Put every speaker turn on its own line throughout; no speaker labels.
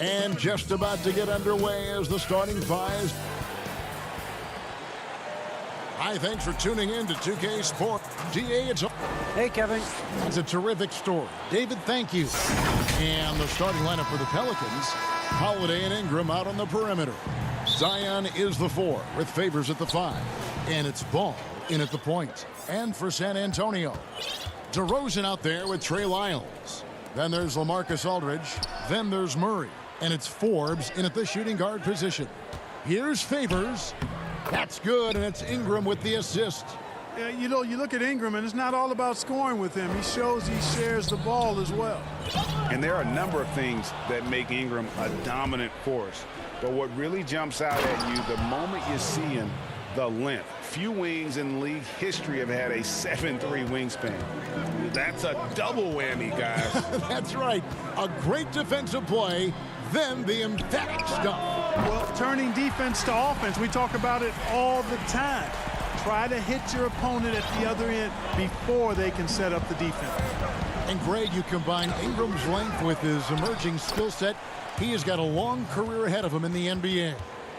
And just about to get underway as the starting five. Hi, thanks for tuning in to 2K Sport. DA, it's...
Hey, Kevin.
That's a terrific story. David, thank you. And the starting lineup for the Pelicans. Holiday and Ingram out on the perimeter. Zion is the 4 with Favors at the 5. And it's Ball in at the point. And for San Antonio, DeRozan out there with Trey Lyles. Then there's LaMarcus Aldridge. Then there's Murray. And it's Forbes in at the shooting guard position. Here's Favors. That's good, and it's Ingram with the assist.
Yeah, you know, you look at Ingram, and it's not all about scoring with him. He shows he shares the ball as well.
And there are a number of things that make Ingram a dominant force. But what really jumps out at you, the moment you see him, the length. Few wings in league history have had a 7'3" wingspan. That's a double whammy, guys.
That's right. A great defensive play, then the emphatic stuff.
Well, turning defense to offense, we talk about it all the time. Try to hit your opponent at the other end before they can set up the defense.
And Greg, you combine Ingram's length with his emerging skill set. He has got a long career ahead of him in the NBA.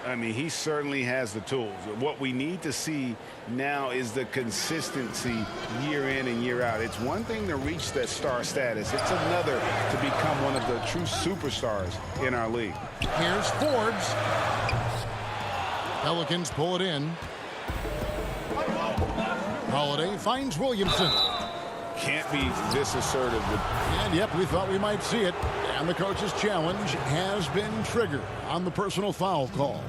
I mean, he certainly has the tools. What we need to see now is the consistency year in and year out. It's one thing to reach that star status. It's another to become one of the true superstars in our league.
Here's Forbes. Pelicans pull it in. Holiday finds Williamson.
Can't be this assertive.
And yep, we thought we might see it. And the coach's challenge has been triggered on the personal foul call.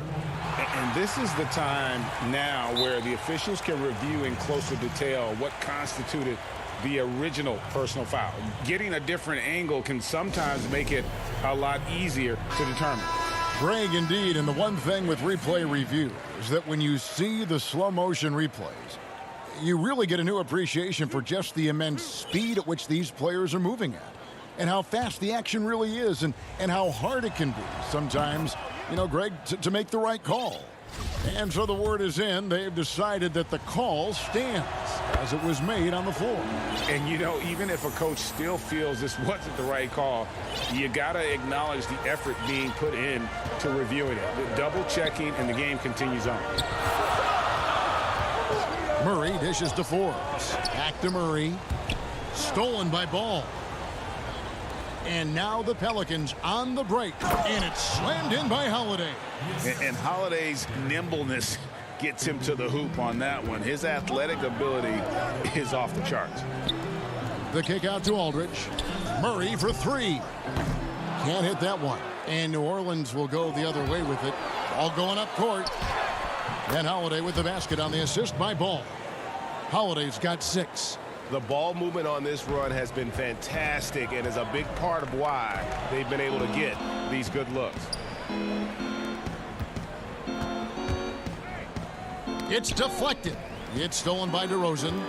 And this is the time now where the officials can review in closer detail what constituted the original personal foul. Getting a different angle can sometimes make it a lot easier to determine.
Greg, indeed, and the one thing with replay review is that when you see the slow motion replays, you really get a new appreciation for just the immense speed at which these players are moving at. And how fast the action really is, and how hard it can be sometimes, you know, Greg, to make the right call. And so the word is in. They've decided that the call stands as it was made on the floor.
And, you know, even if a coach still feels this wasn't the right call, you got to acknowledge the effort being put in to reviewing it. Double checking, and the game continues on.
Murray dishes to Forbes. Back to Murray. Stolen by Ball. And now the Pelicans on the break. And it's slammed in by Holiday.
And Holiday's nimbleness gets him to the hoop on that one. His athletic ability is off the charts.
The kick out to Aldridge. Murray for 3. Can't hit that one. And New Orleans will go the other way with it. All going up court. And Holiday with the basket on the assist by Ball. Holiday's got 6.
The ball movement on this run has been fantastic and is a big part of why they've been able to get these good looks.
It's deflected. It's stolen by DeRozan.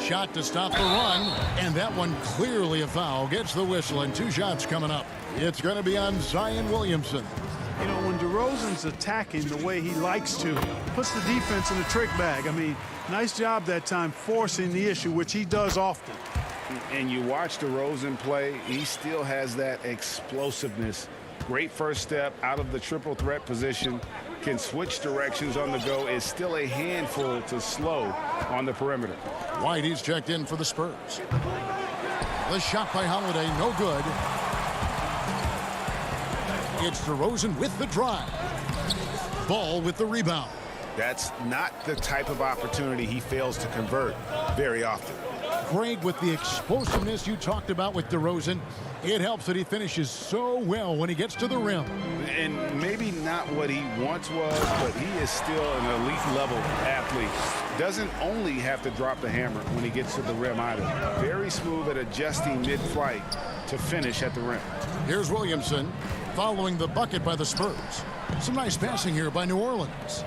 Shot to stop the run, and that one clearly a foul. Gets the whistle, and 2 shots coming up. It's going to be on Zion Williamson.
You know, when DeRozan's attacking the way he likes to, puts the defense in the trick bag. I mean, nice job that time forcing the issue, which he does often.
And you watch DeRozan play, he still has that explosiveness. Great first step out of the triple threat position. Can switch directions on the go. Is still a handful to slow on the perimeter.
Whitey's checked in for the Spurs. The shot by Holiday, no good. It's DeRozan with the drive. Ball with the rebound.
That's not the type of opportunity he fails to convert very often.
Greg, with the explosiveness you talked about with DeRozan, it helps that he finishes so well when he gets to the rim.
And maybe not what he once was, but he is still an elite level athlete. Doesn't only have to drop the hammer when he gets to the rim either. Very smooth at adjusting mid-flight to finish at the rim.
Here's Williamson following the bucket by the Spurs. Some nice passing here by New Orleans.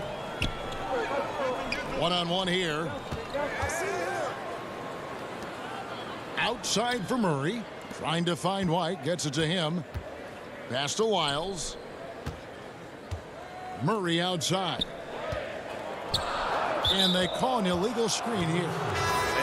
One-on-one here. Outside for Murray. Trying to find White. Gets it to him. Pass to Wiles. Murray outside. And they call an illegal screen here.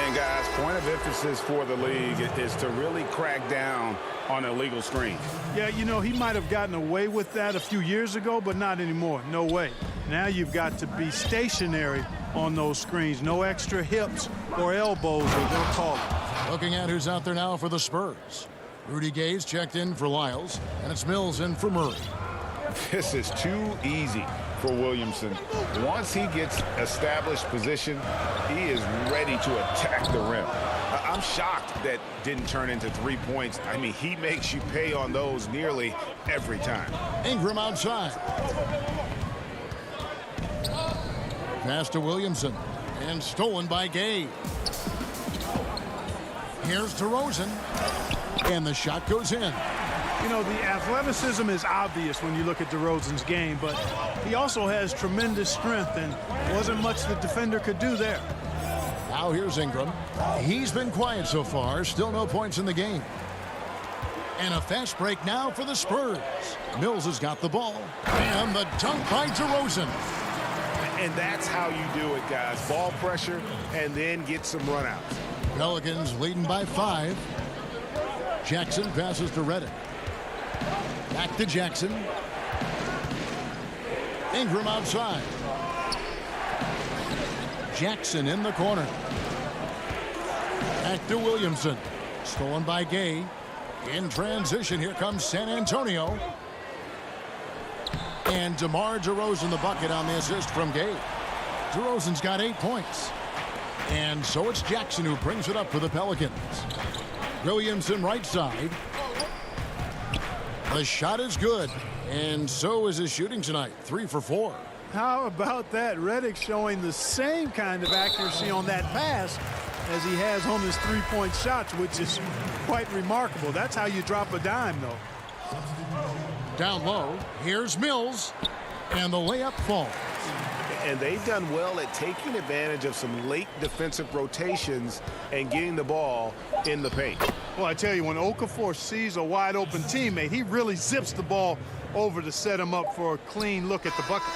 And And guys, point of emphasis for the league is to really crack down on illegal screens.
Yeah, you know, he might have gotten away with that a few years ago, but not anymore. No way. Now you've got to be stationary on those screens. No extra hips or elbows, as they'll call it.
Looking at who's out there now for the Spurs. Rudy Gay's checked in for Lyles, and it's Mills in for Murray.
This is too easy for Williamson. Once he gets established position, he is ready to attack the rim. I'm shocked that didn't turn into 3 points. I mean, he makes you pay on those nearly every time.
Ingram outside. Pass to Williamson, and stolen by Gay. Here's DeRozan, and the shot goes in.
You know, the athleticism is obvious when you look at DeRozan's game, but he also has tremendous strength, and wasn't much the defender could do there.
Now here's Ingram. He's been quiet so far. Still no points in the game. And a fast break now for the Spurs. Mills has got the ball. And the dunk by DeRozan.
And that's how you do it, guys. Ball pressure and then get some runouts.
Pelicans leading by 5. Jackson passes to Redick. Back to Jackson. Ingram outside. Jackson in the corner. Back to Williamson. Stolen by Gay. In transition, here comes San Antonio. And DeMar DeRozan the bucket on the assist from Gay. DeRozan's got 8 points. And so it's Jackson who brings it up for the Pelicans. Williamson right side. The shot is good. And so is his shooting tonight. 3 for 4.
How about that? Redick showing the same kind of accuracy on that pass as he has on his three-point shots, which is quite remarkable. That's how you drop a dime, though.
Down low, here's Mills, and the layup falls.
And they've done well at taking advantage of some late defensive rotations and getting the ball in the paint.
Well, I tell you, when Okafor sees a wide-open teammate, he really zips the ball over to set him up for a clean look at the bucket.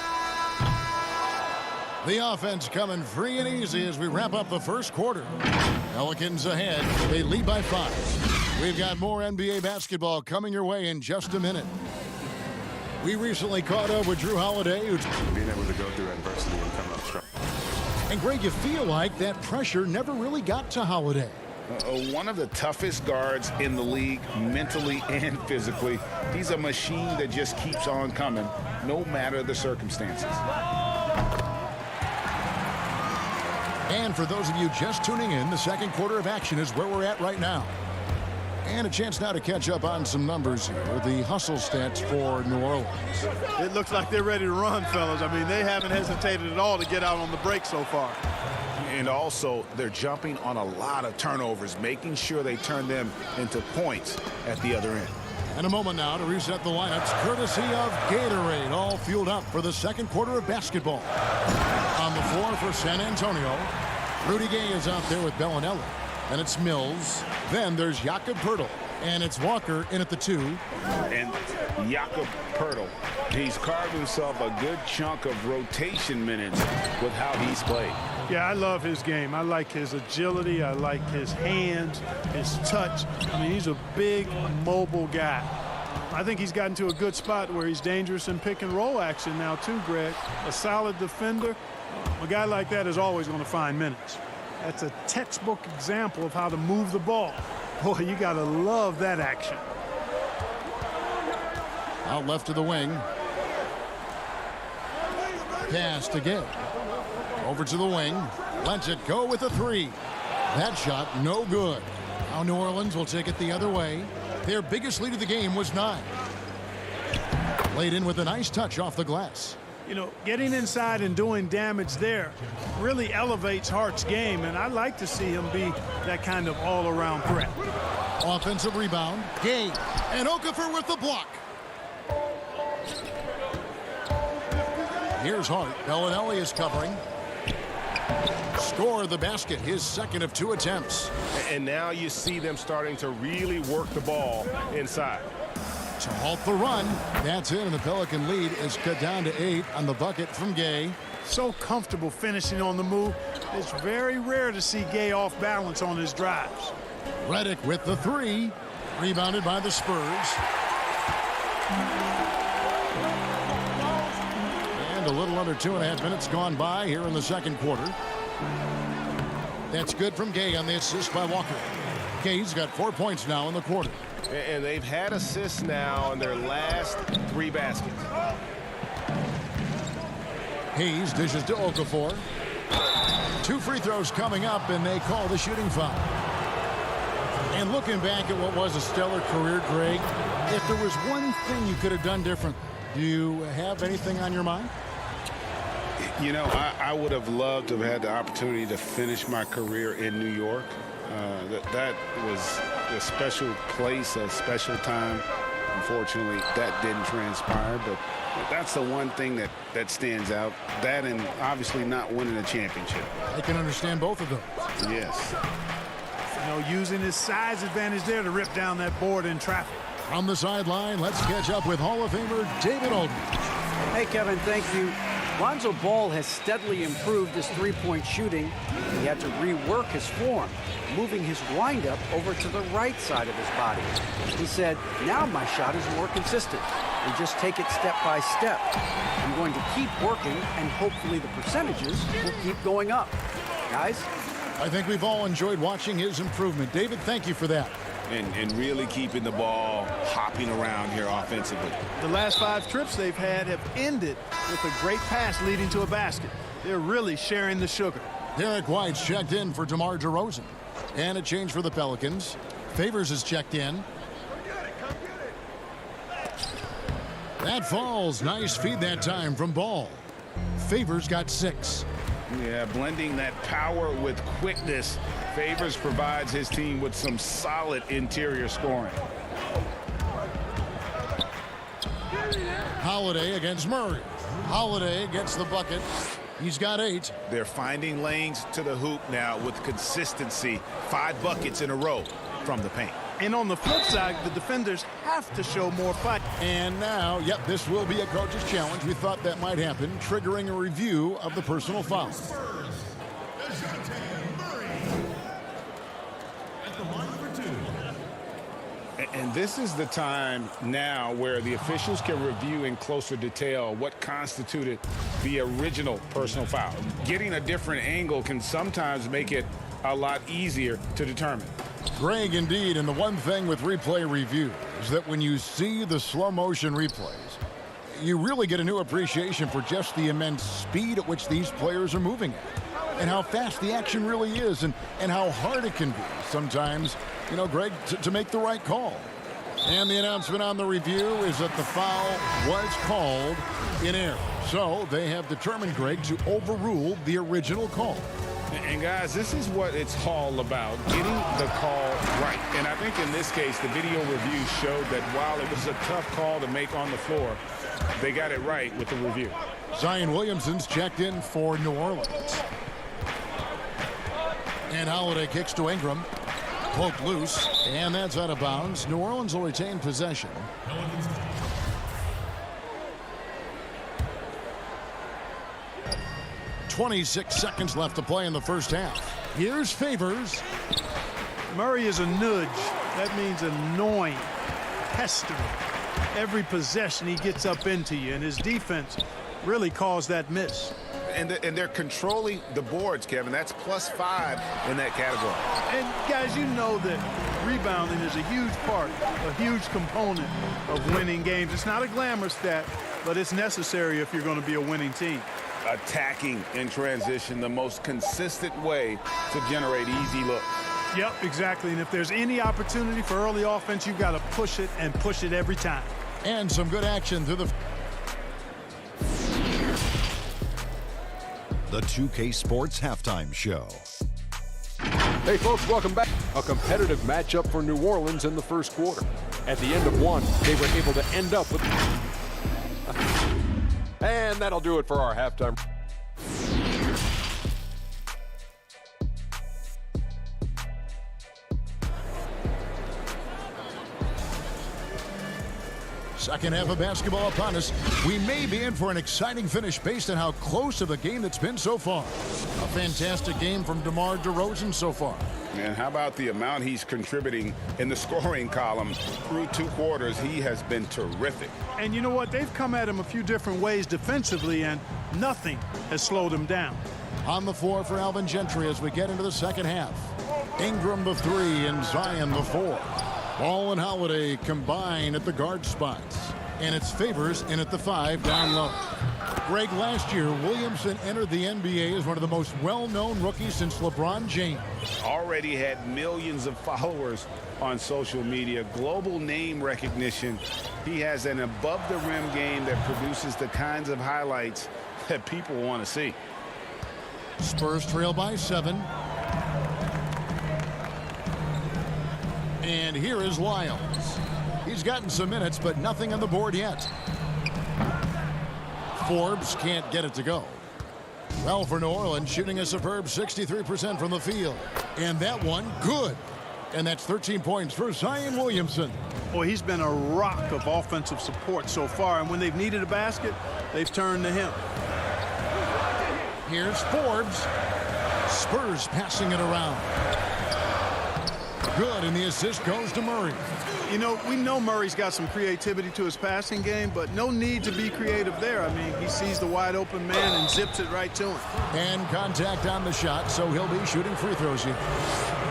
The offense coming free and easy as we wrap up the first quarter. Pelicans ahead. They lead by 5. We've got more NBA basketball coming your way in just a minute. We recently caught up with Drew Holiday, who's
being able to go through adversity and come up strong.
And Greg, you feel like that pressure never really got to Holiday.
One of the toughest guards in the league, mentally and physically. He's a machine that just keeps on coming, no matter the circumstances.
And for those of you just tuning in, the second quarter of action is where we're at right now. And a chance now to catch up on some numbers here. The hustle stats for New Orleans.
It looks like they're ready to run, fellas. I mean, they haven't hesitated at all to get out on the break so far.
And also, they're jumping on a lot of turnovers, making sure they turn them into points at the other end.
And a moment now to reset the lineups, courtesy of Gatorade, all fueled up for the second quarter of basketball. On the floor for San Antonio, Rudy Gay is out there with Bellinelli. And it's Mills. Then there's Jakob Poeltl. And it's Walker in at the 2.
And Jakob Poeltl, he's carved himself a good chunk of rotation minutes with how he's played.
Yeah, I love his game. I like his agility. I like his hands, his touch. I mean, he's a big, mobile guy. I think he's gotten to a good spot where he's dangerous in pick and roll action now too, Greg. A solid defender. A guy like that is always going to find minutes. That's a textbook example of how to move the ball. Boy, you got to love that action.
Out left to the wing. Pass to Gay. Over to the wing. Lets it go with a 3. That shot no good. Now New Orleans will take it the other way. Their biggest lead of the game was 9. Laid in with a nice touch off the glass.
You know, getting inside and doing damage there really elevates Hart's game, and I like to see him be that kind of all-around threat.
Offensive rebound. Gay. And Okafor with the block. Here's Hart. Bellinelli is covering. Score the basket, his second of 2 attempts.
And now you see them starting to really work the ball inside.
To halt the run. That's it, and the Pelican lead is cut down to 8 on the bucket from Gay.
So comfortable finishing on the move. It's very rare to see Gay off balance on his drives.
Redick with the three. Rebounded by the Spurs. And a little under 2.5 minutes gone by here in the second quarter. That's good from Gay on the assist by Walker. Gay's got 4 points now in the quarter.
And they've had assists now in their last 3 baskets.
Hayes dishes to Okafor. 2 free throws coming up, and they call the shooting foul. And looking back at what was a stellar career, Greg, if there was one thing you could have done different, do you have anything on your mind?
You know, I would have loved to have had the opportunity to finish my career in New York. That was a special place, a special time. Unfortunately, that didn't transpire, but that's the one thing that stands out. That and obviously not winning a championship.
I can understand both of those.
Yes.
You know, using his size advantage there to rip down that board in traffic.
From the sideline, let's catch up with Hall of Famer David Aldridge.
Hey, Kevin, thank you. Lonzo Ball has steadily improved his three-point shooting. He had to rework his form, moving his windup over to the right side of his body. He said, now my shot is more consistent and just take it step by step. I'm going to keep working and hopefully the percentages will keep going up. Guys?
I think we've all enjoyed watching his improvement. David, thank you for that.
And really keeping the ball hopping around here offensively.
The last 5 trips they've had have ended with a great pass leading to a basket. They're really sharing the sugar.
Derek White's checked in for DeMar DeRozan. And a change for the Pelicans. Favors is checked in. That falls. Nice feed that time from Ball. Favors got 6.
Yeah, blending that power with quickness. Favors provides his team with some solid interior scoring.
Holiday against Murray. Holiday gets the bucket. He's got 8.
They're finding lanes to the hoop now with consistency. 5 buckets in a row from the paint.
And on the flip side, the defenders have to show more fight.
And now, yep, this will be a coach's challenge. We thought that might happen, triggering a review of the personal foul.
And this is the time now where the officials can review in closer detail what constituted the original personal foul. Getting a different angle can sometimes make it a lot easier to determine.
Greg, indeed, and the one thing with replay review is that when you see the slow motion replays, you really get a new appreciation for just the immense speed at which these players are moving at, and how fast the action really is, and how hard it can be sometimes, you know, Greg, to make the right call. And the announcement on the review is that the foul was called in error. So they have determined, Greg, to overrule the original call.
And guys, this is what it's all about, getting the call right. And I think in this case, the video review showed that while it was a tough call to make on the floor, they got it right with the review.
Zion Williamson's checked in for New Orleans. And Holiday kicks to Ingram. Poke loose, and that's out of bounds. New Orleans will retain possession. 26 seconds left to play in the first half. Here's Favors.
Murray is a nudge. That means annoying, pestering. Every possession he gets up into you, and his defense really caused that miss.
And they're controlling the boards, Kevin. That's +5 in that category.
And guys, you know that rebounding is a huge part, a huge component of winning games. It's not a glamour stat, but it's necessary if you're going to be a winning team.
Attacking in transition, the most consistent way to generate easy looks.
Yep, exactly. And if there's any opportunity for early offense, you've got to push it and push it every time.
And some good action through the
2K Sports Halftime Show.
Hey folks, welcome back. A competitive matchup for New Orleans in the first quarter. At the end of one, they were able to end up with... And that'll do it for our halftime.
Second half of basketball upon us. We may be in for an exciting finish based on how close of a game that's been so far. A fantastic game from DeMar DeRozan so far.
And how about the amount he's contributing in the scoring column through 2 quarters? He has been terrific.
And you know what? They've come at him a few different ways defensively, and nothing has slowed him down.
On the floor for Alvin Gentry as we get into the second half. Ingram the 3 and Zion the 4. Ball and Holiday combine at the guard spots. And it's Favors in at the 5 down low. Greg, last year, Williamson entered the NBA as one of the most well-known rookies since LeBron James.
Already had millions of followers on social media, global name recognition. He has an above-the-rim game that produces the kinds of highlights that people want to see.
Spurs trail by 7. And here is Lyles. He's gotten some minutes, but nothing on the board yet. Forbes can't get it to go. Well, for New Orleans, shooting a superb 63% from the field. And that one, good. And that's 13 points for Zion Williamson.
Boy, he's been a rock of offensive support so far, and when they've needed a basket, they've turned to him.
Here's Forbes. Spurs passing it around. Good, and the assist goes to Murray.
You know, we know Murray's got some creativity to his passing game, but no need to be creative there. I mean, he sees the wide open man and zips it right to him.
And contact on the shot, so he'll be shooting free throws here.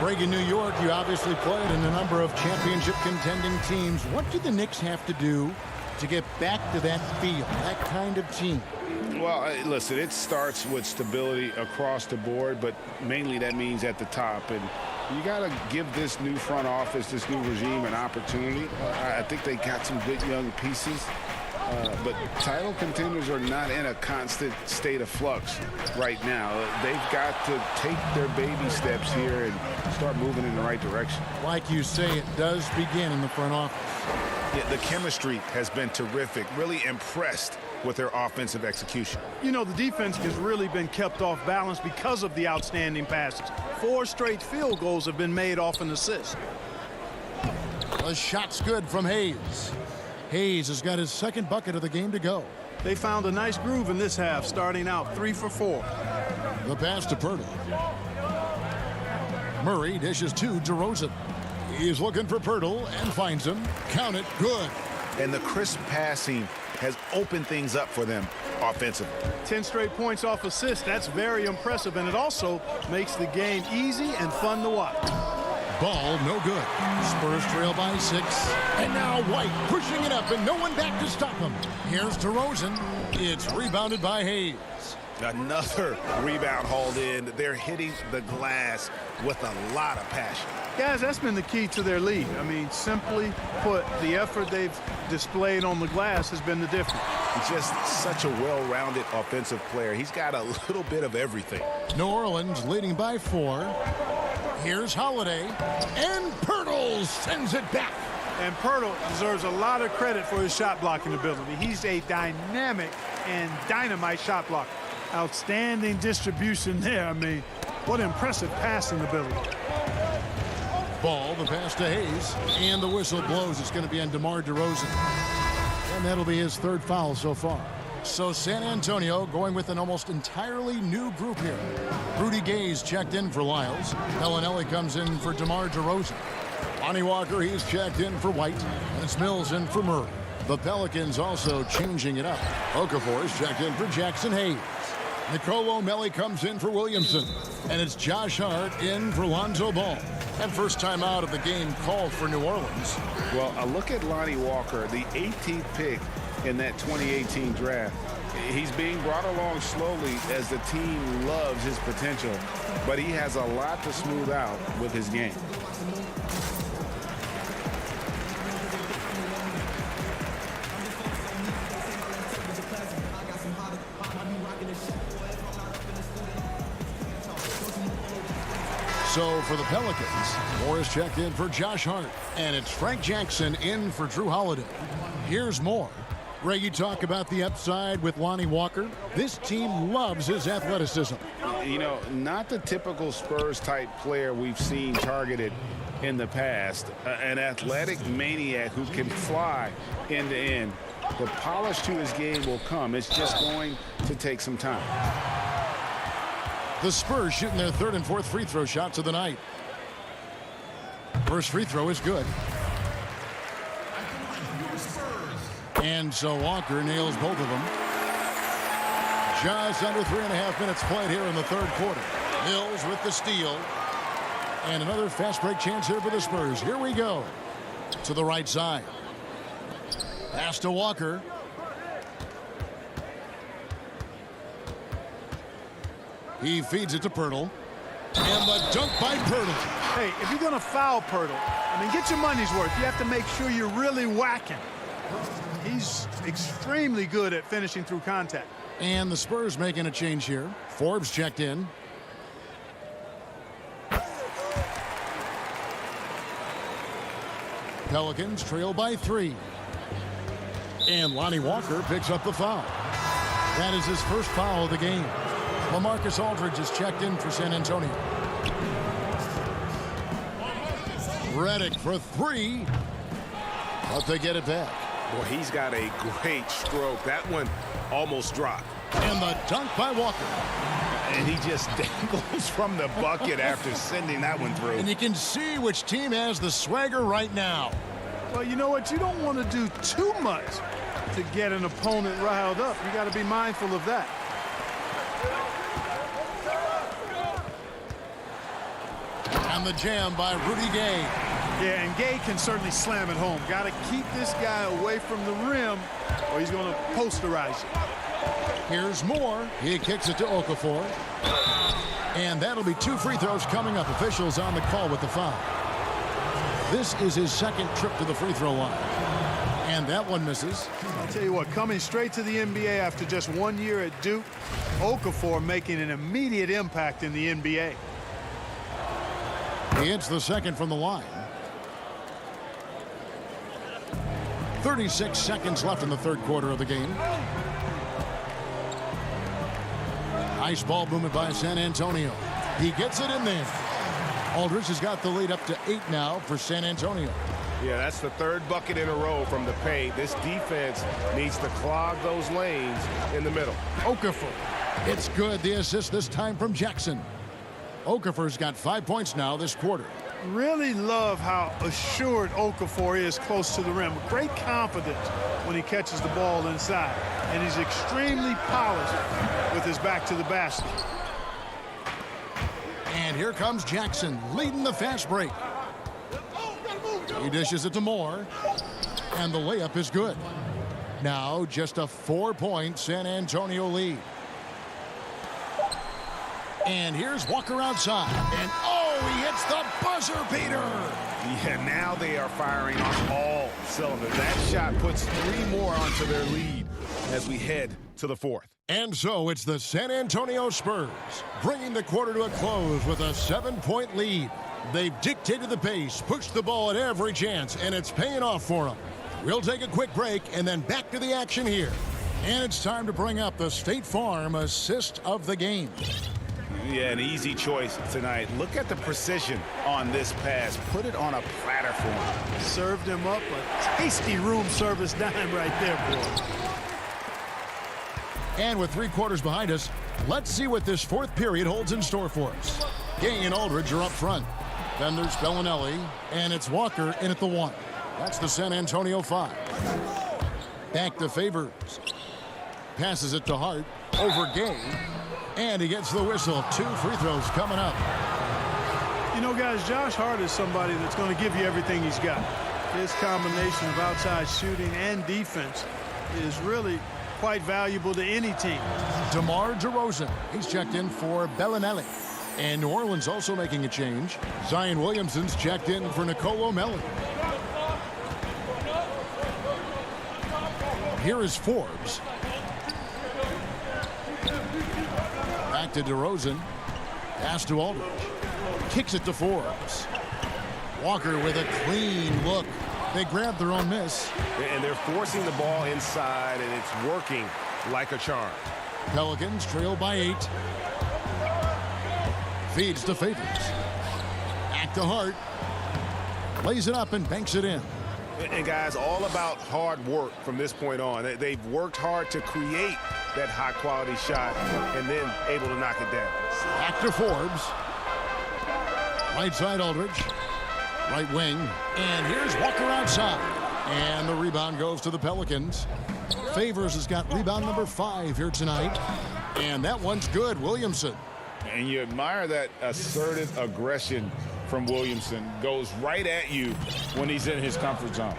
Greg, in New York, you obviously played in a number of championship contending teams. What do the Knicks have to do to get back to that feel, that kind of team?
Well, listen, it starts with stability across the board, but mainly that means at the top. And you got to give this new front office, this new regime, an opportunity. I think they got some good young pieces, but title contenders are not in a constant state of flux right now. They've got to take their baby steps here and start moving in the right direction.
Like you say, it does begin in the front office.
Yeah, the chemistry has been terrific. Really impressed with their offensive execution.
You know, the defense has really been kept off balance because of the outstanding passes. 4 straight field goals have been made off an assist.
The shot's good from Hayes. Hayes has got his second bucket of the game to go.
They found a nice groove in this half, starting out 3 for 4.
The pass to Pirtle. Murray dishes to DeRozan. He's looking for Pirtle and finds him. Count it, good.
And the crisp passing has opened things up for them offensively.
10 straight points off assists. That's very impressive, and it also makes the game easy and fun to watch.
Ball, no good. Spurs trail by 6. And now White pushing it up, and no one back to stop him. Here's DeRozan. It's rebounded by Hayes.
Another rebound hauled in. They're hitting the glass with a lot of passion.
Guys, that's been the key to their lead. I mean, simply put, the effort they've displayed on the glass has been the difference.
Just such a well-rounded offensive player. He's got a little bit of everything.
New Orleans leading by 4. Here's Holiday, and Pirtle sends it back.
And Pirtle deserves a lot of credit for his shot blocking ability. He's a dynamic and dynamite shot blocker. Outstanding distribution there. I mean, what impressive passing ability.
Ball, the pass to Hayes, and the whistle blows. It's going to be on DeMar DeRozan. And that'll be his 3rd foul so far. So San Antonio going with an almost entirely new group here. Rudy Gay's checked in for Lyles. Bellinelli comes in for DeMar DeRozan. Lonnie Walker, he's checked in for White. And it's Mills in for Murray. The Pelicans also changing it up. Okafor's checked in for Jackson Hayes. Nicolo Melli comes in for Williamson. And it's Josh Hart in for Lonzo Ball. And first time out of the game called for New Orleans.
Well, a look at Lonnie Walker, the 18th pick in that 2018 draft. He's being brought along slowly as the team loves his potential, but he has a lot to smooth out with his game.
So for the Pelicans, Morris checked in for Josh Hart, and it's Frank Jackson in for Drew Holiday. Here's more. Ray, you talk about the upside with Lonnie Walker. This team loves his athleticism.
You know, not the typical Spurs-type player we've seen targeted in the past. An athletic maniac who can fly end to end. The polish to his game will come. It's just going to take some time.
The Spurs shooting their third and fourth free throw shots of the night. First free throw is good. And so Walker nails both of them. Just under 3.5 minutes played here in the third quarter. Mills with the steal. And another fast break chance here for the Spurs. Here we go. To the right side. Pass to Walker. He feeds it to Pirtle. And the dunk by Pirtle.
Hey, if you're going to foul Pirtle, I mean, get your money's worth. You have to make sure you're really whacking. He's extremely good at finishing through contact.
And the Spurs making a change here. Forbes checked in. Pelicans trail by 3. And Lonnie Walker picks up the foul. That is his first foul of the game. LaMarcus Aldridge is checked in for San Antonio. Redick for 3. But they get it back.
Boy, he's got a great stroke. That one almost dropped.
And the dunk by Walker.
And he just dangles from the bucket after sending that one through.
And you can see which team has the swagger right now.
Well, you know what? You don't want to do too much to get an opponent riled up. You got to be mindful of that.
And the jam by Rudy Gay.
Yeah, and Gay can certainly slam it home. Got to keep this guy away from the rim or he's going to posterize you.
Here's Moore. He kicks it to Okafor. And that'll be 2 free throws coming up. Officials on the call with the foul. This is his second trip to the free throw line. And that one misses.
I'll tell you what, coming straight to the NBA after just 1 year at Duke, Okafor making an immediate impact in the NBA.
He hits the second from the line. 36 seconds left in the third quarter of the game. Nice ball movement by San Antonio. He gets it in there. Aldridge has got the lead up to 8 now for San Antonio.
Yeah, that's the third bucket in a row from the paint. This defense needs to clog those lanes in the middle.
Okafor. It's good. The assist this time from Jackson. Okafor's got 5 points now this quarter.
Really love how assured Okafor is close to the rim. Great confidence when he catches the ball inside. And he's extremely polished with his back to the basket.
And here comes Jackson leading the fast break. He dishes it to Moore. And the layup is good. Now just a 4-point San Antonio lead. And here's Walker outside. And oh, he hits the buzzer beater.
Yeah, now they are firing on all cylinders. That shot puts 3 more onto their lead as we head to the fourth.
And so it's the San Antonio Spurs bringing the quarter to a close with a 7-point lead. They've dictated the pace, pushed the ball at every chance, and it's paying off for them. We'll take a quick break and then back to the action here. And it's time to bring up the State Farm assist of the game.
Yeah, an easy choice tonight. Look at the precision on this pass. Put it on a platter for him.
Served him up a tasty room service dime right there, boy.
And with 3 quarters behind us, let's see what this fourth period holds in store for us. Gay and Aldridge are up front. Then there's Bellinelli, and it's Walker in at the 1. That's the San Antonio 5. Back to Favors. Passes it to Hart. Over Gay. And he gets the whistle. 2 free throws coming up.
You know, guys, Josh Hart is somebody that's going to give you everything he's got. His combination of outside shooting and defense is really quite valuable to any team.
DeMar DeRozan. He's checked in for Bellinelli. And New Orleans also making a change. Zion Williamson's checked in for Nicolo Melli. Here is Forbes. Back to DeRozan. Pass to Aldridge. Kicks it to Forbes. Walker with a clean look. They grab their own miss.
And they're forcing the ball inside, and it's working like a charm.
Pelicans trail by 8. Feeds to Favors. Back to Hart. Lays it up and banks it in.
And guys, all about hard work from this point on. They've worked hard to create that high-quality shot and then able to knock it down.
Back to Forbes. Right side Aldridge. Right wing. And here's Walker outside. And the rebound goes to the Pelicans. Favors has got rebound number 5 here tonight. And that one's good. Williamson.
And you admire that assertive aggression from Williamson. Goes right at you when he's in his comfort zone.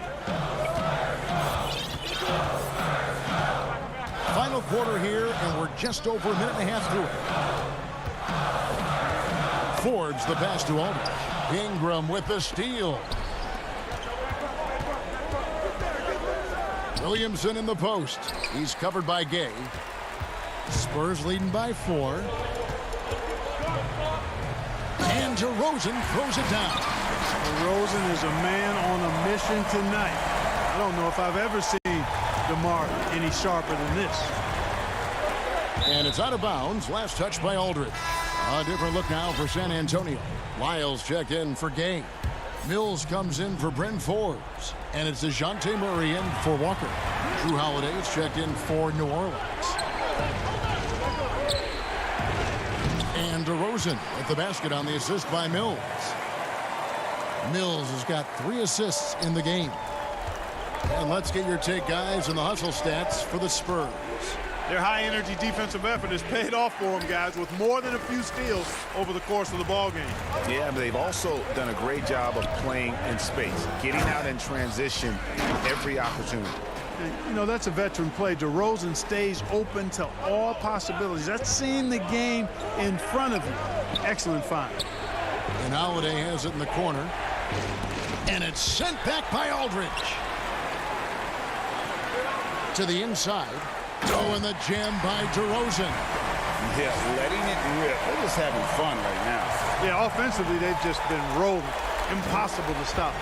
Final quarter here, and we're just over a minute and a half through it. Forbes the pass to Aldridge. Ingram with the steal. Williamson in the post. He's covered by Gay. Spurs leading by 4. And DeRozan throws it down.
DeRozan is a man on a mission tonight. I don't know if I've ever seen DeMar any sharper than this.
And it's out of bounds. Last touch by Aldridge. A different look now for San Antonio. Lyles checked in for Gay. Mills comes in for Bryn Forbes. And it's DeJounte Murray in for Walker. Drew Holiday is checked in for New Orleans. And DeRozan with the basket on the assist by Mills. Mills has got 3 assists in the game. And let's get your take, guys, on the hustle stats for the Spurs.
Their high-energy defensive effort has paid off for them, guys, with more than a few steals over the course of the ball game.
Yeah, but they've also done a great job of playing in space, getting out in transition every opportunity.
And, you know, that's a veteran play. DeRozan stays open to all possibilities. That's seeing the game in front of you. Excellent find.
And Holiday has it in the corner. And it's sent back by Aldridge. To the inside. Oh, and the jam by DeRozan.
Yeah, letting it rip. They're just having fun right now.
Yeah, offensively, they've just been rolling. Impossible to stop.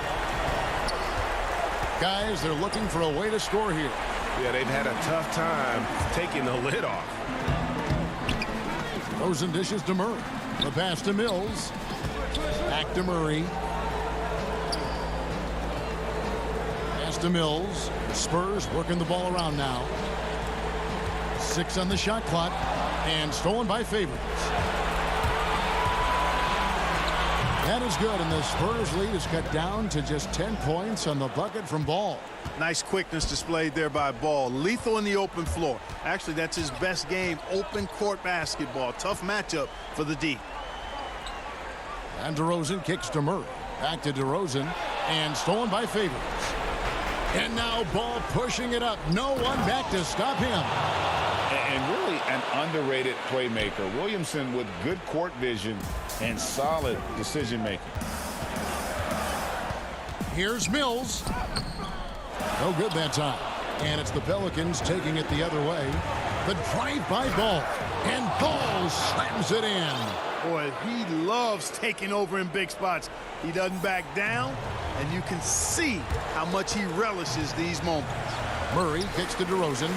Guys, they're looking for a way to score here.
Yeah, they've had a tough time taking the lid off.
DeRozan dishes to Murray. The pass to Mills. Back to Murray. Pass to Mills. The Spurs working the ball around now. 6 on the shot clock. And stolen by Favors. That is good, and the Spurs lead is cut down to just 10 points on the bucket from Ball.
Nice quickness displayed there by Ball. Lethal in the open floor. Actually, that's his best game, open court basketball. Tough matchup for the D.
And DeRozan kicks to Murray. Back to DeRozan, and stolen by Favors. And now Ball pushing it up. No one back to stop him.
And really an underrated playmaker. Williamson with good court vision and solid decision making.
Here's Mills. No good that time. And it's the Pelicans taking it the other way. The drive by Ball. And Ball slams it in.
Boy, he loves taking over in big spots. He doesn't back down, and you can see how much he relishes these moments.
Murray kicks to DeRozan.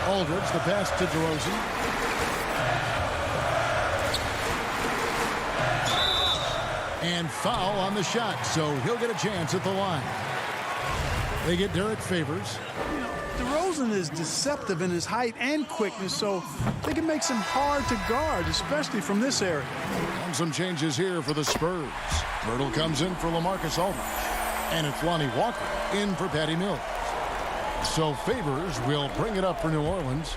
Aldridge, the pass to DeRozan. And foul on the shot, so he'll get a chance at the line. They get Derek Favors.
You know, DeRozan is deceptive in his height and quickness, so they can make him hard to guard, especially from this area.
And some changes here for the Spurs. Myrtle comes in for LaMarcus Aldridge. And it's Lonnie Walker in for Patty Mills. So Favors will bring it up for New Orleans,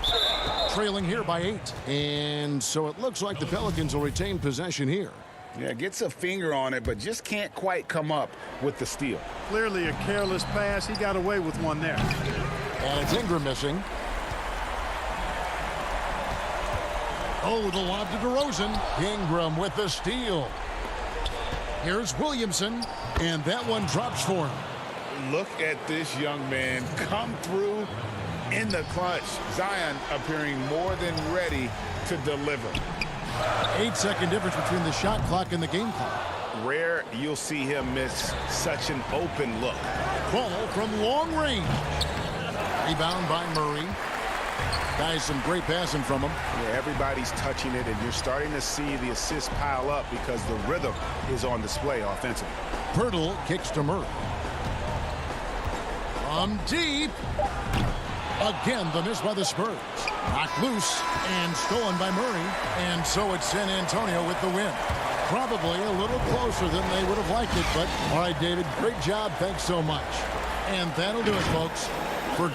trailing here by 8. And so it looks like the Pelicans will retain possession here.
Yeah, gets a finger on it, but just can't quite come up with the steal.
Clearly a careless pass. He got away with one there.
And it's Ingram missing. Oh, the lob to DeRozan. Ingram with the steal. Here's Williamson, and that one drops for him.
Look at this young man come through in the clutch. Zion appearing more than ready to deliver.
8-second difference between the shot clock and the game clock.
Rare you'll see him miss such an open look.
Ball from long range. Rebound by Murray. Guys, some great passing from him.
Yeah, everybody's touching it, and you're starting to see the assists pile up because the rhythm is on display offensively.
Pirtle kicks to Murray. From deep. Again, the miss by the Spurs. Knocked loose and stolen by Murray. And so it's San Antonio with the win. Probably a little closer than they would have liked it. But, all right, David, great job. Thanks so much. And that'll do it, folks, for...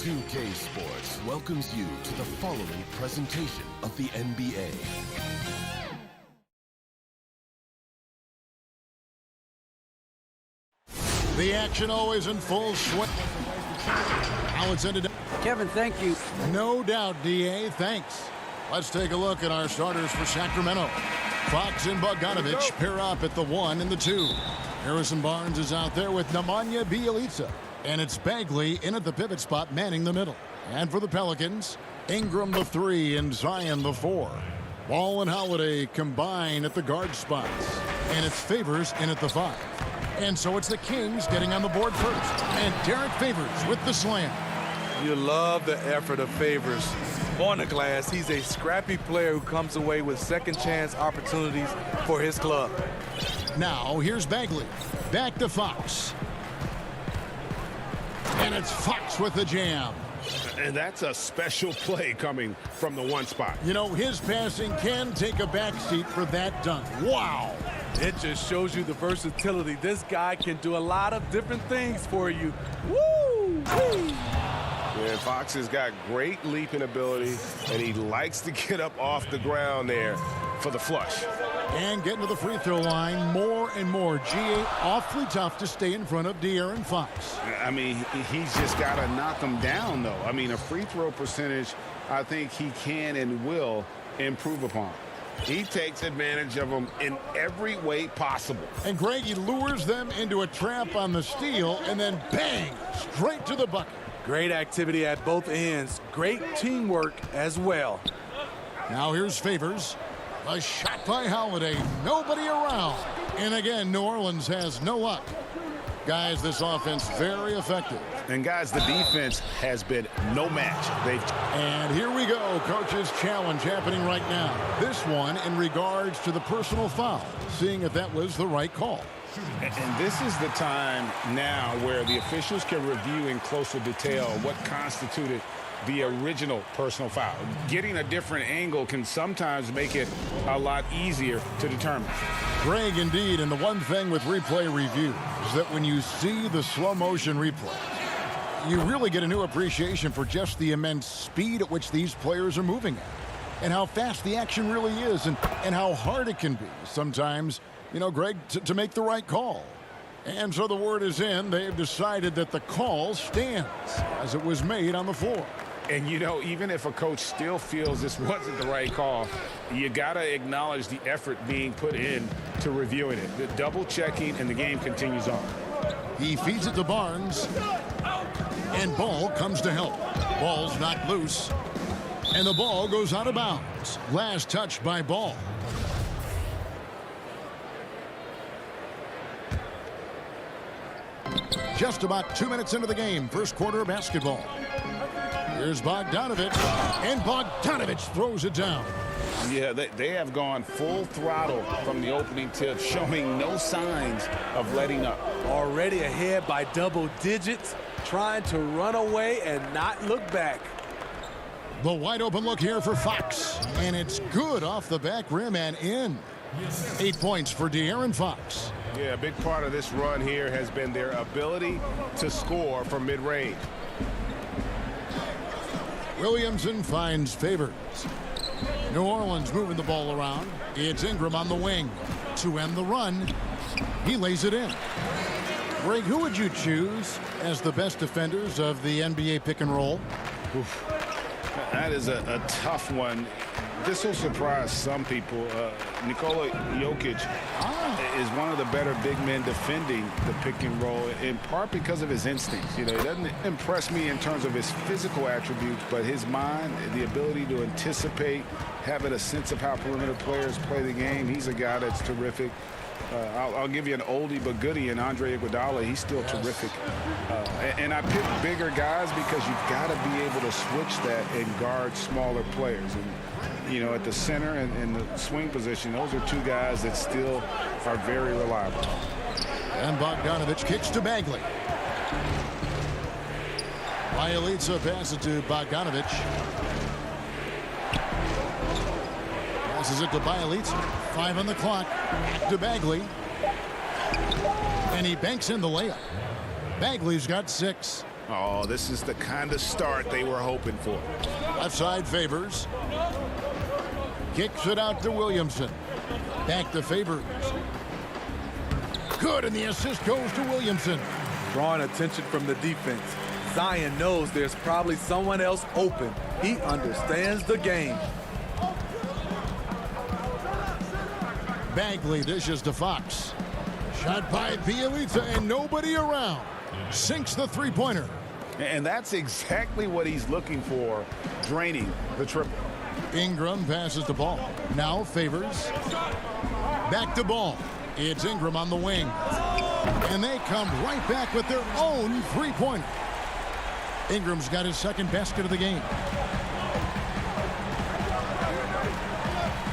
2K Sports welcomes you to the following presentation of the NBA.
The action always in full swing. How it's ended up.
Kevin, thank you.
No doubt, D.A. Thanks. Let's take a look at our starters for Sacramento. Fox and Bogdanovich pair up at the 1 and the 2. Harrison Barnes is out there with Nemanja Bjelica. And it's Bagley in at the pivot spot, manning the middle. And for the Pelicans, Ingram the 3 and Zion the 4. Ball and Holiday combine at the guard spots. And it's Favors in at the 5. And so it's the Kings getting on the board first. And Derek Favors with the slam.
You love the effort of Favors on the glass. He's a scrappy player who comes away with second chance opportunities for his club.
Now here's Bagley. Back to Fox. And it's Fox with the jam.
And that's a special play coming from the 1 spot.
You know, his passing can take a backseat for that dunk. Wow.
It just shows you the versatility. This guy can do a lot of different things for you. Woo!
Yeah, Fox has got great leaping ability, and he likes to get up off the ground there for the flush.
And getting to the free throw line more and more. G.A. awfully tough to stay in front of De'Aaron Fox.
I mean, he's just got to knock him down, though. I mean, a free throw percentage, I think he can and will improve upon.
He takes advantage of them in every way possible.
And Greg, he lures them into a trap on the steal, and then bang, straight to the bucket.
Great activity at both ends. Great teamwork as well.
Now here's Favors. A shot by Holiday. Nobody around. And again, New Orleans has no luck. Guys, this offense very effective.
And guys, the defense has been no match.
And here we go. Coach's challenge happening right now. This one in regards to the personal foul. Seeing if that was the right call.
And this is the time now where the officials can review in closer detail what constituted the original personal foul. Getting a different angle can sometimes make it a lot easier to determine.
Greg, indeed, and the one thing with replay review is that when you see the slow motion replay, you really get a new appreciation for just the immense speed at which these players are moving at, and how fast the action really is, and how hard it can be sometimes, you know, Greg, to make the right call. And so the word is in. They've decided that the call stands as it was made on the floor.
And, you know, even if a coach still feels this wasn't the right call, you got to acknowledge the effort being put in to reviewing it. The double checking, and the game continues on.
He feeds it to Barnes. And Ball comes to help. Ball's knocked loose. And the ball goes out of bounds. Last touch by Ball. Just about 2 minutes into the game. First quarter of basketball. Here's Bogdanovich. And Bogdanovich throws it down.
Yeah, they have gone full throttle from the opening tip, showing no signs of letting up.
Already ahead by double digits, trying to run away and not look back.
The wide open look here for Fox. And it's good off the back rim and in. 8 points for De'Aaron Fox.
Yeah, a big part of this run here has been their ability to score from mid-range.
Williamson finds Favors. New Orleans moving the ball around. It's Ingram on the wing. To end the run, he lays it in. Greg, who would you choose as the best defenders of the NBA pick and roll?
Oof. That is a tough one. This will surprise some people. Nikola Jokic is one of the better big men defending the pick and roll, in part because of his instincts. You know, he doesn't impress me in terms of his physical attributes, but his mind, the ability to anticipate, having a sense of how perimeter players play the game. He's a guy that's terrific. I'll give you an oldie but goodie in Andre Iguodala. He's still terrific. And I pick bigger guys because you've got to be able to switch that and guard smaller players. And, you know, at the center and the swing position, those are two guys that still are very reliable.
And Bogdanovich kicks to Bagley. Bjelica passes it to Bogdanovich. Passes it to Bjelica. 5 on the clock. To Bagley. And he banks in the layup. Bagley's got 6.
Oh, this is the kind of start they were hoping for.
Left side Favors. Kicks it out to Williamson. Back to Favors. Good, and the assist goes to Williamson.
Drawing attention from the defense. Zion knows there's probably someone else open. He understands the game.
Bagley dishes to Fox. Shot by Bielitsa and nobody around. Sinks the three-pointer.
And that's exactly what he's looking for, draining the triple.
Ingram passes the ball. Now Favors. Back to Ball. It's Ingram on the wing. And they come right back with their own three-pointer. Ingram's got his second basket of the game.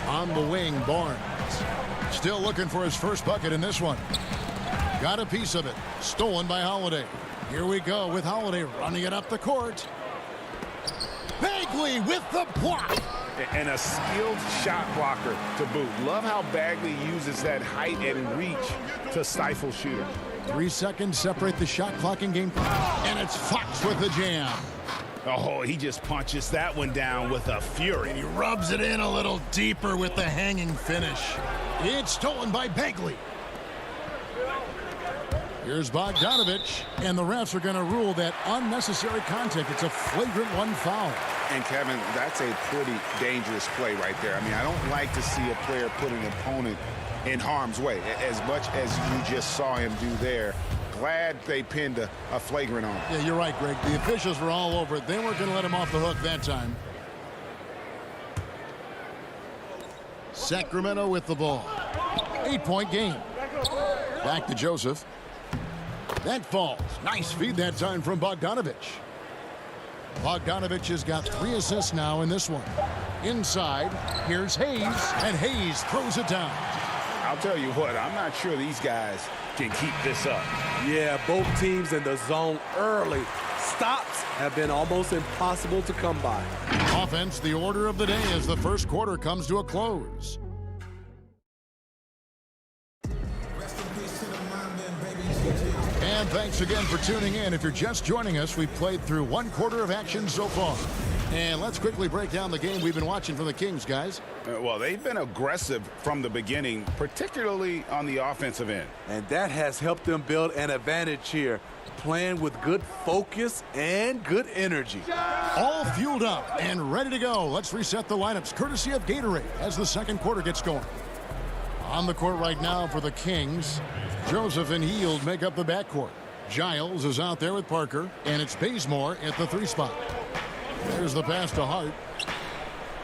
On the wing, Barnes. Still looking for his first bucket in this one. Got a piece of it. Stolen by Holiday. Here we go with Holiday running it up the court. Bagley with the block.
And a skilled shot blocker to boot. Love how Bagley uses that height and reach to stifle shooters.
3 seconds separate the shot clock in game. And it's Fox with the jam.
Oh, he just punches that one down with a fury.
And he rubs it in a little deeper with the hanging finish. It's stolen by Bagley. Here's Bogdanovich, and the refs are going to rule that unnecessary contact. It's a flagrant one foul.
And Kevin, that's a pretty dangerous play right there. I mean, I don't like to see a player put an opponent in harm's way, as much as you just saw him do there. Glad they pinned a flagrant on him.
Yeah, you're right, Greg. The officials were all over it. They weren't going to let him off the hook that time. Sacramento with the ball. 8-point game. Back to Joseph. That falls. Nice feed that time from Bogdanovich. Bogdanovich has got 3 assists now in this one. Inside, here's Hayes, and Hayes throws it down.
I'll tell you what, I'm not sure these guys can keep this up.
Yeah, both teams in the zone early. Stops have been almost impossible to come by.
Offense, the order of the day as the first quarter comes to a close. And thanks again for tuning in. If you're just joining us, we've played through 1 quarter of action so far. And let's quickly break down the game we've been watching from the Kings, guys.
Well, they've been aggressive from the beginning, particularly on the offensive end.
And that has helped them build an advantage here, playing with good focus and good energy.
All fueled up and ready to go. Let's reset the lineups, courtesy of Gatorade, as the second quarter gets going. On the court right now for the Kings, Joseph and Hield make up the backcourt. Giles is out there with Parker, and it's Bazemore at the 3 spot. There's the pass to Hart.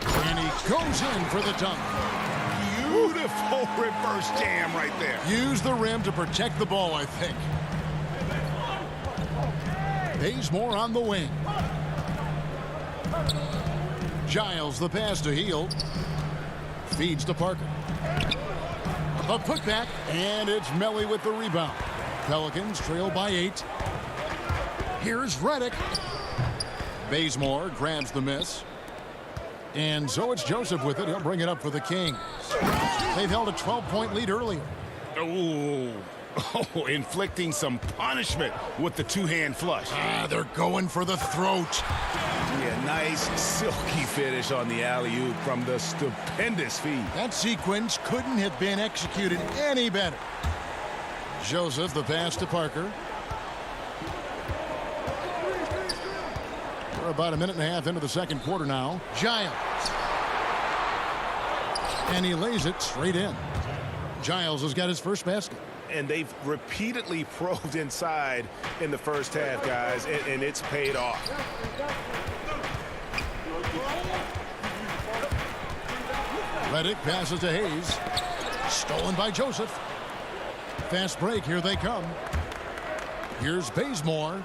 And he goes in for the dunk.
Beautiful reverse jam right there.
Use the rim to protect the ball, I think. Bazemore on the wing. Giles the pass to Hield. Feeds to Parker. A putback, and it's Melly with the rebound. Pelicans trail by 8. Here's Redick. Bazemore grabs the miss. And so it's Joseph with it. He'll bring it up for the Kings. They've held a 12-point lead earlier.
Oh, inflicting some punishment with the 2-hand flush.
They're going for the throat.
Yeah, nice silky finish on the alley-oop from the stupendous feed.
That sequence couldn't have been executed any better. Joseph, the pass to Parker. We're about a minute and a half into the second quarter now. Giles. And he lays it straight in. Giles has got his first basket.
And they've repeatedly probed inside in the first half, guys, and it's paid off.
Redick passes to Hayes. Stolen by Joseph. Fast break, here they come. Here's Bazemore.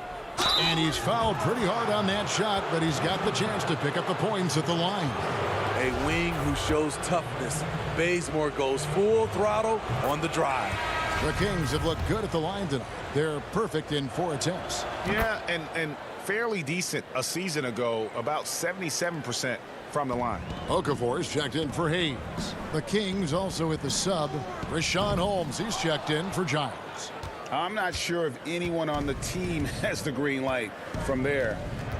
And he's fouled pretty hard on that shot, but he's got the chance to pick up the points at the line.
A wing who shows toughness. Bazemore goes full throttle on the drive.
The Kings have looked good at the line tonight. They're perfect in 4 attempts.
Yeah, and fairly decent a season ago, about 77% from the line.
Okafor's checked in for Hayes. The Kings also with the sub. Rashawn Holmes, he's checked in for Giles.
I'm not sure if anyone on the team has the green light from there.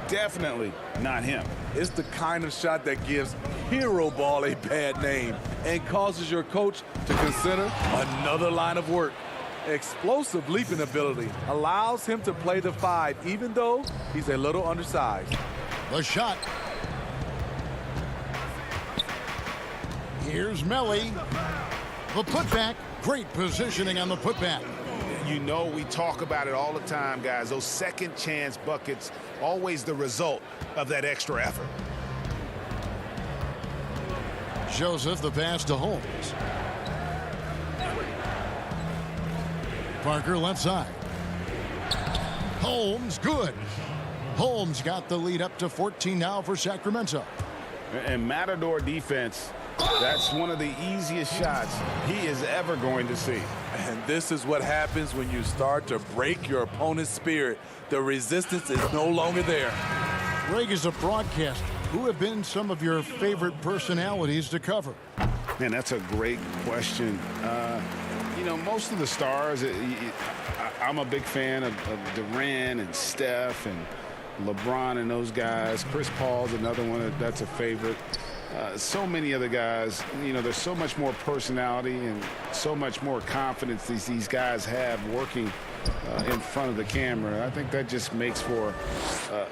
Definitely not him.
It's the kind of shot that gives hero ball a bad name and causes your coach to consider another line of work. Explosive leaping ability allows him to play the 5, even though he's a little undersized.
The shot. Here's Melly. The putback. Great positioning on the putback.
You know, we talk about it all the time, guys. Those second chance buckets, always the result of that extra effort.
Joseph, the pass to Holmes. Parker left side. Holmes, good. Holmes got the lead up to 14 now for Sacramento.
And Matador defense, that's one of the easiest shots he is ever going to see.
And this is what happens when you start to break your opponent's spirit. The resistance is no longer there.
Greg is a broadcaster. Who have been some of your favorite personalities to cover?
Man, that's a great question. You know, most of the stars, I'm a big fan of Durant and Steph and LeBron and those guys. Chris Paul's another one that's a favorite. So many other guys, you know, there's so much more personality and so much more confidence these guys have working in front of the camera. I think that just makes for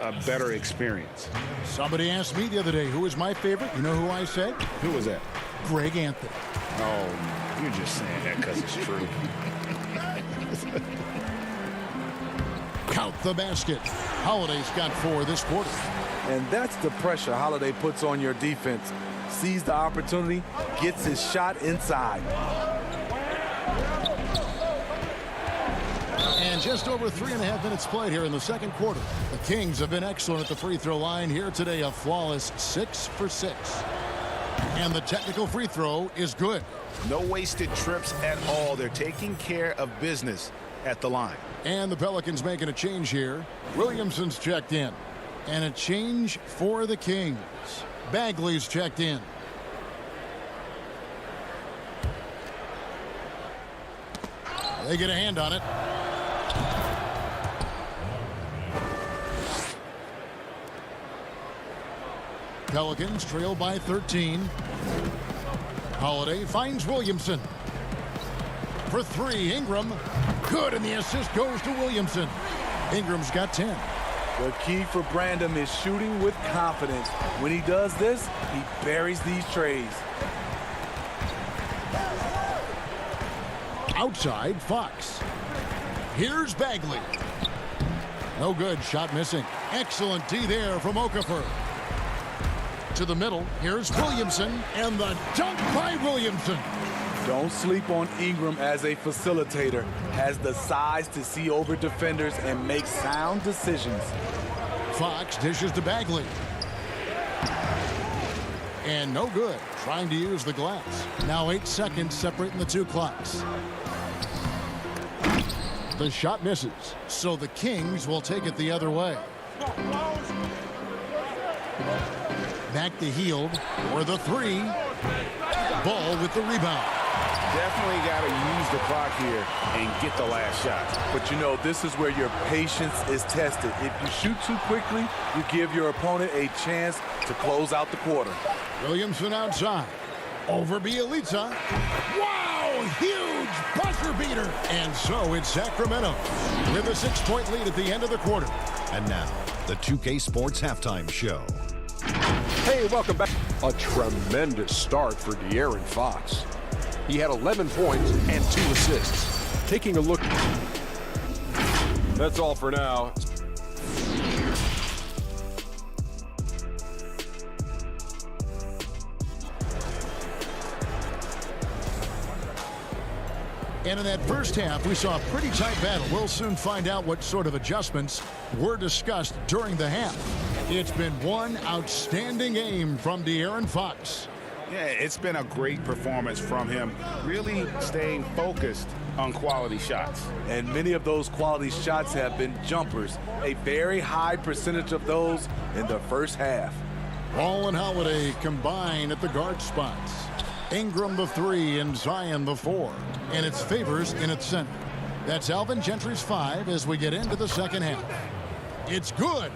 a better experience.
Somebody asked me the other day, who is my favorite? You know who I said?
Who was that?
Greg Anthony.
Oh, you're just saying that because it's true.
Count the basket. Holiday's got 4 this quarter.
And that's the pressure Holiday puts on your defense. Sees the opportunity, gets his shot inside.
And just over 3.5 minutes played here in the second quarter. The Kings have been excellent at the free throw line here today, a flawless 6 for 6. And the technical free throw is good.
No wasted trips at all. They're taking care of business at the line.
And the Pelicans making a change here. Williamson's checked in. And a change for the Kings. Bagley's checked in. They get a hand on it. Pelicans trail by 13. Holiday finds Williamson. For 3, Ingram. Good, and the assist goes to Williamson. Ingram's got 10.
The key for Brandon is shooting with confidence. When he does this, he buries these trays.
Outside, Fox. Here's Bagley. No good, shot missing. Excellent D there from Okafor. To the middle, here's Williamson, and the dunk by Williamson.
Don't sleep on Ingram as a facilitator. Has the size to see over defenders and make sound decisions.
Fox dishes to Bagley. And no good. Trying to use the glass. Now 8 seconds separating the 2 clocks. The shot misses. So the Kings will take it the other way. Back to Hield for the 3. Ball with the rebound.
Definitely got to use the clock here and get the last shot.
But you know, this is where your patience is tested. If you shoot too quickly, you give your opponent a chance to close out the quarter.
Williamson outside. Over Bielitsa. Wow! Huge buzzer beater. And so it's Sacramento with a 6-point lead at the end of the quarter.
And now, the 2K Sports Halftime Show.
Hey, welcome back. A tremendous start for De'Aaron Fox. He had 11 points and 2 assists. Taking a look. That's all for now.
And in that first half, we saw a pretty tight battle. We'll soon find out what sort of adjustments were discussed during the half. It's been one outstanding game from De'Aaron Fox.
Yeah, it's been a great performance from him, really staying focused on quality shots.
And many of those quality shots have been jumpers, a very high percentage of those in the first half.
Ball and Holiday combine at the guard spots. Ingram the 3 and Zion the 4. And it's Favors in its center. That's Alvin Gentry's 5 as we get into the second half. It's good.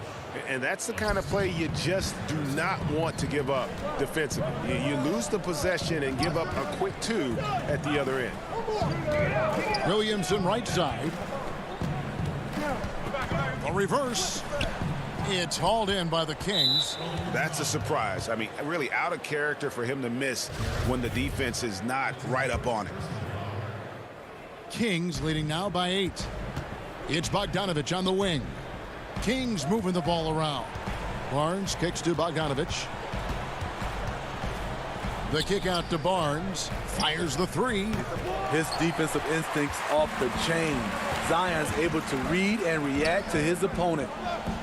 And that's the kind of play you just do not want to give up defensively. You lose the possession and give up a quick 2 at the other end.
Williamson right side. A reverse. It's hauled in by the Kings.
That's a surprise. I mean, really out of character for him to miss when the defense is not right up on it.
Kings leading now by 8. It's Bogdanovich on the wing. Kings moving the ball around. Barnes kicks to Bogdanovich. The kick out to Barnes. Fires the 3.
His defensive instincts off the chain. Zion's able to read and react to his opponent.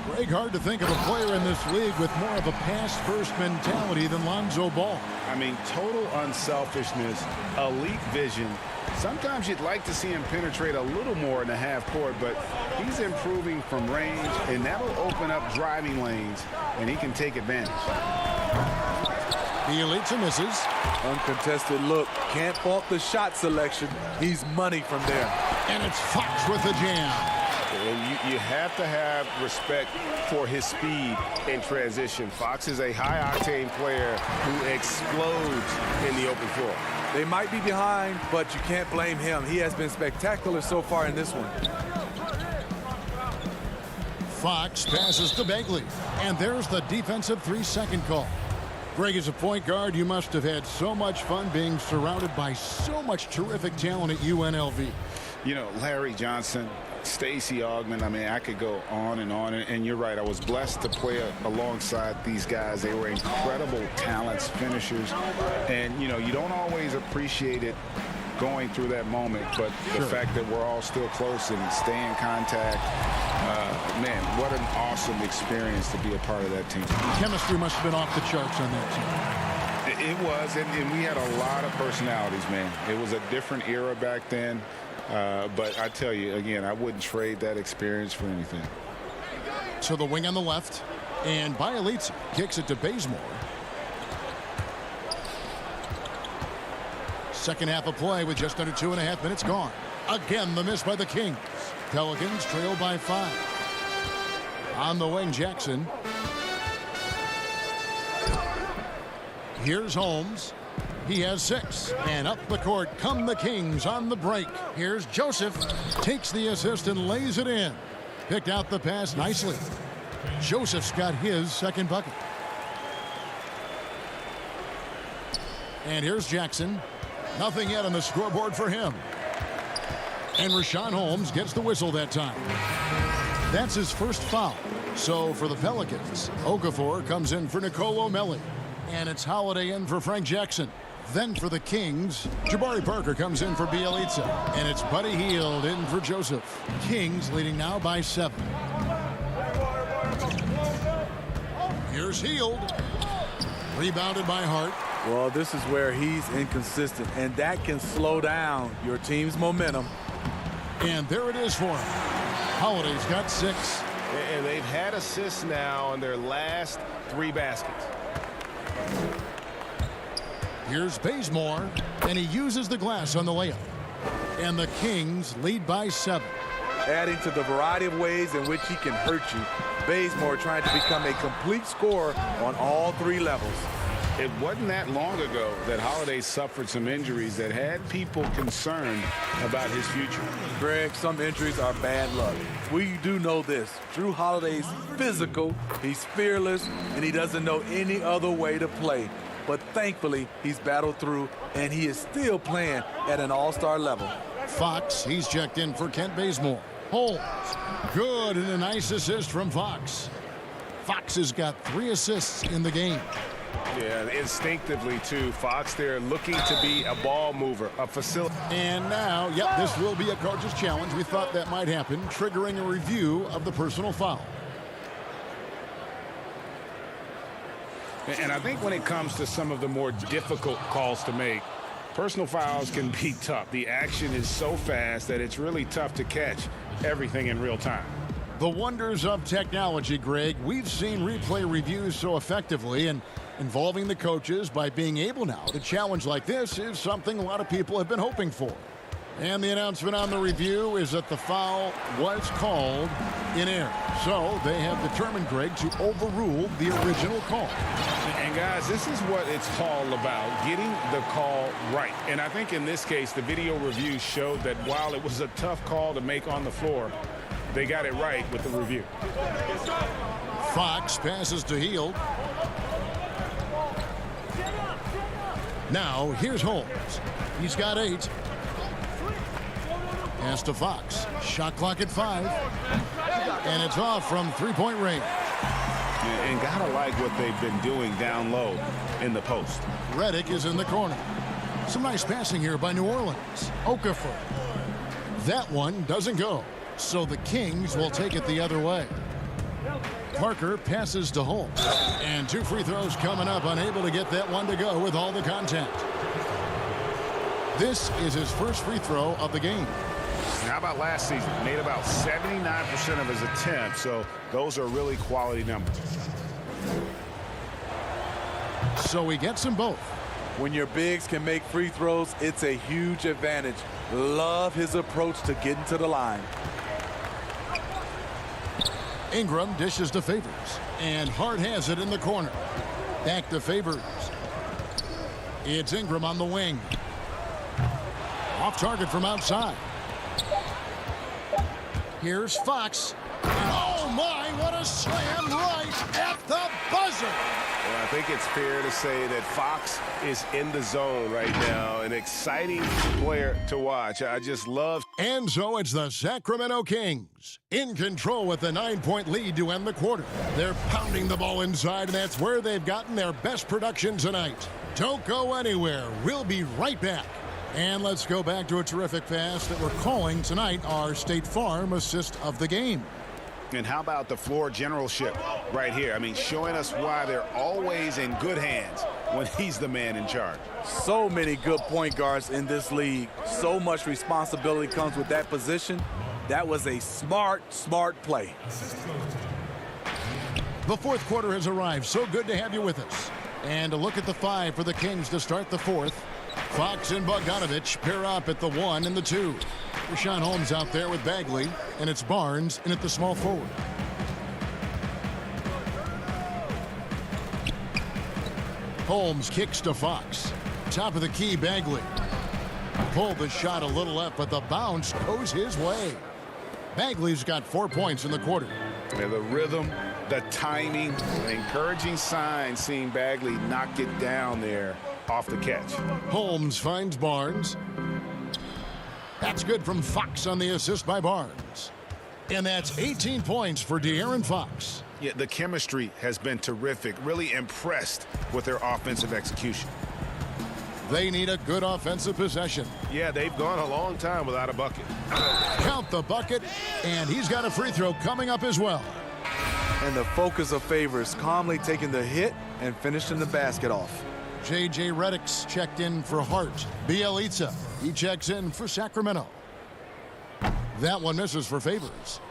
Greg, hard to think of a player in this league with more of a pass-first mentality than Lonzo Ball.
I mean, total unselfishness, elite vision. Sometimes you'd like to see him penetrate a little more in the half court, but he's improving from range, and that'll open up driving lanes, and he can take advantage.
Bielitsa misses.
Uncontested look. Can't fault the shot selection. He's money from there.
And it's Fox with the jam.
You have to have respect for his speed in transition. Fox is a high-octane player who explodes in the open floor.
They might be behind, but you can't blame him. He has been spectacular so far in this one.
Fox passes to Bagley. And there's the defensive 3-second call. Greg, as a point guard, you must have had so much fun being surrounded by so much terrific talent at UNLV.
You know, Larry Johnson, Stacey Augmon, I mean, I could go on. And you're right, I was blessed to play alongside these guys. They were incredible talents, finishers. And, you know, you don't always appreciate it going through that moment, but the fact that we're all still close and stay in contact, man, what an awesome experience to be a part of that team.
Chemistry must have been off the charts on that
team. It was, and we had a lot of personalities, man. It was a different era back then. But I tell you, again, I wouldn't trade that experience for anything.
So the wing on the left, and Bielitsa kicks it to Bazemore. Second half of play with just under 2.5 minutes gone. Again, the miss by the Kings. Pelicans trail by 5. On the wing, Jackson. Here's Holmes. He has 6. And up the court come the Kings on the break. Here's Joseph. Takes the assist and lays it in. Picked out the pass nicely. Joseph's got his second bucket. And here's Jackson. Nothing yet on the scoreboard for him. And Rashawn Holmes gets the whistle that time. That's his first foul. So for the Pelicans, Okafor comes in for Nicolo Melli. And it's Holiday in for Frank Jackson. Then for the Kings, Jabari Parker comes in for Bielitsa. And it's Buddy Hield in for Joseph. Kings leading now by 7. Here's Hield. Rebounded by Hart.
Well, this is where he's inconsistent, and that can slow down your team's momentum.
And there it is for him. Holiday's got 6.
And they've had assists now on their last 3 baskets.
Here's Bazemore, and he uses the glass on the layup. And the Kings lead by 7.
Adding to the variety of ways in which he can hurt you, Bazemore trying to become a complete scorer on all 3 levels.
It wasn't that long ago that Holiday suffered some injuries that had people concerned about his future.
Greg, some injuries are bad luck. We do know this. Drew Holiday's physical, he's fearless, and he doesn't know any other way to play. But thankfully, he's battled through, and he is still playing at an all-star level.
Fox, he's checked in for Kent Bazemore. Holmes, good, and a nice assist from Fox. Fox has got 3 assists in the game.
Yeah, instinctively, too. Fox there looking to be a ball mover, a facility.
And now, this will be a coach's challenge. We thought that might happen, triggering a review of the personal foul.
And I think when it comes to some of the more difficult calls to make, personal fouls can be tough. The action is so fast that it's really tough to catch everything in real time.
The wonders of technology, Greg. We've seen replay reviews so effectively, and involving the coaches by being able now to challenge like this is something a lot of people have been hoping for. And the announcement on the review is that the foul was called in air. So they have determined, Greg, to overrule the original call.
And guys, this is what it's all about, getting the call right. And I think in this case, the video review showed that while it was a tough call to make on the floor, they got it right with the review.
Fox passes to Hield. Now here's Holmes. He's got 8. Pass to Fox. Shot clock at 5. And it's off from three-point range.
And gotta like what they've been doing down low in the post.
Redick is in the corner. Some nice passing here by New Orleans. Okafor. That one doesn't go. So the Kings will take it the other way. Parker passes to Holmes. And 2 free throws coming up. Unable to get that one to go with all the contact. This is his first free throw of the game.
How about last season? Made about 79% of his attempts, so those are really quality numbers.
So he gets them both.
When your bigs can make free throws, it's a huge advantage. Love his approach to getting to the line.
Ingram dishes to Favors. And Hart has it in the corner. Back to Favors. It's Ingram on the wing. Off target from outside. Here's Fox. Oh, my, what a slam right at the buzzer.
Well, I think it's fair to say that Fox is in the zone right now. An exciting player to watch. I just love.
And so it's the Sacramento Kings in control with a 9-point lead to end the quarter. They're pounding the ball inside, and that's where they've gotten their best production tonight. Don't go anywhere. We'll be right back. And let's go back to a terrific pass that we're calling tonight our State Farm assist of the game.
And how about the floor generalship right here? I mean, showing us why they're always in good hands when he's the man in charge.
So many good point guards in this league. So much responsibility comes with that position. That was a smart play.
The fourth quarter has arrived. So good to have you with us. And a look at the 5 for the Kings to start the fourth. Fox and Bogdanovich pair up at the 1 and the 2. Richaun Holmes out there with Bagley, and it's Barnes in at the small forward. Holmes kicks to Fox. Top of the key, Bagley. Pulled the shot a little left, but the bounce goes his way. Bagley's got 4 points in the quarter.
Yeah, the rhythm, the timing, the encouraging sign seeing Bagley knock it down there off the catch.
Holmes finds Barnes. That's good from Fox on the assist by Barnes. And that's 18 points for De'Aaron Fox.
Yeah, the chemistry has been terrific. Really impressed with their offensive execution.
They need a good offensive possession.
Yeah, they've gone a long time without a bucket.
Count the bucket, and he's got a free throw coming up as well.
And the focus of Favors, calmly taking the hit and finishing the basket off.
J.J. Redick's checked in for Hart. Bielitsa, he checks in for Sacramento. That one misses for Favors.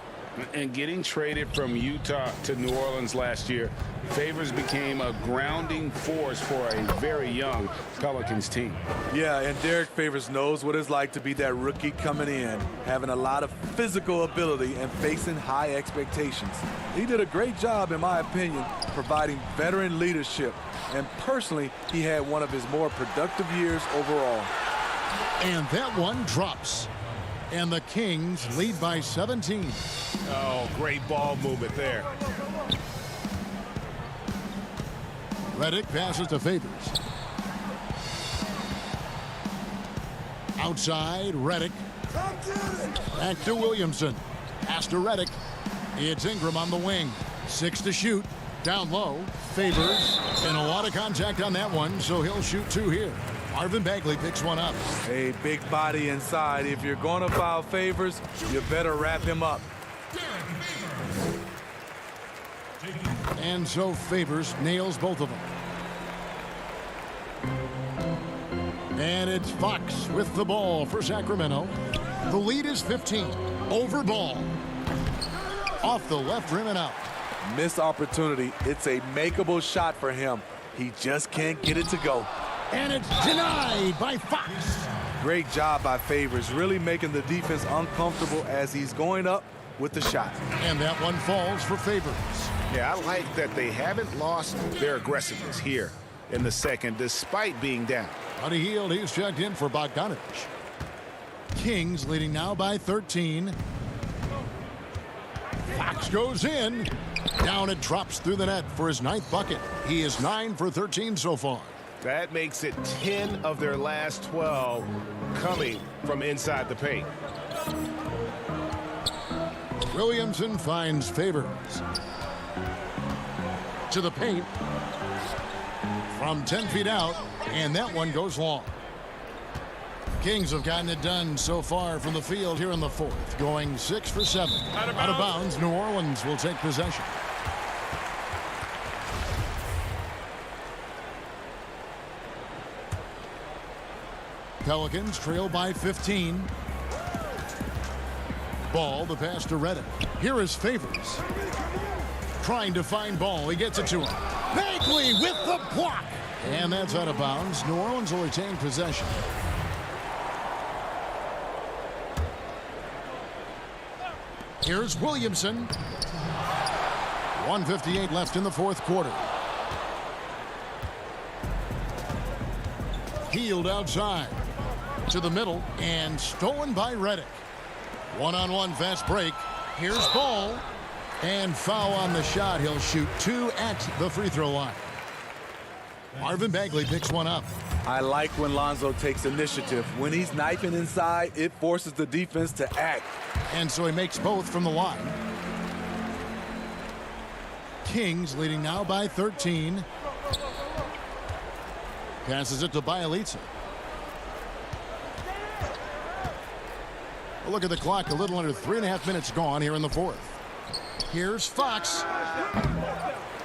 And getting traded from Utah to New Orleans last year, Favors became a grounding force for a very young Pelicans team.
Yeah, and Derek Favors knows what it's like to be that rookie coming in, having a lot of physical ability and facing high expectations. He did a great job, in my opinion, providing veteran leadership. And personally, he had one of his more productive years overall.
And that one drops. And the Kings lead by 17.
Oh, great ball movement there.
Redick passes to Favors. Outside, Redick. Back to Williamson. Pass to Redick. It's Ingram on the wing. 6 to shoot. Down low. Favors. And a lot of contact on that one, so he'll shoot 2 here. Marvin Bagley picks one up.
A big body inside. If you're going to foul Favors, you better wrap him up.
And so Favors nails both of them. And it's Fox with the ball for Sacramento. The lead is 15. Over ball. Off the left rim and out.
Missed opportunity. It's a makeable shot for him. He just can't get it to go.
And it's denied by Fox.
Great job by Favors, really making the defense uncomfortable as he's going up with the shot.
And that one falls for Favors.
Yeah, I like that they haven't lost their aggressiveness here in the second, despite being down.
On a yield, he's checked in for Bogdanovic. Kings leading now by 13. Fox goes in. Down it drops through the net for his 9th bucket. He is 9 for 13 so far.
That makes it 10 of their last 12 coming from inside the paint.
Williamson finds Favors. To the paint. From 10 feet out, and that one goes long. Kings have gotten it done so far from the field here in the 4th, going 6 for 7. Out of bounds, New Orleans will take possession. Pelicans trail by 15. Ball, the pass to Reddick. Here is Favors. Trying to find Ball. He gets it to him. Bagley with the block. And that's out of bounds. New Orleans will retain possession. Here's Williamson. 1:58 left in the 4th quarter. Healed outside. To the middle and stolen by Reddick. One-on-one fast break. Here's Ball. And foul on the shot. He'll shoot 2 at the free throw line. Marvin Bagley picks one up.
I like when Lonzo takes initiative. When he's knifing inside, it forces the defense to act.
And so he makes both from the line. Kings leading now by 13. Passes it to Bielitsa. Look at the clock. A little under 3.5 minutes gone here in the 4th. Here's Fox.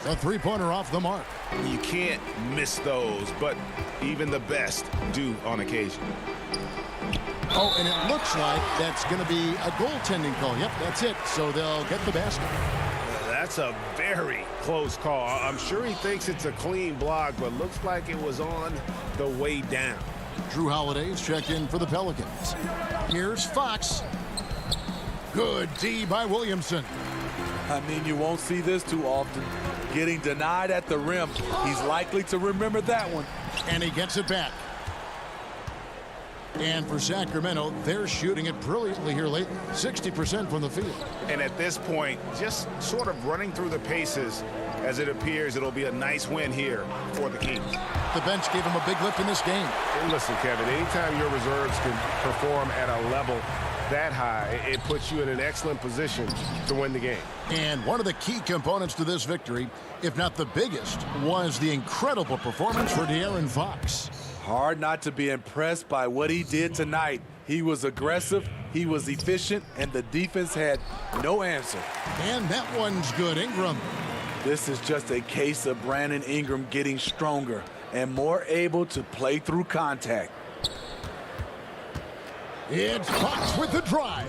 A three-pointer off the mark.
You can't miss those, but even the best do on occasion.
Oh, and it looks like that's going to be a goaltending call. Yep, that's it. So they'll get the basket.
That's a very close call. I'm sure he thinks it's a clean block, but looks like it was on the way down.
Drew Holiday's checked in for the Pelicans. Here's Fox. Good D by Williamson.
I mean, you won't see this too often. Getting denied at the rim. He's likely to remember that one.
And he gets it back. And for Sacramento, they're shooting it brilliantly here lately. 60% from the field.
And at this point, just sort of running through the paces, as it appears it'll be a nice win here for the Kings.
The bench gave him a big lift in this game.
And listen, Kevin, anytime your reserves can perform at a level that high, it puts you in an excellent position to win the game.
And one of the key components to this victory, if not the biggest, was the incredible performance for De'Aaron Fox.
Hard not to be impressed by what he did tonight. He was aggressive, he was efficient, and the defense had no answer.
And that one's good, Ingram.
This is just a case of Brandon Ingram getting stronger and more able to play through contact.
It's Fox with the drive.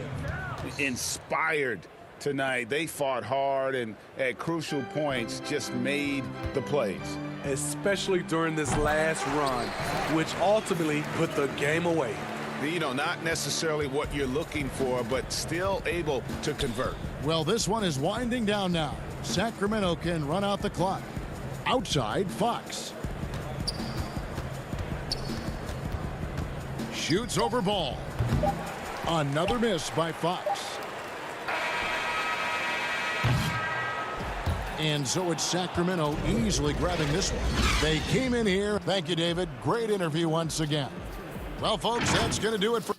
Inspired tonight. They fought hard and at crucial points just made the plays.
Especially during this last run, which ultimately put the game away.
You know, not necessarily what you're looking for, but still able to convert.
Well, this one is winding down now. Sacramento can run out the clock. Outside, Fox. Shoots over Ball. Another miss by Fox. And so it's Sacramento easily grabbing this one. They came in here. Thank you, David. Great interview once again. Well, folks, that's going to do it for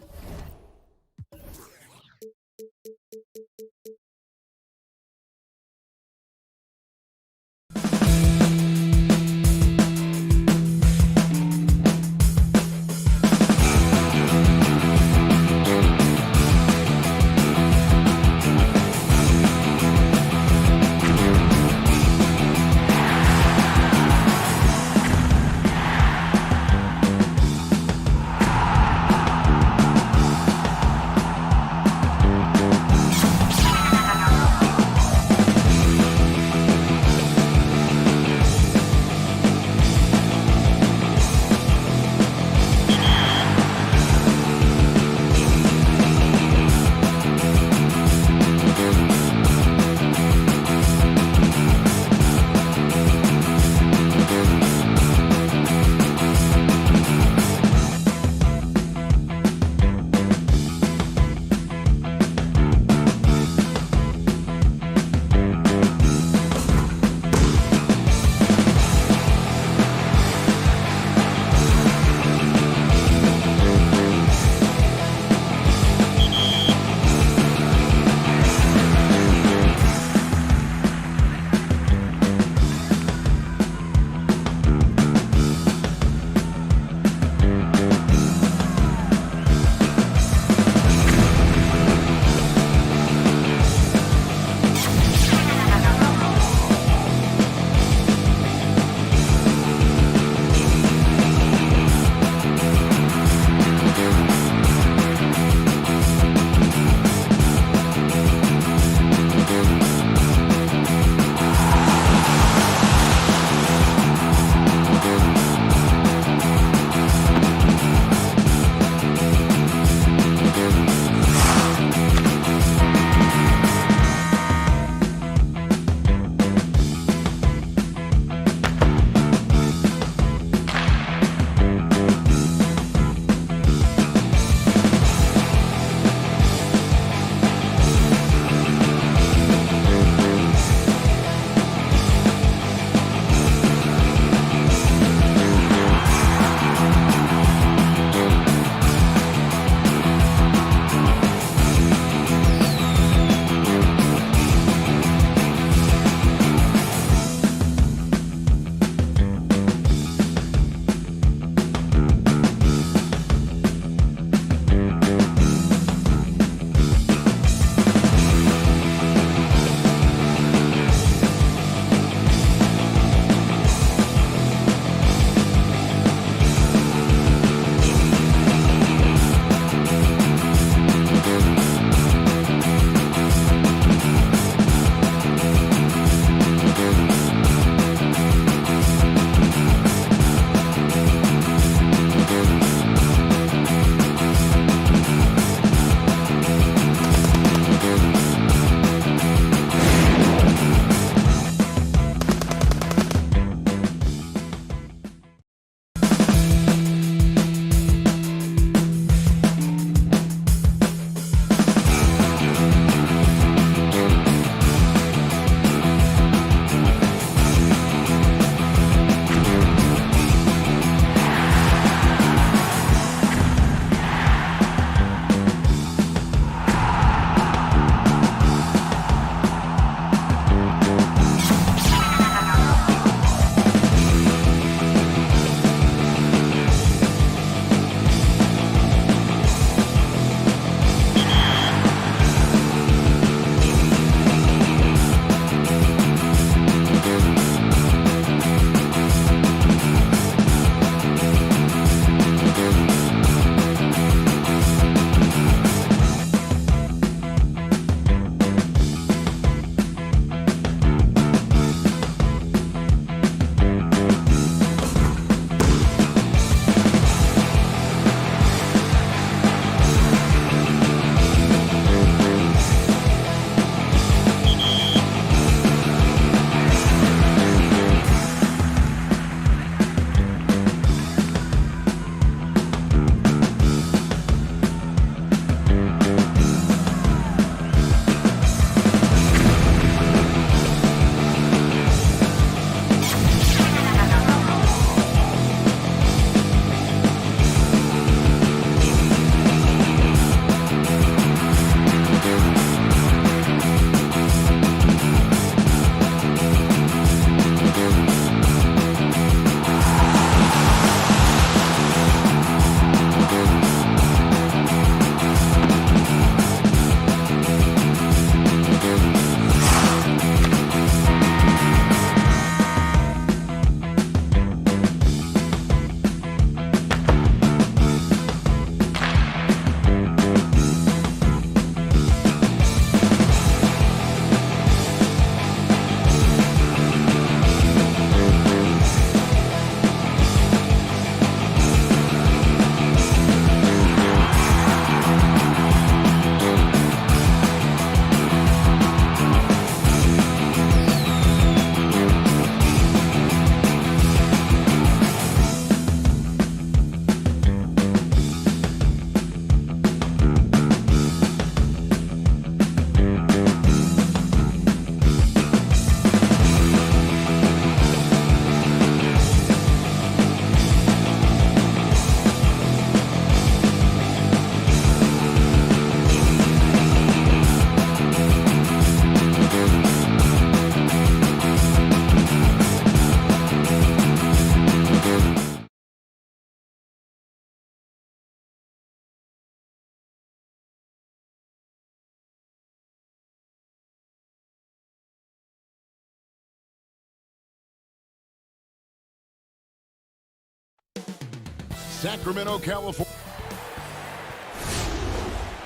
Sacramento, California.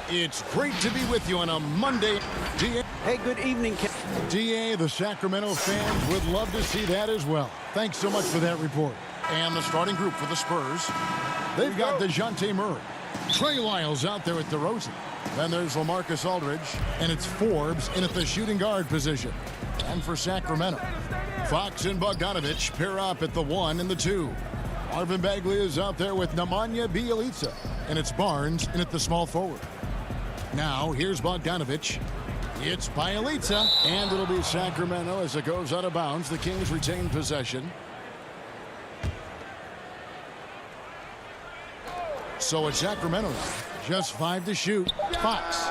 It's great to be with you on a Monday. DA.
Hey, good evening, Ken.
DA, the Sacramento fans would love to see that as well. Thanks so much for that report. And the starting group for the Spurs. They've got DeJounte Murray. Trey Lyles out there at DeRozan. Then there's LaMarcus Aldridge. And it's Forbes in at the shooting guard position. And for Sacramento, Fox and Bogdanovich pair up at the 1 and the 2. Marvin Bagley is out there with Nemanja Bjelica. And it's Barnes in at the small forward. Now, here's Bogdanovich. It's Bjelica, and it'll be Sacramento as it goes out of bounds. The Kings retain possession. So it's Sacramento now. Just 5 to shoot. Fox.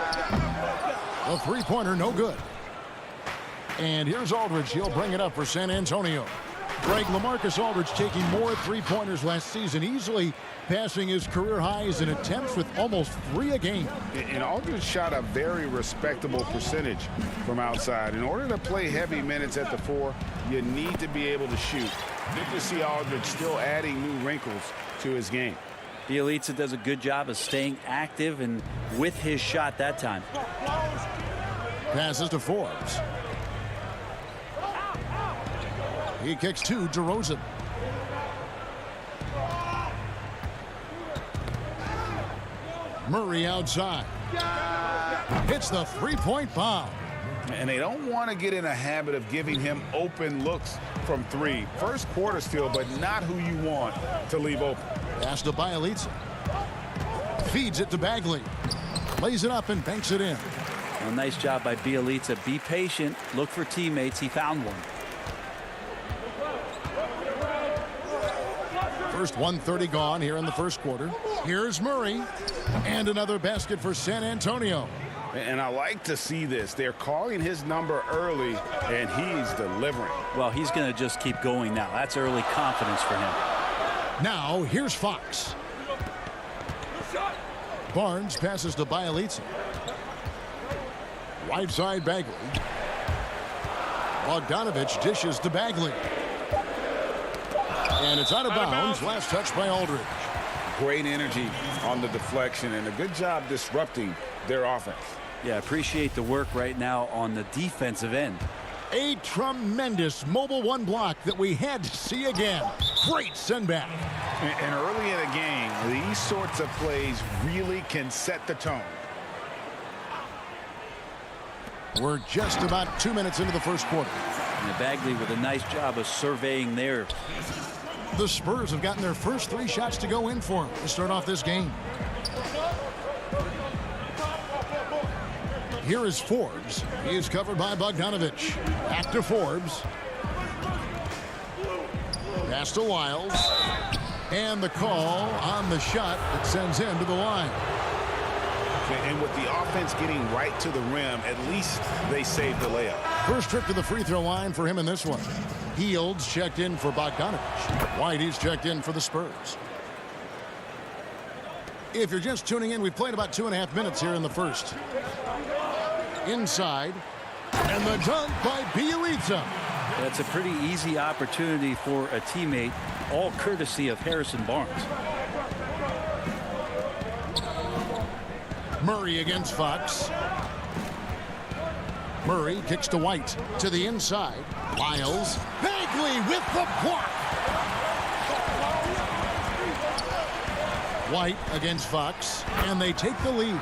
The three-pointer, no good. And here's Aldridge. He'll bring it up for San Antonio. Greg, LaMarcus Aldridge taking more three-pointers last season, easily passing his career highs in attempts with almost 3 a game.
And Aldridge shot a very respectable percentage from outside. In order to play heavy minutes at the 4, you need to be able to shoot. Good to see Aldridge still adding new wrinkles to his game.
Bjelica does a good job of staying active and with his shot that time.
Passes to Forbes. He kicks to DeRozan. Murray outside. Hits the three-point bomb.
And they don't want to get in a habit of giving him open looks from 3. First quarter still, but not who you want to leave open.
Pass to Bjelica. Feeds it to Bagley. Lays it up and banks it in.
Well, nice job by Bjelica. Be patient. Look for teammates. He found one.
First 1:30 gone here in the first quarter. Here's Murray. And another basket for San Antonio.
And I like to see this. They're calling his number early, and he's delivering.
Well, he's going to just keep going now. That's early confidence for him.
Now, here's Fox. Barnes passes to Bjelica. Right side Bagley. Bogdanovich dishes to Bagley. And it's out of bounds. Last touch by Aldridge.
Great energy on the deflection and a good job disrupting their offense.
Yeah, appreciate the work right now on the defensive end.
A tremendous mobile 1 block that we had to see again. Great send back.
And early in a game, these sorts of plays really can set the tone.
We're just about 2 minutes into the first quarter.
And Bagley with a nice job of surveying there.
The Spurs have gotten their first 3 shots to go in for them to start off this game. Here is Forbes. He is covered by Bogdanovich. Back to Forbes. Pass to Lyles. And the call on the shot that sends him to the line.
And with the offense getting right to the rim, at least they saved the layup.
First trip to the free throw line for him in this one. Fields checked in for Bogdanovich. Whitey's checked in for the Spurs. If you're just tuning in, we've played about 2.5 minutes here in the first. Inside. And the dunk by Bjelica.
That's a pretty easy opportunity for a teammate, all courtesy of Harrison Barnes.
Murray against Fox. Murray kicks to White to the inside. Lyles. Bagley with the block. White against Fox, and they take the lead.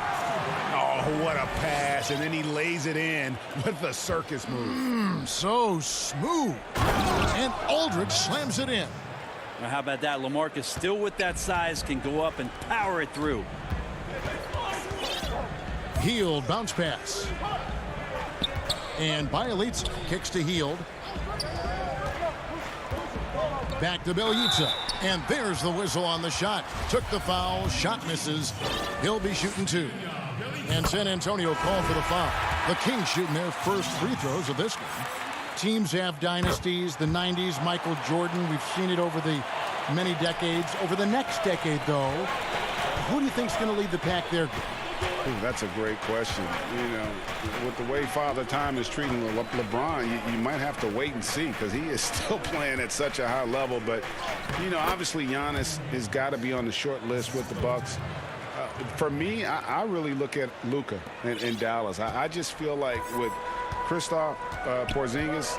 Oh, what a pass, and then he lays it in with the circus move.
So smooth. And Aldridge slams it in.
Now, how about that? LaMarcus still with that size can go up and power it through.
Hield bounce pass. And Bjelica kicks to Hield. Back to Bjelica. And there's the whistle on the shot. Took the foul. Shot misses. He'll be shooting 2. And San Antonio called for the foul. The Kings shooting their first free throws of this game. Teams have dynasties. The 90s, Michael Jordan. We've seen it over the many decades. Over the next decade, though, who do you think's going to lead the pack there?
Ooh, that's a great question. You know, with the way Father Time is treating LeBron, you might have to wait and see because he is still playing at such a high level. But, you know, obviously Giannis has got to be on the short list with the Bucks. For me, I really look at Luka in Dallas. I just feel like with Kristaps Porzingis,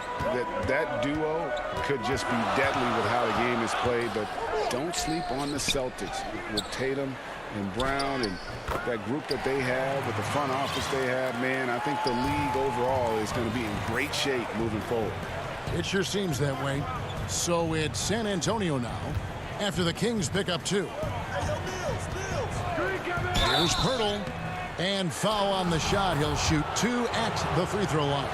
that duo could just be deadly with how the game is played. But don't sleep on the Celtics with Tatum and Brown and that group that they have with the front office they have. Man, I think the league overall is going to be in great shape moving forward.
It sure seems that way. So it's San Antonio now after the Kings pick up 2. Here's Pirtle, and foul on the shot. He'll shoot 2 at the free throw line.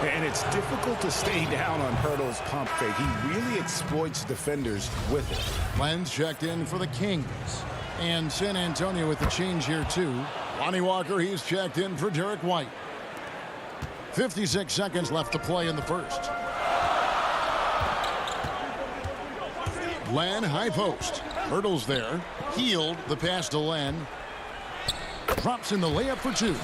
And it's difficult to stay down on Pirtle's pump fake. He really exploits defenders with it.
Lenz checked in for the Kings. And San Antonio with the change here, too. Lonnie Walker, he's checked in for Derek White. 56 seconds left to play in the first. Len, high post. Pirtle's there. Healed the pass to Len. Drops in the layup for 2.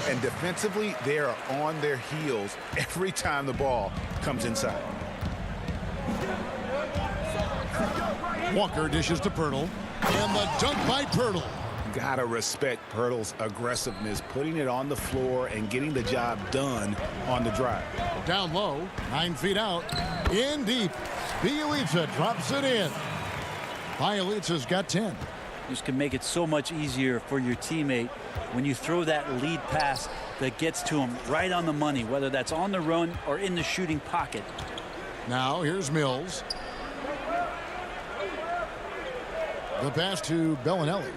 And defensively, they are on their heels every time the ball comes inside.
Walker dishes to Pirtle. And the dunk by Pirtle.
Gotta respect Pirtle's aggressiveness, putting it on the floor and getting the job done on the drive.
Down low, 9 feet out. In deep. Bielitsa drops it in. Bielitsa's got 10.
This can make it so much easier for your teammate when you throw that lead pass that gets to him right on the money, whether that's on the run or in the shooting pocket.
Now here's Mills. The pass to Bellinelli.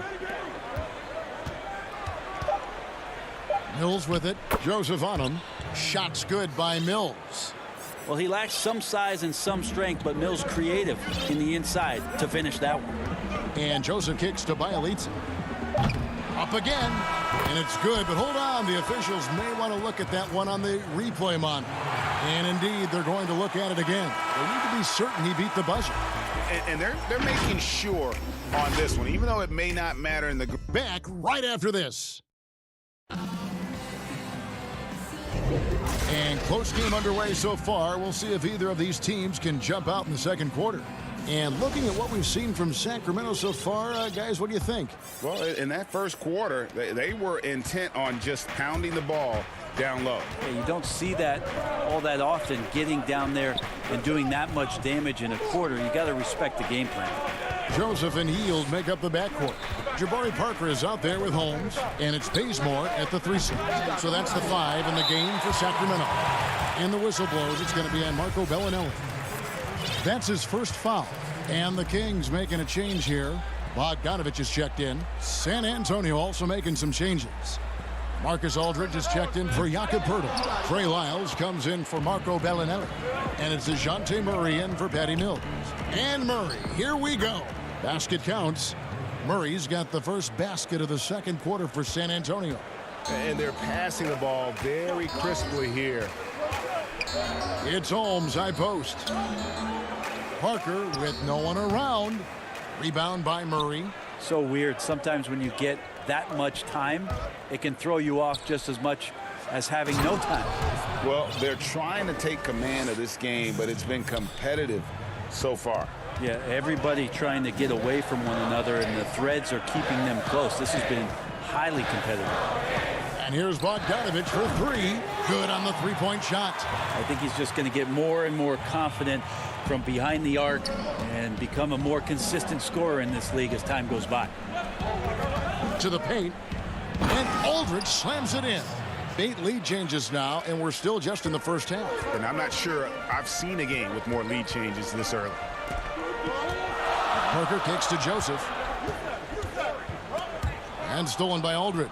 Mills with it. Joseph on him. Shots good by Mills.
Well, he lacks some size and some strength, but Mills creative in the inside to finish that one.
And Joseph kicks to Bielitsa. Up again. And it's good, but hold on. The officials may want to look at that one on the replay monitor. And indeed, they're going to look at it again. They need to be certain he beat the buzzer.
And they're making sure on this one, even though it may not matter in the...
Back right after this. And close game underway so far. We'll see if either of these teams can jump out in the second quarter. And looking at what we've seen from Sacramento so far, guys, what do you think?
Well, in that first quarter, they were intent on just pounding the ball down low.
Yeah, you don't see that all that often, getting down there and doing that much damage in a quarter. You got to respect the game plan.
Joseph and Hield make up the backcourt. Jabari Parker is out there with Holmes, and it's Bazemore at the 3 slot. So that's the 5 in the game for Sacramento. And the whistle blows. It's going to be on Marco Bellinelli. That's his first foul. And the Kings making a change here. Bogdanovich is checked in. San Antonio also making some changes. Marcus Aldridge is checked in for Jakob Poeltl. Trey Lyles comes in for Marco Bellinelli. And it's DeJounte Murray in for Patty Mills. And Murray, here we go. Basket counts. Murray's got the first basket of the second quarter for San Antonio.
And they're passing the ball very crisply here.
It's Holmes, high post. Parker with no one around. Rebound by Murray.
So weird. Sometimes when you get that much time, it can throw you off just as much as having no time.
Well, they're trying to take command of this game, but it's been competitive so far.
Yeah, everybody trying to get away from one another, and the threads are keeping them close. This has been highly competitive.
And here's Bogdanovich for 3. Good on the three-point shot.
I think he's just going to get more and more confident from behind the arc and become a more consistent scorer in this league as time goes by.
To the paint. And Aldridge slams it in. 8 lead changes now, and we're still just in the first half.
And I'm not sure I've seen a game with more lead changes this early.
Parker kicks to Joseph. And stolen by Aldridge.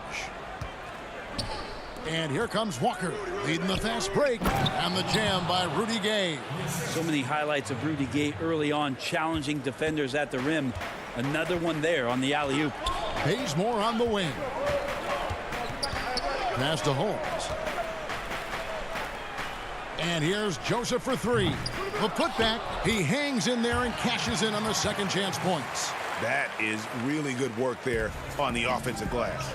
And here comes Walker, leading the fast break. And the jam by Rudy Gay.
So many highlights of Rudy Gay early on, challenging defenders at the rim. Another one there on the alley-oop.
Bazemore on the wing. Pass to Holmes. And here's Joseph for 3. The putback. He hangs in there and cashes in on the second chance points.
That is really good work there on the offensive glass.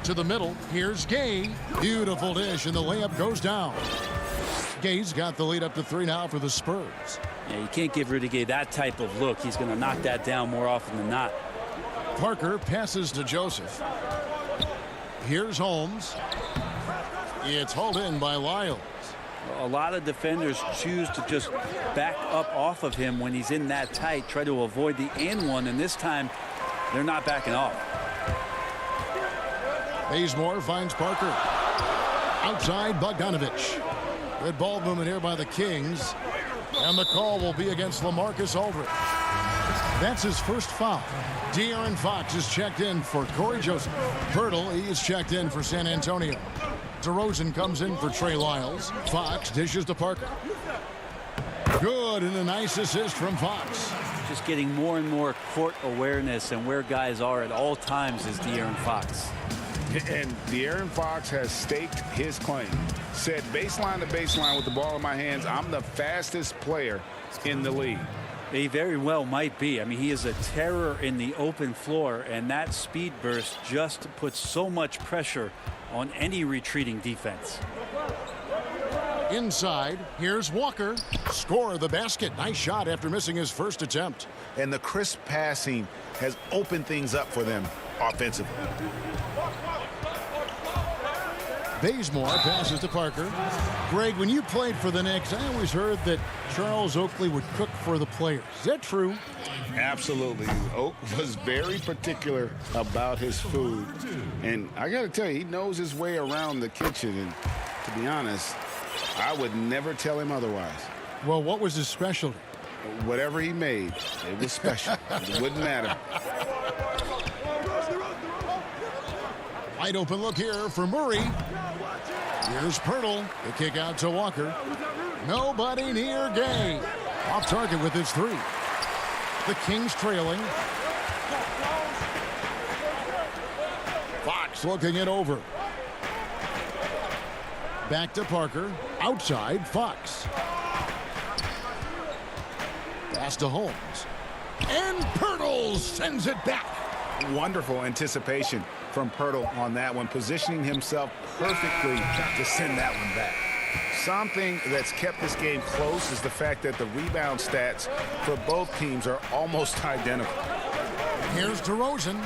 To the middle, here's Gay. Beautiful dish, and the layup goes down. Gay's got the lead up to 3 now for the Spurs.
Yeah, you can't give Rudy Gay that type of look. He's going to knock that down more often than not.
Parker passes to Joseph. Here's Holmes. It's hauled in by Lyles.
A lot of defenders choose to just back up off of him when he's in that tight, try to avoid the and one, and this time they're not backing off.
Bazemore finds Parker. Outside, Bogdanovich. Good ball movement here by the Kings. And the call will be against LaMarcus Aldridge. That's his first foul. De'Aaron Fox is checked in for Corey Joseph. Pirtle, he is checked in for San Antonio. DeRozan comes in for Trey Lyles. Fox dishes to Parker. Good, and a nice assist from Fox.
Just getting more and more court awareness and where guys are at all times is De'Aaron Fox.
And De'Aaron Fox has staked his claim. Said baseline to baseline with the ball in my hands, I'm the fastest player in the league.
He very well might be. I mean, he is a terror in the open floor, and that speed burst just puts so much pressure on any retreating defense.
Inside, here's Walker. Score the basket. Nice shot after missing his first attempt.
And the crisp passing has opened things up for them offensively.
Bazemore passes to Parker. Greg, when you played for the Knicks, I always heard that Charles Oakley would cook for the players. Is that true?
Absolutely. Oak was very particular about his food. And I got to tell you, he knows his way around the kitchen. And to be honest, I would never tell him otherwise.
Well, what was his specialty?
Whatever he made, it was special. It wouldn't matter.
Wide open look here for Murray. Here's Pirtle. The kick out to Walker. Nobody near Gay. Off target with his 3. The Kings trailing. Fox looking it over. Back to Parker. Outside, Fox. Pass to Holmes. And Pirtle sends it back.
Wonderful anticipation from Pirtle on that one, positioning himself perfectly to send that one back. Something that's kept this game close is the fact that the rebound stats for both teams are almost identical.
Here's DeRozan.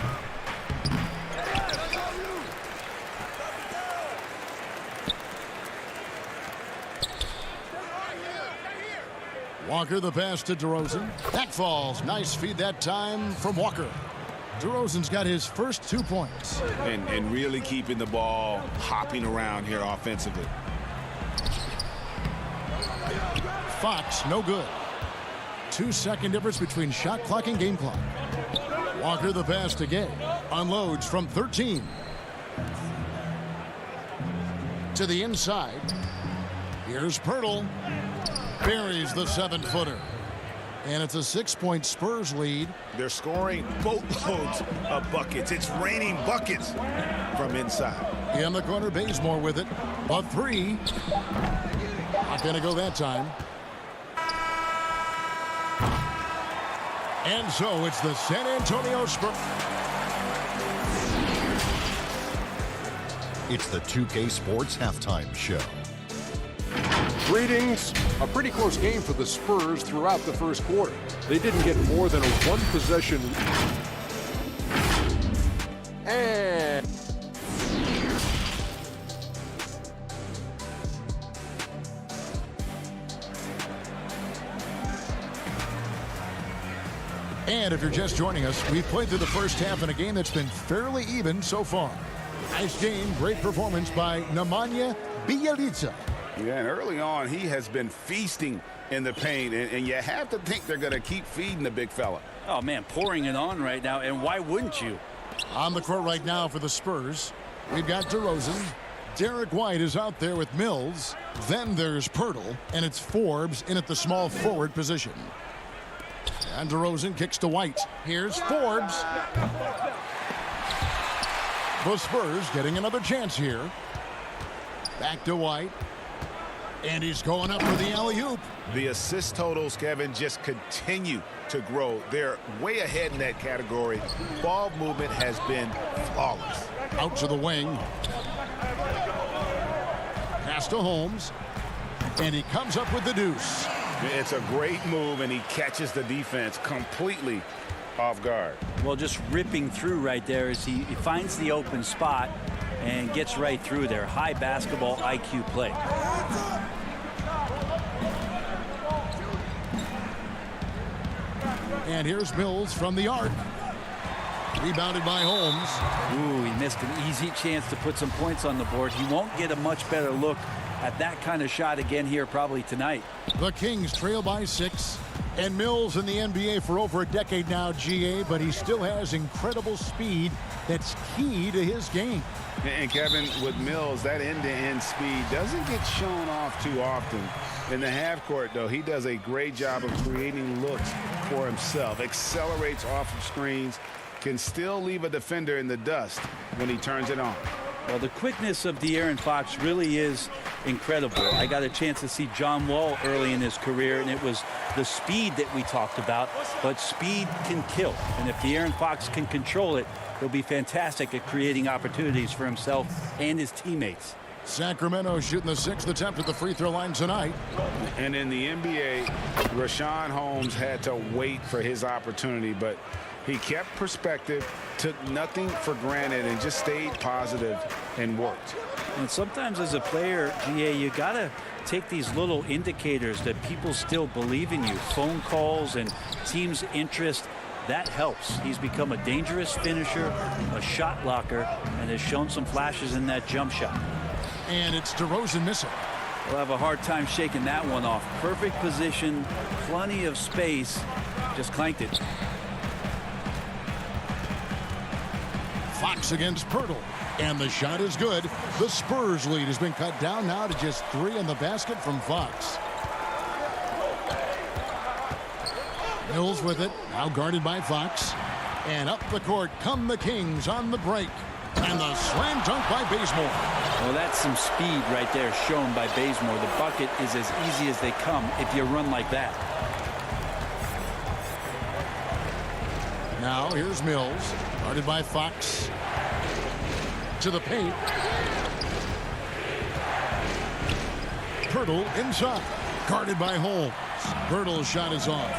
Walker the pass to DeRozan. That falls. Nice feed that time from Walker. DeRozan's got his first 2 points.
And really keeping the ball hopping around here offensively.
Fox, no good. 2-second difference between shot clock and game clock. Walker the pass to Gay. Unloads from 13. To the inside. Here's Pirtle. Buries the 7-footer. And it's a 6-point Spurs lead.
They're scoring boatloads of buckets. It's raining buckets from inside.
In the corner, Bazemore with it. A 3. Not going to go that time. And so it's the San Antonio Spurs.
It's the 2K Sports Halftime Show.
Greetings. A pretty close game for the Spurs throughout the first quarter. They didn't get more than a one-possession. And
if you're just joining us, we've played through the first half in a game that's been fairly even so far. Nice game, great performance by Nemanja Bjelica.
Yeah, and early on, he has been feasting in the paint, and you have to think they're going to keep feeding the big fella.
Oh, man, pouring it on right now, and why wouldn't you?
On the court right now for the Spurs, we've got DeRozan. Derek White is out there with Mills. Then there's Pirtle, and it's Forbes in at the small forward position. And DeRozan kicks to White. Here's Forbes. The Spurs getting another chance here. Back to White. And he's going up for the alley-oop.
The assist totals, Kevin, just continue to grow. They're way ahead in that category. Ball movement has been flawless.
Out to the wing. Pass to Holmes. And he comes up with the deuce.
It's a great move, and he catches the defense completely off guard.
Well, just ripping through right there as he finds the open spot and gets right through there. High basketball IQ play.
And here's Mills from the arc. Rebounded by Holmes.
Ooh, he missed an easy chance to put some points on the board. He won't get a much better look at that kind of shot again here probably tonight.
The Kings trail by 6. And Mills in the NBA for over a decade now, GA, but he still has incredible speed that's key to his game.
And Kevin, with Mills, that end-to-end speed doesn't get shown off too often. In the half court, though, he does a great job of creating looks for himself. Accelerates off of screens, can still leave a defender in the dust when he turns it on.
Well, the quickness of De'Aaron Fox really is incredible. I got a chance to see John Wall early in his career, and it was the speed that we talked about, but speed can kill. And if De'Aaron Fox can control it, he'll be fantastic at creating opportunities for himself and his teammates.
Sacramento shooting the 6th attempt at the free throw line tonight.
And in the NBA, Rashawn Holmes had to wait for his opportunity, but he kept perspective, took nothing for granted, and just stayed positive and worked.
And sometimes as a player, GA, you got to take these little indicators that people still believe in you. Phone calls and team's interest. That helps. He's become a dangerous finisher, a shot blocker, and has shown some flashes in that jump shot.
And it's DeRozan missing.
We'll have a hard time shaking that one off. Perfect position, plenty of space, just clanked it.
Fox against Pirtle. And the shot is good. The Spurs lead has been cut down now to just 3 in the basket from Fox. Mills with it. Now guarded by Fox. And up the court come the Kings on the break. And the slam dunk by Bazemore.
Well, that's some speed right there shown by Bazemore. The bucket is as easy as they come if you run like that.
Now here's Mills. Guarded by Fox. To the paint. Pirtle inside. Guarded by Holmes. Pirtle's shot is off.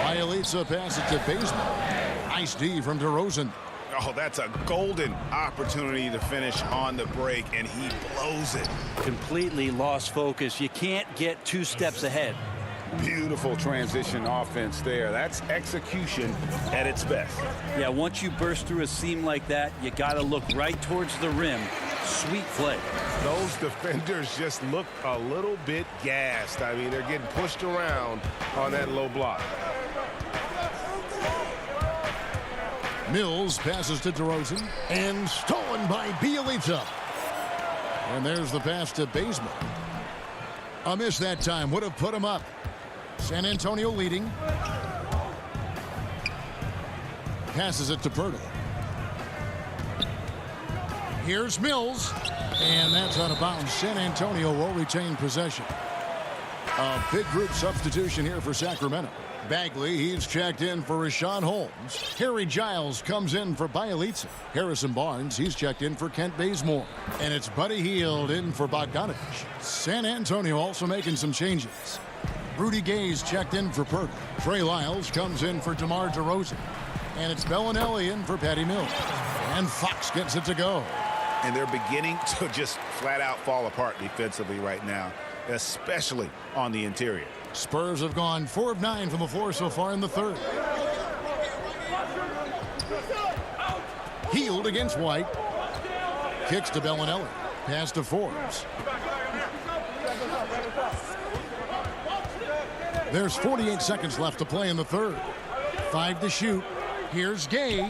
Bielitsa passes to Bazemore. Nice D from DeRozan.
Oh, that's a golden opportunity to finish on the break, and he blows it.
Completely lost focus. You can't get 2 steps ahead.
Beautiful transition offense there. That's execution at its best.
Yeah, once you burst through a seam like that, you got to look right towards the rim. Sweet play.
Those defenders just look a little bit gassed. I mean, they're getting pushed around on that low block.
Mills passes to DeRozan and stolen by Bielitsa. And there's the pass to Bazemore. A miss that time would have put him up. San Antonio leading. Passes it to Pirtle. Here's Mills. And that's out of bounds. San Antonio will retain possession. A big group substitution here for Sacramento. Bagley, he's checked in for Rashawn Holmes. Harry Giles comes in for Bielitsa. Harrison Barnes, he's checked in for Kent Bazemore. And it's Buddy Hield in for Bogdanovich. San Antonio also making some changes. Rudy Gay's checked in for Pirtle. Trey Lyles comes in for DeMar DeRozan. And it's Bellinelli in for Patty Mills. And Fox gets it to go.
And they're beginning to just flat out fall apart defensively right now, especially on the interior.
Spurs have gone 4 of 9 from the floor so far in the third. Hield against White. Kicks to Bellinelli. Pass to Forbes. There's 48 seconds left to play in the third. 5 to shoot. Here's Gay.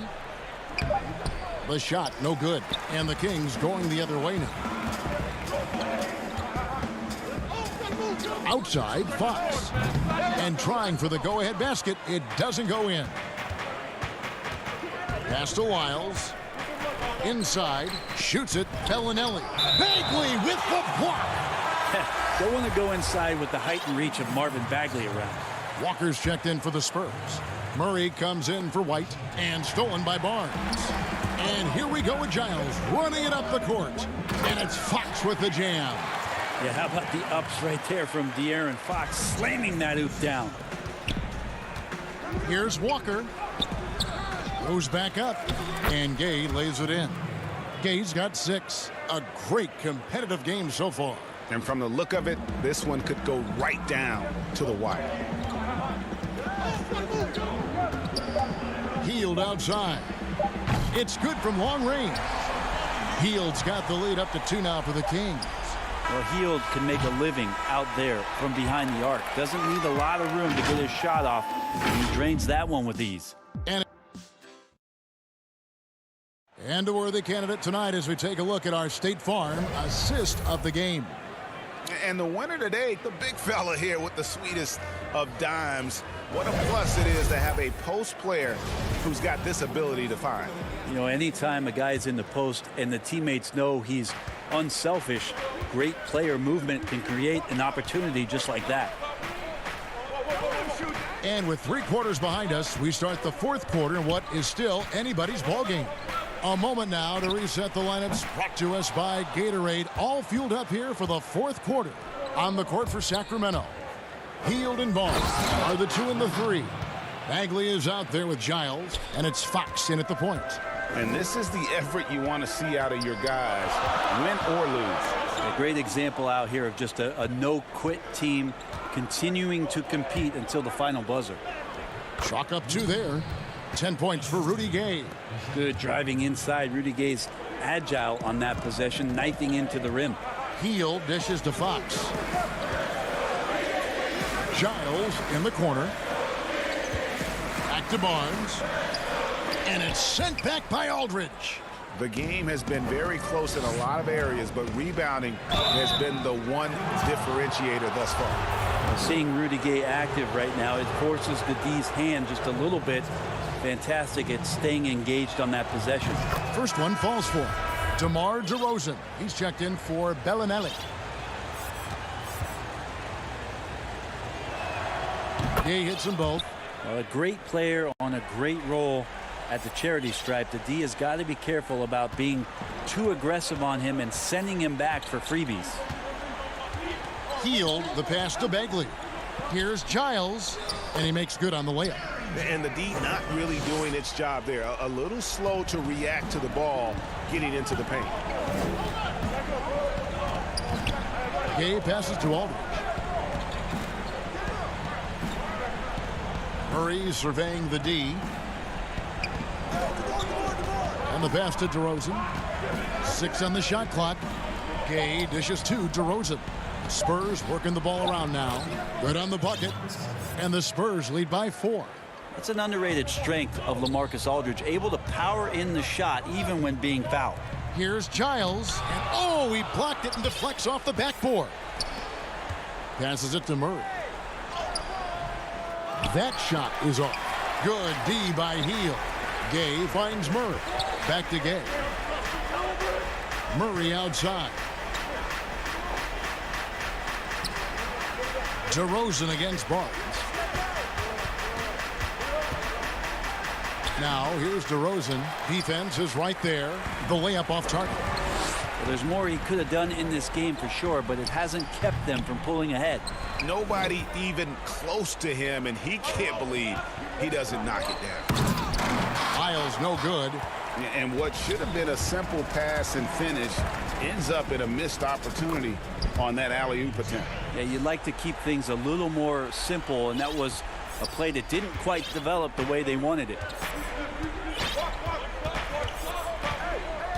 The shot, no good. And the Kings going the other way now. Outside, Fox. And trying for the go-ahead basket. It doesn't go in. Pass to Lyles. Inside. Shoots it. Bellinelli. Bagley with the block.
Don't want to go inside with the height and reach of Marvin Bagley around.
Walker's checked in for the Spurs. Murray comes in for White and stolen by Barnes. And here we go with Giles running it up the court. And it's Fox with the jam.
Yeah, how about the ups right there from De'Aaron Fox slamming that hoop down.
Here's Walker. Goes back up. And Gay lays it in. Gay's got 6. A great competitive game so far.
And from the look of it, this one could go right down to the wire.
Hield outside. It's good from long range. Hield's got the lead up to 2 now for the Kings.
Well, Hield can make a living out there from behind the arc. Doesn't need a lot of room to get his shot off. He drains that one with ease.
And a worthy candidate tonight as we take a look at our State Farm assist of the game.
And the winner today, the big fella here with the sweetest of dimes. What a plus it is to have a post player who's got this ability to find.
You know, anytime a guy's in the post and the teammates know he's unselfish, great player movement can create an opportunity just like that.
And with 3 quarters behind us, we start the 4th quarter in what is still anybody's ball game. A moment now to reset the lineups, brought to us by Gatorade, all fueled up here for the 4th quarter. On the court for Sacramento, Hield and Barnes are the 2 and the 3. Bagley is out there with Giles, and it's Fox in at the point.
And this is the effort you want to see out of your guys, win or lose.
A great example out here of just a no-quit team continuing to compete until the final buzzer.
Chalk up 2 there. 10 points for Rudy Gay.
Good driving inside. Rudy Gay's agile on that possession, knifing into the rim.
Hield dishes to Fox. Giles in the corner. Back to Barnes. And it's sent back by Aldridge.
The game has been very close in a lot of areas, but rebounding has been the one differentiator thus far.
Seeing Rudy Gay active right now, it forces the D's hand just a little bit. Fantastic at staying engaged on that possession.
First one falls for DeMar DeRozan. He's checked in for Bellinelli. Gay hits them both.
Well, a great player on a great role at the charity stripe. The D has got to be careful about being too aggressive on him and sending him back for freebies.
Hield the pass to Bagley. Here's Giles, and he makes good on the layup.
And the D not really doing its job there. A little slow to react to the ball getting into the paint.
Gay passes to Aldridge. Murray surveying the D. And the pass to DeRozan. 6 on the shot clock. Gay dishes to DeRozan. Spurs working the ball around now. Good on the bucket. And the Spurs lead by 4.
That's an underrated strength of LaMarcus Aldridge, able to power in the shot even when being fouled.
Here's Giles. And oh, he blocked it and deflects off the backboard. Passes it to Murray. That shot is off. Good D by Hield. Gay finds Murray. Back to Gay. Murray outside. DeRozan against Barnes. Now here's DeRozan. Defense is right there. The layup off target.
Well, there's more he could have done in this game for sure, but it hasn't kept them from pulling ahead.
Nobody even close to him, and he can't believe he doesn't knock it down.
Miles no good.
And what should have been a simple pass and finish ends up in a missed opportunity on that alley-oop attempt.
Yeah, you'd like to keep things a little more simple, and that was a play that didn't quite develop the way they wanted it.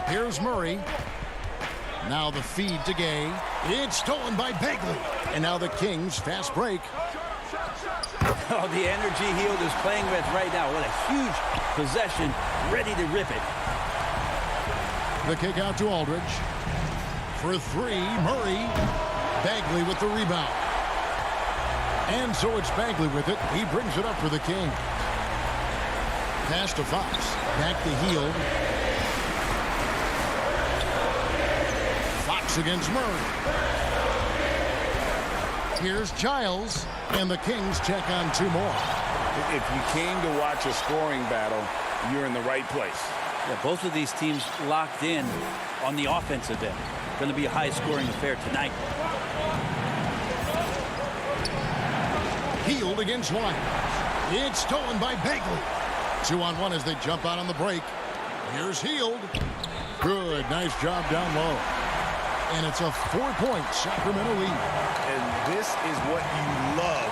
Here's Murray. Now the feed to Gay. It's stolen by Bagley. And now the Kings fast break.
Oh, the energy Hield is playing with right now. What a huge possession, ready to rip it.
The kick out to Aldridge. For 3, Murray. Bagley with the rebound. And so it's Bagley with it. He brings it up for the King. Pass to Fox. Back to Hield. Fox against Murray. Here's Giles, and the Kings check on 2 more.
If you came to watch a scoring battle, you're in the right place.
Yeah, both of these teams locked in on the offensive end. Going to be a high-scoring affair tonight.
Healed against Lyons. It's stolen by Bagley. 2-on-1 as they jump out on the break. Here's Healed. Good, nice job down low. And it's a 4-point Sacramento lead.
And this is what you love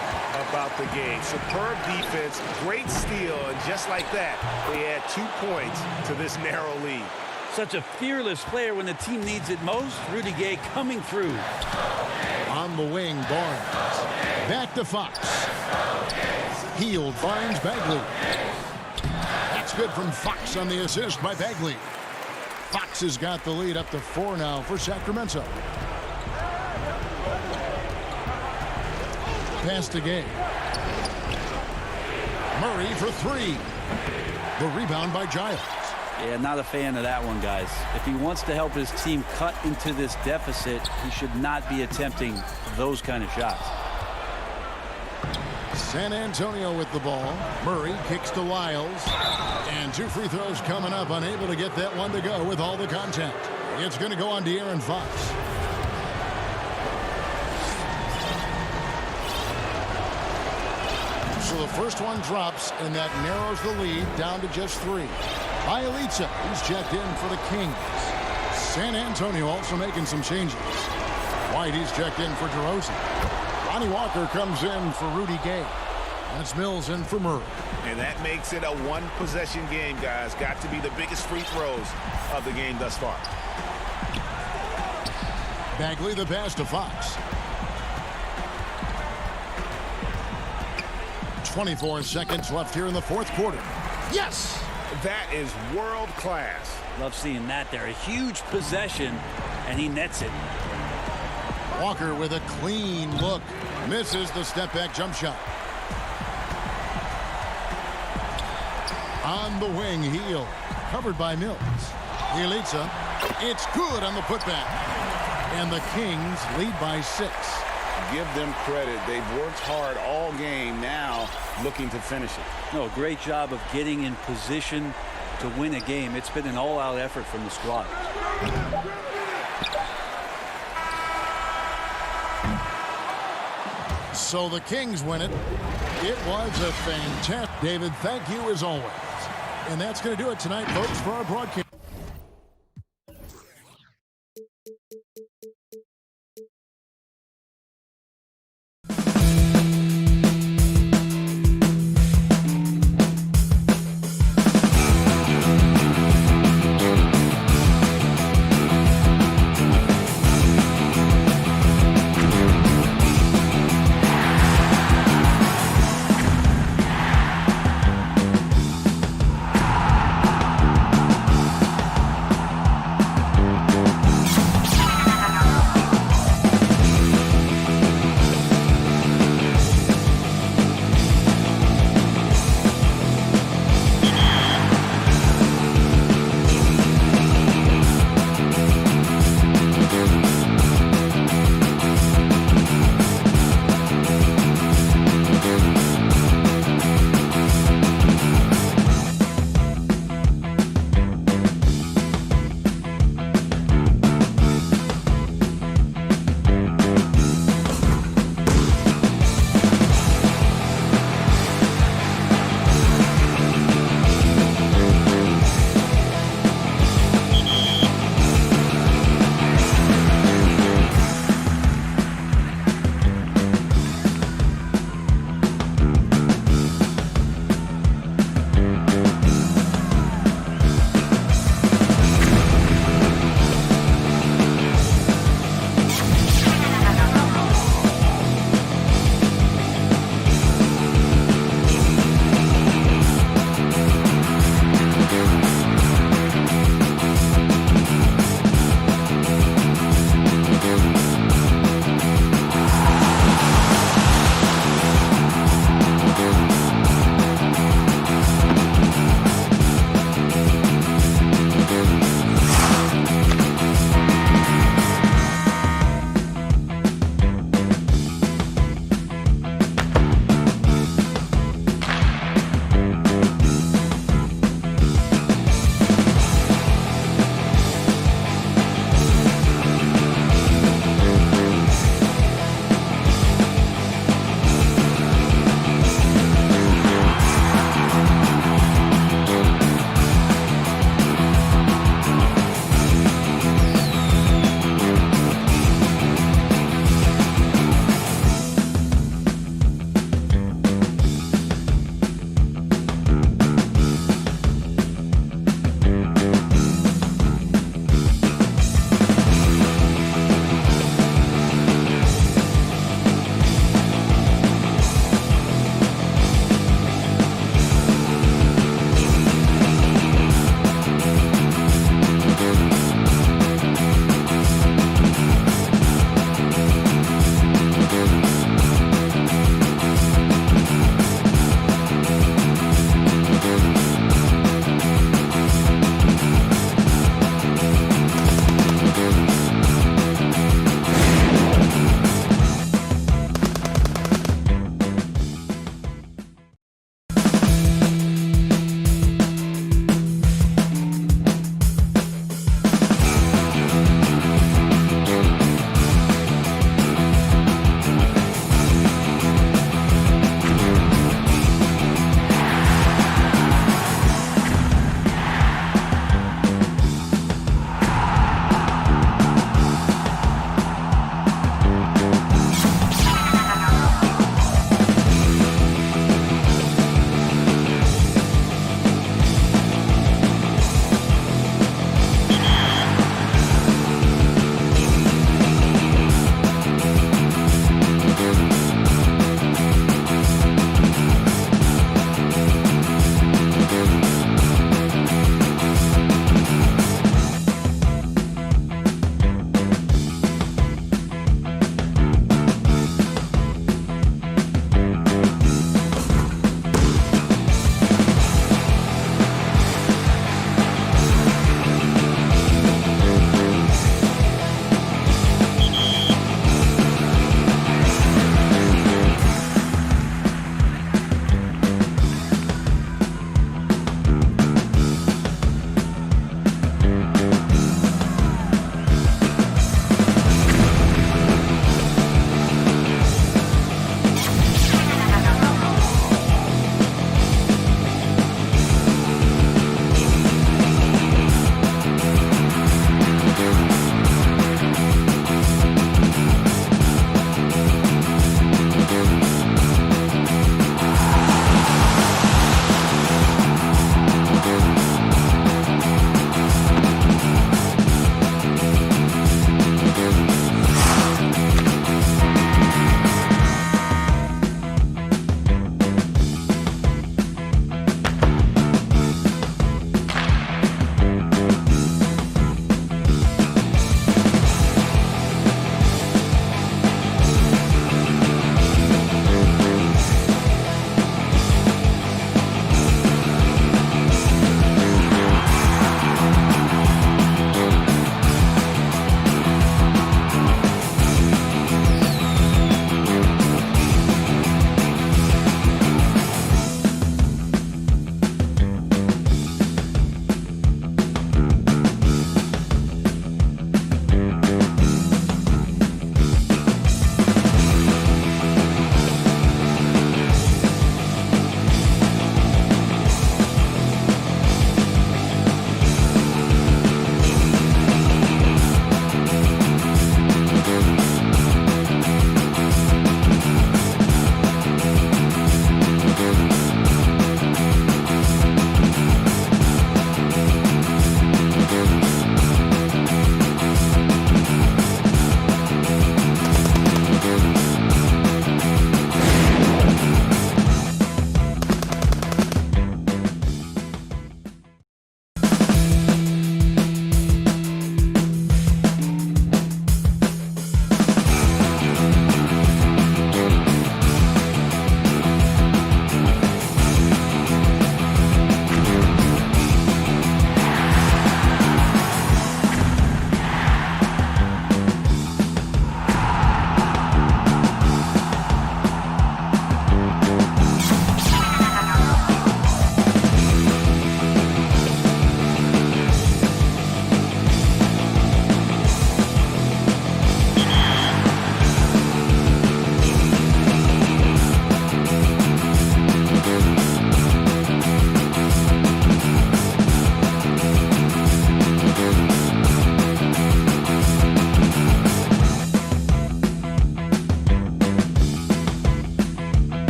about the game. Superb defense, great steal, and just like that, they add 2 points to this narrow lead.
Such a fearless player when the team needs it most. Rudy Gay coming through.
On the wing, Barnes. Back to Fox. Healed finds Bagley. That's good from Fox on the assist by Bagley. Fox has got the lead up to 4 now for Sacramento. Pass to Gay. Murray for 3. The rebound by Giles.
Yeah, not a fan of that one, guys. If he wants to help his team cut into this deficit, he should not be attempting those kind of shots.
San Antonio with the ball. Murray kicks to Lyles. And 2 free throws coming up. Unable to get that one to go with all the contact. It's going to go on De'Aaron Fox. So the first one drops, and that narrows the lead down to just 3. Bielitsa, he's checked in for the Kings. San Antonio also making some changes. White, he's checked in for DeRozan. Lonnie Walker comes in for Rudy Gay. And it's Mills in for Murray.
And that makes it a 1-possession game, guys. Got to be the biggest free throws of the game thus far.
Bagley the pass to Fox. 24 seconds left here in the 4th quarter. Yes!
That is world class.
Love seeing that there. A huge possession, and he nets it.
Walker with a clean look. Misses the step-back jump shot. On the wing, Heel. Covered by Mills. Bielitsa. It's good on the putback. And the Kings lead by 6.
Give them credit. They've worked hard all game, now looking to finish it.
No, great job of getting in position to win a game. It's been an all-out effort from the squad.
So the Kings win it. It was a fantastic. David, thank you as always. And that's going to do it tonight, folks, for our broadcast.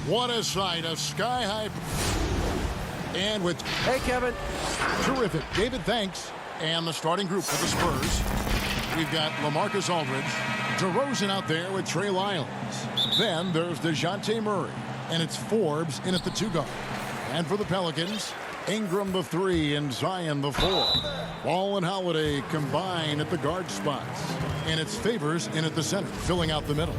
What a sight, a sky-high. And with...
Hey, Kevin.
Terrific. David, thanks. And the starting group for the Spurs. We've got LaMarcus Aldridge, DeRozan out there with Trey Lyles. Then there's DeJounte Murray. And it's Forbes in at the 2 guard. And for the Pelicans, Ingram the 3 and Zion the 4. Ball and Holiday combine at the guard spots. And it's Favors in at the center, filling out the middle.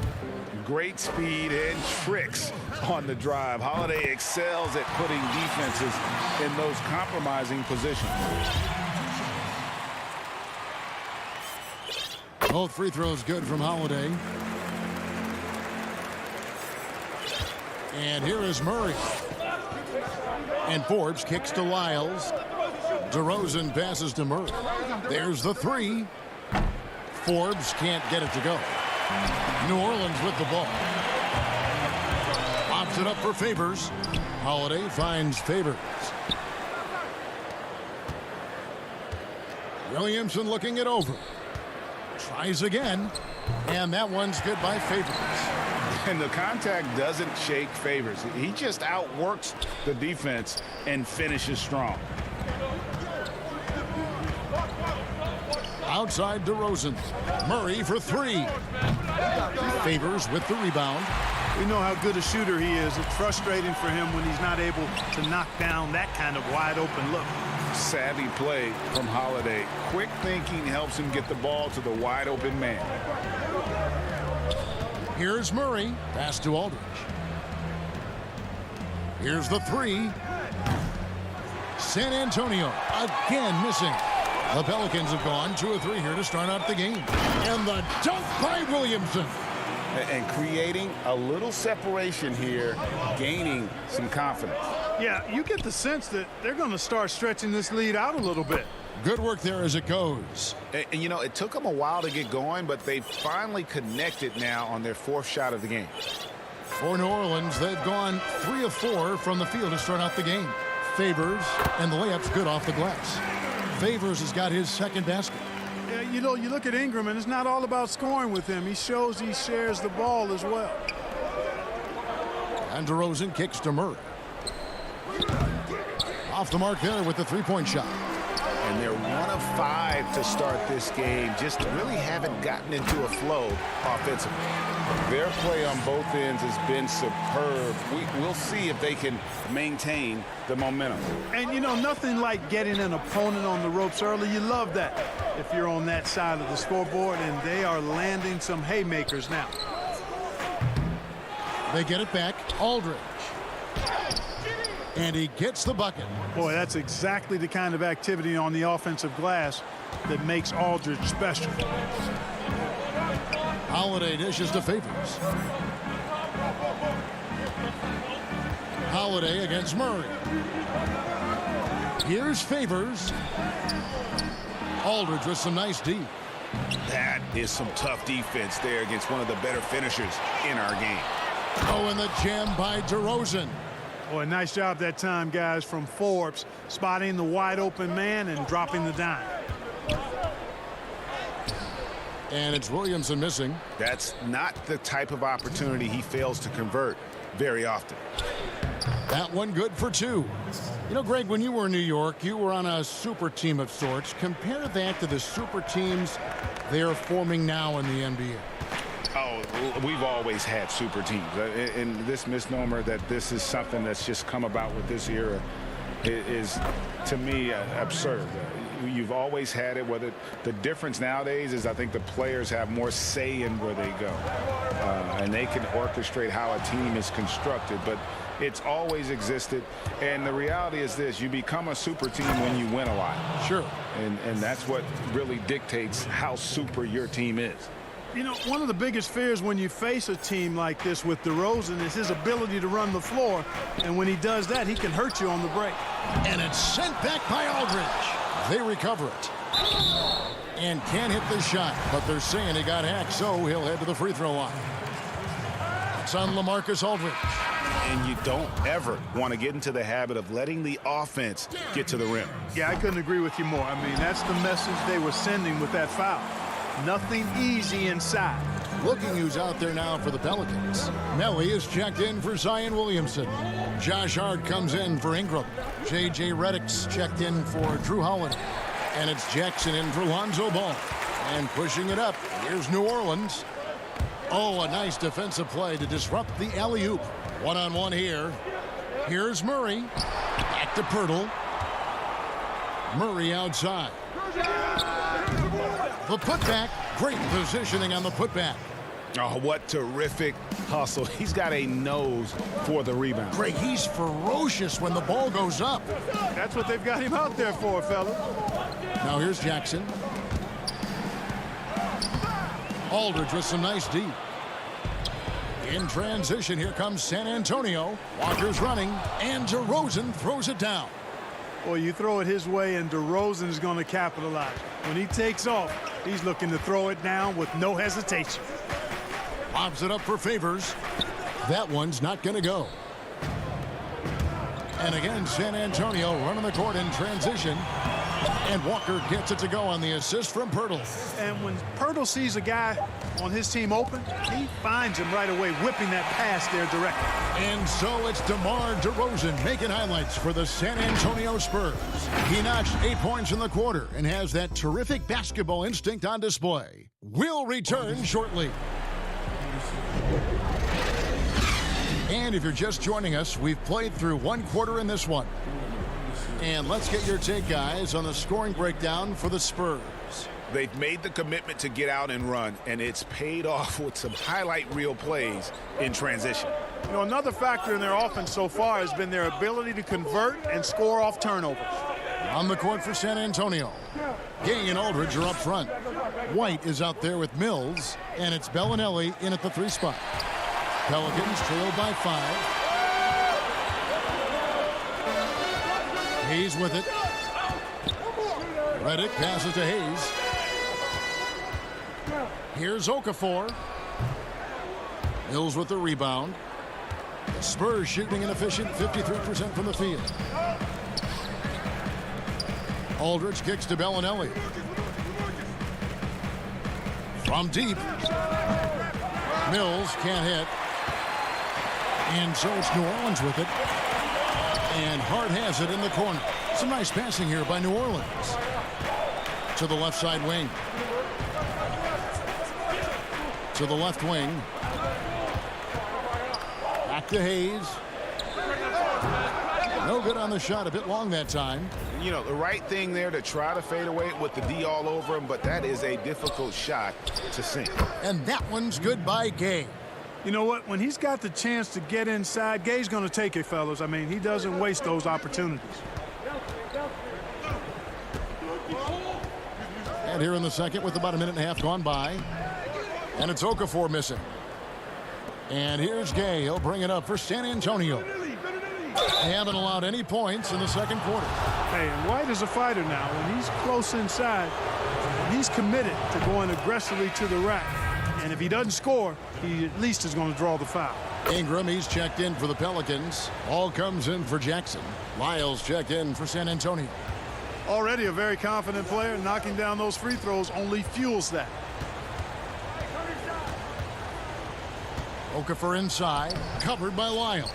Great speed and tricks on the drive. Holiday excels at putting defenses in those compromising positions.
Both free throws good from Holiday. And here is Murray. And Forbes kicks to Lyles. DeRozan passes to Murray. There's the 3. Forbes can't get it to go. New Orleans with the ball. Pops it up for Favors. Holiday finds Favors. Williamson looking it over. Tries again. And that one's good by Favors.
And the contact doesn't shake Favors. He just outworks the defense and finishes strong.
Outside DeRozan. Murray for 3. Favors with the rebound.
We know how good a shooter he is. It's frustrating for him when he's not able to knock down that kind of wide open look.
Savvy play from Holiday. Quick thinking helps him get the ball to the wide open man.
Here's Murray. Pass to Aldridge. Here's the 3. San Antonio again missing. The Pelicans have gone 2 of 3 here to start out the game. And the dunk by Williamson.
And creating a little separation here, gaining some confidence.
Yeah, you get the sense that they're going to start stretching this lead out a little bit.
Good work there as it goes.
And you know, it took them a while to get going, but they finally connected now on their 4th shot of the game.
For New Orleans, they've gone 3 of 4 from the field to start out the game. Favors, and the layup's good off the glass. Favors has got his 2nd basket.
Yeah, you know, you look at Ingram, and it's not all about scoring with him. He shows he shares the ball as well.
And DeRozan kicks to Murray. Off the mark there with the 3-point shot.
And they're 1 of 5 to start this game. Just really haven't gotten into a flow offensively. Their play on both ends has been superb. We'll see if they can maintain the momentum.
And, you know, nothing like getting an opponent on the ropes early. You love that if you're on that side of the scoreboard, and they are landing some haymakers now.
They get it back. Aldridge. And he gets the bucket.
Boy, that's exactly the kind of activity on the offensive glass that makes Aldridge special.
Holiday dishes to Favors. Holiday against Murray. Here's Favors. Aldridge with some nice D.
That is some tough defense there against one of the better finishers in our game.
Oh, and the jam by DeRozan.
Boy, nice job that time, guys, from Forbes, spotting the wide open man and dropping the dime.
And it's Williamson missing.
That's not the type of opportunity he fails to convert very often.
That one good for 2. You know, Greg, when you were in New York, you were on a super team of sorts. Compare that to the super teams they're forming now in the NBA.
Oh, we've always had super teams. And this misnomer that this is something that's just come about with this era is, to me, absurd. You've always had it. Whether the difference nowadays is I think the players have more say in where they go. And they can orchestrate how a team is constructed. But it's always existed. And the reality is this. You become a super team when you win a lot.
Sure.
And that's what really dictates how super your team is.
You know, one of the biggest fears when you face a team like this with DeRozan is his ability to run the floor. And when he does that, he can hurt you on the break.
And it's sent back by Aldridge. They recover it. And can't hit the shot, but they're saying he got hacked, so he'll head to the free throw line. It's on LaMarcus Aldridge.
And you don't ever want to get into the habit of letting the offense get to the rim.
Yeah, I couldn't agree with you more. I mean, that's the message they were sending with that foul. Nothing easy inside.
Looking who's out there now for the Pelicans. Melly is checked in for Zion Williamson. Josh Hart comes in for Ingram. J.J. Redick's checked in for Drew Holiday. And it's Jackson in for Lonzo Ball. And pushing it up, here's New Orleans. Oh, a nice defensive play to disrupt the alley-oop. One-on-one here. Here's Murray. Back to Pirtle. Murray outside. The putback. Great positioning on the putback.
Oh, what terrific hustle. He's got a nose for the rebound.
Greg, he's ferocious when the ball goes up.
That's what they've got him out there for, fellas.
Now here's Jackson. Aldridge with some nice D. In transition, here comes San Antonio. Walker's running, and DeRozan throws it down.
Well, you throw it his way, and DeRozan is going to capitalize. When he takes off, he's looking to throw it down with no hesitation.
Lobs it up for Favors. That one's not going to go. And again, San Antonio running the court in transition. And Walker gets it to go on the assist from Pirtle.
And when Pirtle sees a guy on his team open, he finds him right away, whipping that pass there directly.
And so it's DeMar DeRozan making highlights for the San Antonio Spurs. He notched 8 points in the quarter and has that terrific basketball instinct on display. We'll return shortly. And if you're just joining us, we've played through one quarter in this one. And let's get your take, guys, on the scoring breakdown for the Spurs.
They've made the commitment to get out and run, and it's paid off with some highlight reel plays in transition.
You know, another factor in their offense so far has been their ability to convert and score off turnovers.
On the court for San Antonio. Gay and Aldridge are up front. White is out there with Mills, and it's Bellinelli in at the 3 spot. Pelicans trail by 5. Hayes with it. Redick passes to Hayes. Here's Okafor. Mills with the rebound. The Spurs shooting an efficient 53% from the field. Aldridge kicks to Bellinelli. From deep. Mills can't hit. And so it's New Orleans with it. And Hart has it in the corner. Some nice passing here by New Orleans. To the left side wing. To the left wing. Back to Hayes. No good on the shot. A bit long that time.
You know, the right thing there to try to fade away with the D all over him, but that is a difficult shot to sink.
And that one's good by Gay.
You know what? When he's got the chance to get inside, Gay's going to take it, fellas. I mean, he doesn't waste those opportunities.
And here in the second with about a minute and a half gone by. And it's Okafor missing. And here's Gay. He'll bring it up for San Antonio. They haven't allowed any points in the second quarter.
Hey, and White is a fighter now. When he's close inside, he's committed to going aggressively to the rack. And if he doesn't score, he at least is going to draw the foul.
Ingram, he's checked in for the Pelicans. Ball comes in for Jackson. Lyles checked in for San Antonio.
Already a very confident player. Knocking down those free throws only fuels that.
Okafor inside, covered by Lyles.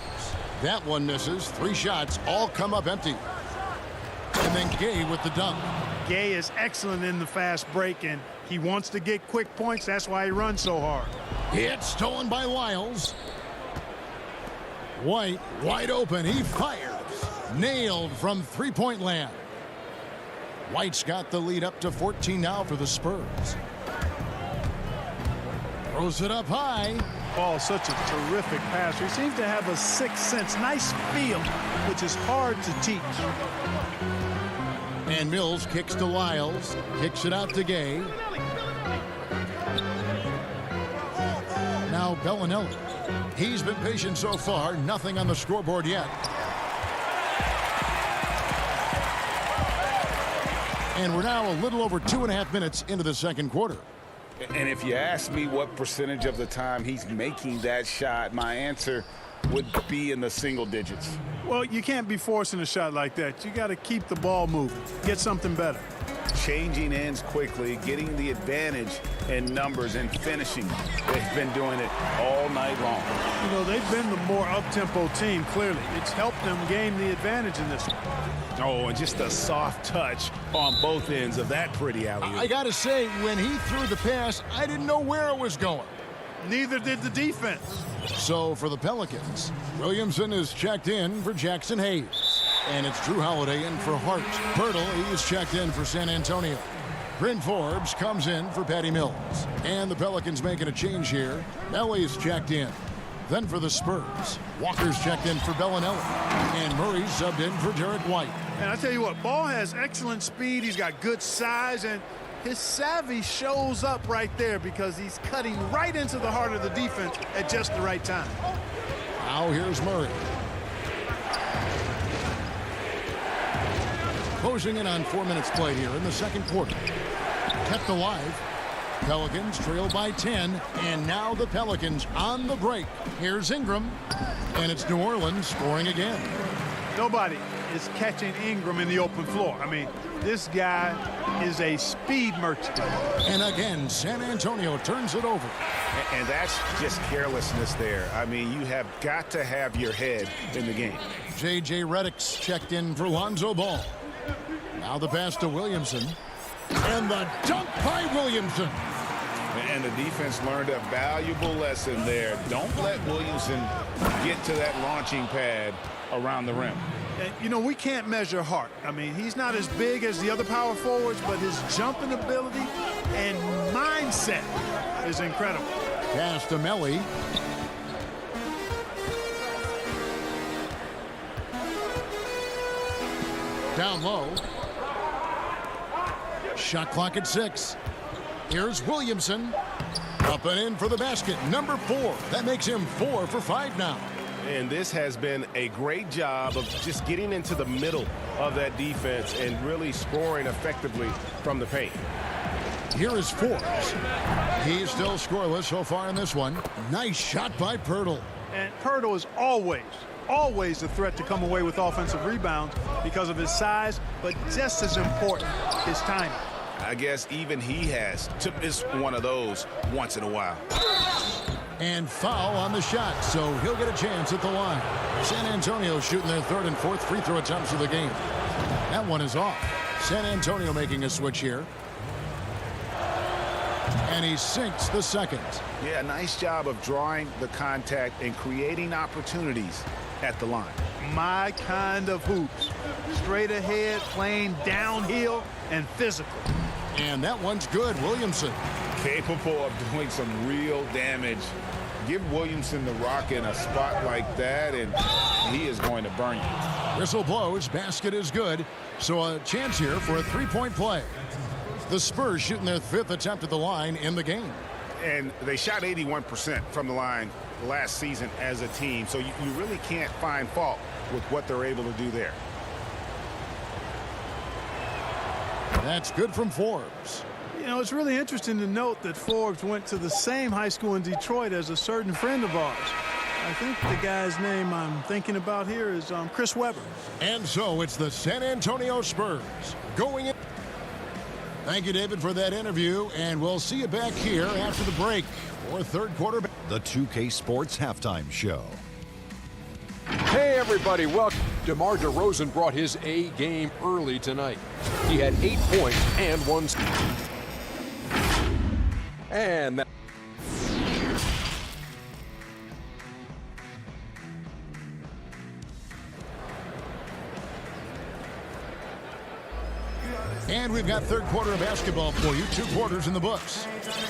That one misses. 3 shots, all come up empty. And then Gay with the dunk.
Gay is excellent in the fast break, and he wants to get quick points. That's why he runs so hard.
It's stolen by Lyles. White wide open. He fires. Nailed from 3-point land. White's got the lead up to 14 now for the Spurs. Throws it up high.
Oh, such a terrific passer. He seems to have a sixth sense. Nice feel, which is hard to teach.
And Mills kicks to Lyles. Kicks it out to Gay. Now Bellinelli. He's been patient so far. Nothing on the scoreboard yet. And we're now a little over 2.5 minutes into the second quarter.
And if you ask me what percentage of the time he's making that shot, my answer would be in the single digits.
Well, you can't be forcing a shot like that. You got to keep the ball moving. Get something better.
changing ends quickly, getting the advantage in numbers and finishing. They've been doing it all night long.
You know, they've been the more up-tempo team, clearly. It's helped them gain the advantage in this one.
Oh, and just a soft touch on both ends of that pretty alley-oop.
I got to say, when he threw the pass, I didn't know where it was going.
Neither did the defense.
So for the Pelicans, Williamson is checked in for Jackson Hayes. And it's Drew Holiday in for Hart. Pirtle, he's checked in for San Antonio. Bryn Forbes comes in for Patty Mills. And the Pelicans making a change here. Ellie's checked in. Then for the Spurs, Walker's checked in for Bellinelli. And Murray's subbed in for Derek White.
And I tell you what, Ball has excellent speed. He's got good size, and his savvy shows up right there because he's cutting right into the heart of the defense at just the right time.
Now here's Murray. Closing in on 4 minutes played here in the second quarter. Kept alive. Pelicans trail by 10, and now the Pelicans on the break. Here's Ingram, and it's New Orleans scoring again.
Nobody is catching Ingram in the open floor. I mean, this guy is a speed merchant.
And again, San Antonio turns it over.
And that's just carelessness there. I mean, you have got to have your head in the game.
J.J. Redick's checked in for Lonzo Ball. Now the pass to Williamson. And the dunk by Williamson.
And the defense learned a valuable lesson there. Don't let Williamson get to that launching pad around the rim.
And, you know, we can't measure Hart. I mean, he's not as big as the other power forwards, but his jumping ability and mindset is incredible.
Pass to Melly. Down low. Shot clock at 6. Here's Williamson. Up and in for the basket. Number 4. That makes him 4 for 5 now.
And this has been a great job of just getting into the middle of that defense and really scoring effectively from the paint.
Here is Forbes. He's still scoreless so far in this one. Nice shot by Pirtle.
And Pirtle is always a threat to come away with offensive rebounds because of his size, but just as important, his timing.
I guess even he has to miss one of those once in a while.
And foul on the shot, so he'll get a chance at the line. San Antonio shooting their third and fourth free throw attempts of the game. That one is off. San Antonio making a switch here. And he sinks the second.
Yeah, nice job of drawing the contact and creating opportunities at the line.
My kind of hoops. Straight ahead, playing downhill, and physical.
And that one's good. Williamson.
Capable of doing some real damage. Give Williamson the rock in a spot like that, and he is going to burn you.
Whistle blows. Basket is good. So a chance here for a three-point play. The Spurs shooting their 5th attempt at the line in the game.
And they shot 81% from the line last season as a team, so you really can't find fault with what they're able to do there.
That's good from Forbes.
You know, it's really interesting to note that Forbes went to the same high school in Detroit as a certain friend of ours. I think the guy's name I'm thinking about here is Chris Webber.
And so it's the San Antonio Spurs going in. Thank you, David, for that interview, and we'll see you back here after the break for third quarter.
The 2K Sports Halftime Show.
Hey, everybody, welcome. DeMar DeRozan brought his A game early tonight. He had 8 points and 1. And that.
And we've got third quarter of basketball for you. 2 quarters in the books.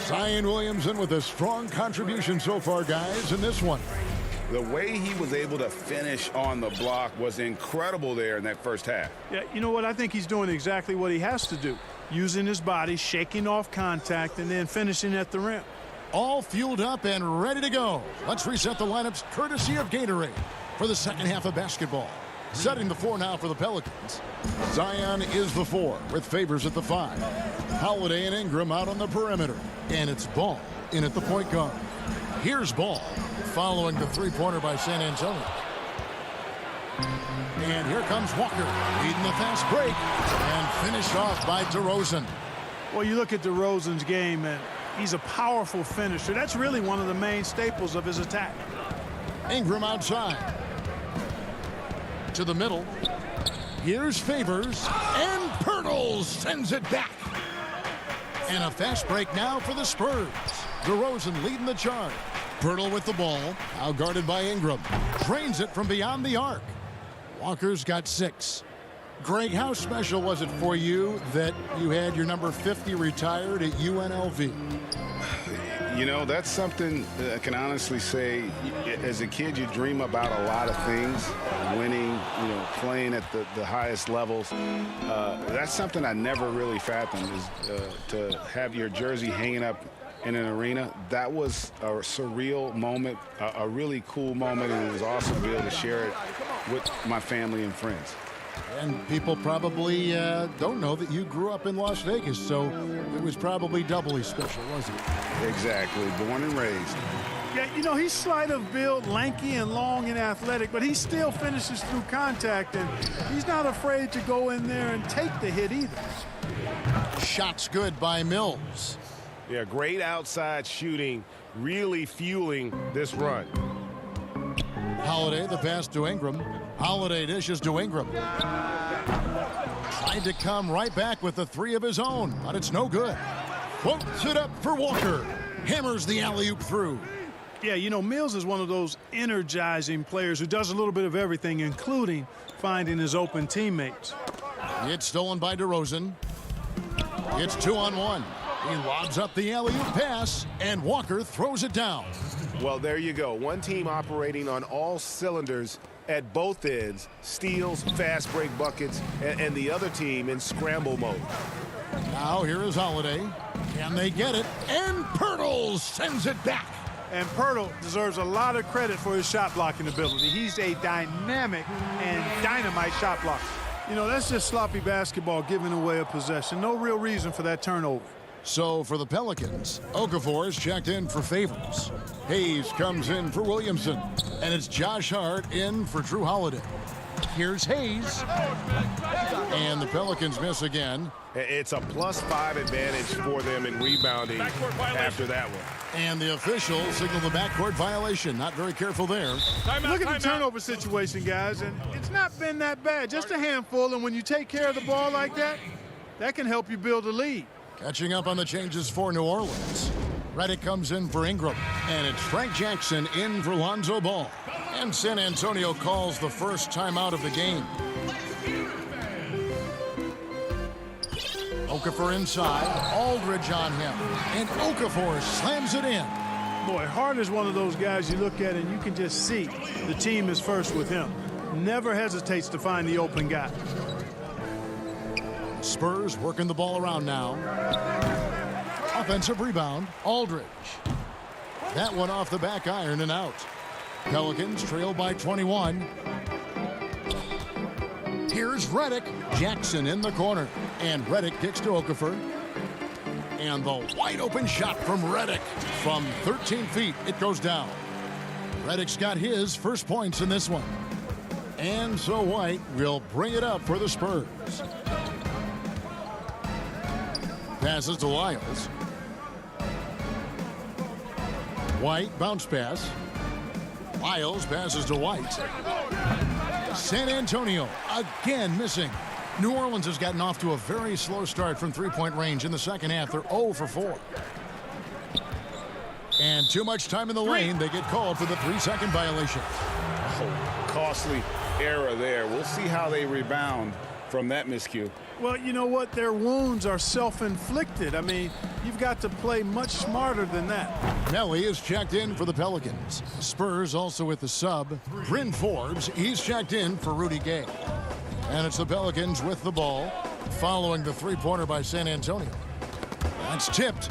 Zion Williamson with a strong contribution so far, guys, in this one.
The way he was able to finish on the block was incredible there in that first half.
Yeah, you know what? I think he's doing exactly what he has to do. Using his body, shaking off contact, and then finishing at the rim.
All fueled up and ready to go. Let's reset the lineups courtesy of Gatorade for the second half of basketball. Setting the 4 now for the Pelicans. Zion is the 4 with Favors at the 5. Holiday and Ingram out on the perimeter. And it's Ball in at the point guard. Here's Ball following the 3-pointer by San Antonio. And here comes Walker leading the fast break and finished off by DeRozan.
Well, you look at DeRozan's game, and he's a powerful finisher. That's really one of the main staples of his attack.
Ingram outside. To the middle. Here's Favors, and Pirtle sends it back. And a fast break now for the Spurs. DeRozan leading the charge. Pirtle with the ball, now guarded by Ingram. Drains it from beyond the arc. Walker's got 6. Greg, how special was it for you that you had your number 50 retired at UNLV?
You know, that's something I can honestly say. As a kid, you dream about a lot of things, winning, you know, playing at the highest levels. That's something I never really fathomed, is to have your jersey hanging up in an arena. That was a surreal moment, a really cool moment, and it was awesome to be able to share it with my family and friends.
And people probably don't know that you grew up in Las Vegas, so it was probably doubly special, wasn't it?
Exactly. Born and raised.
Yeah, you know, he's slight of build, lanky and long and athletic, but he still finishes through contact, and he's not afraid to go in there and take the hit either.
Shots good by Mills.
Yeah, great outside shooting, really fueling this run.
Holiday, the pass to Ingram. Holiday dishes to Ingram. Tried to come right back with the 3 of his own, but it's no good. Floats it up for Walker. Hammers the alley-oop through.
Yeah, you know, Mills is one of those energizing players who does a little bit of everything, including finding his open teammates.
It's stolen by DeRozan. It's 2-on-1. He lobs up the alley-oop pass, and Walker throws it down.
Well, there you go. One team operating on all cylinders at both ends, steals, fast break buckets, and the other team in scramble mode.
Now here is Holiday. Can they get it? And Pirtle sends it back.
And Pirtle deserves a lot of credit for his shot blocking ability. He's a dynamic and dynamite shot blocker. You know, that's just sloppy basketball giving away a possession. No real reason for that turnover.
So for the Pelicans, Okafor is checked in for Favors. Hayes comes in for Williamson. And it's Josh Hart in for Drew Holiday. Here's Hayes. And the Pelicans miss again.
It's a +5 advantage for them in rebounding after that one.
And the officials signal the backcourt violation. Not very careful there.
Look at the turnover situation, guys, and it's not been that bad. Just a handful, and when you take care of the ball like that, that can help you build a lead.
Catching up on the changes for New Orleans. Redick comes in for Ingram. And it's Frank Jackson in for Lonzo Ball. And San Antonio calls the first timeout of the game. Okafor inside. Aldridge on him. And Okafor slams it in.
Boy, Hart is one of those guys you look at and you can just see the team is first with him. Never hesitates to find the open guy.
Spurs working the ball around now. Offensive rebound, Aldridge. That one off the back iron and out. Pelicans trail by 21. Here's Redick. Jackson in the corner. And Redick kicks to Okafor. And the wide open shot from Redick. From 13 feet, it goes down. Redick's got his first points in this one. And so White will bring it up for the Spurs. Passes to Lyles. White bounce pass. Lyles passes to White. San Antonio again missing. New Orleans has gotten off to a very slow start from three-point range in the second half. They're 0 for 4. And too much time in the lane. They get called for the 3-second violation.
Oh, costly error there. We'll see how they rebound from that miscue.
Well, you know what? Their wounds are self-inflicted. I mean, you've got to play much smarter than that.
Nelly is checked in for the Pelicans. Spurs also with the sub. Bryn Forbes, he's checked in for Rudy Gay. And it's the Pelicans with the ball, following the three-pointer by San Antonio. That's tipped.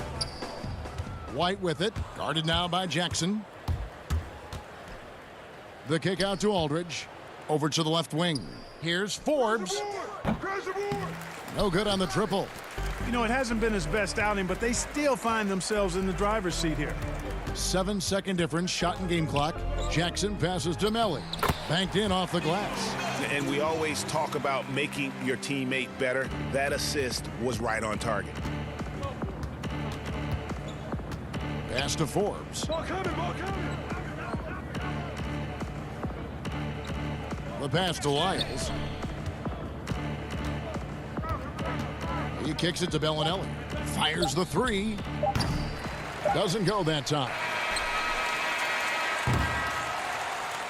White with it, guarded now by Jackson. The kick out to Aldridge. Over to the left wing. Here's Forbes. No good on the triple.
You know, it hasn't been his best outing, but they still find themselves in the driver's seat here.
7-second difference, shot and game clock. Jackson passes to Melly. Banked in off the glass.
And we always talk about making your teammate better. That assist was right on target.
Pass to Forbes. The pass to Lyles. He kicks it to Bellinelli. Fires the three. Doesn't go that time.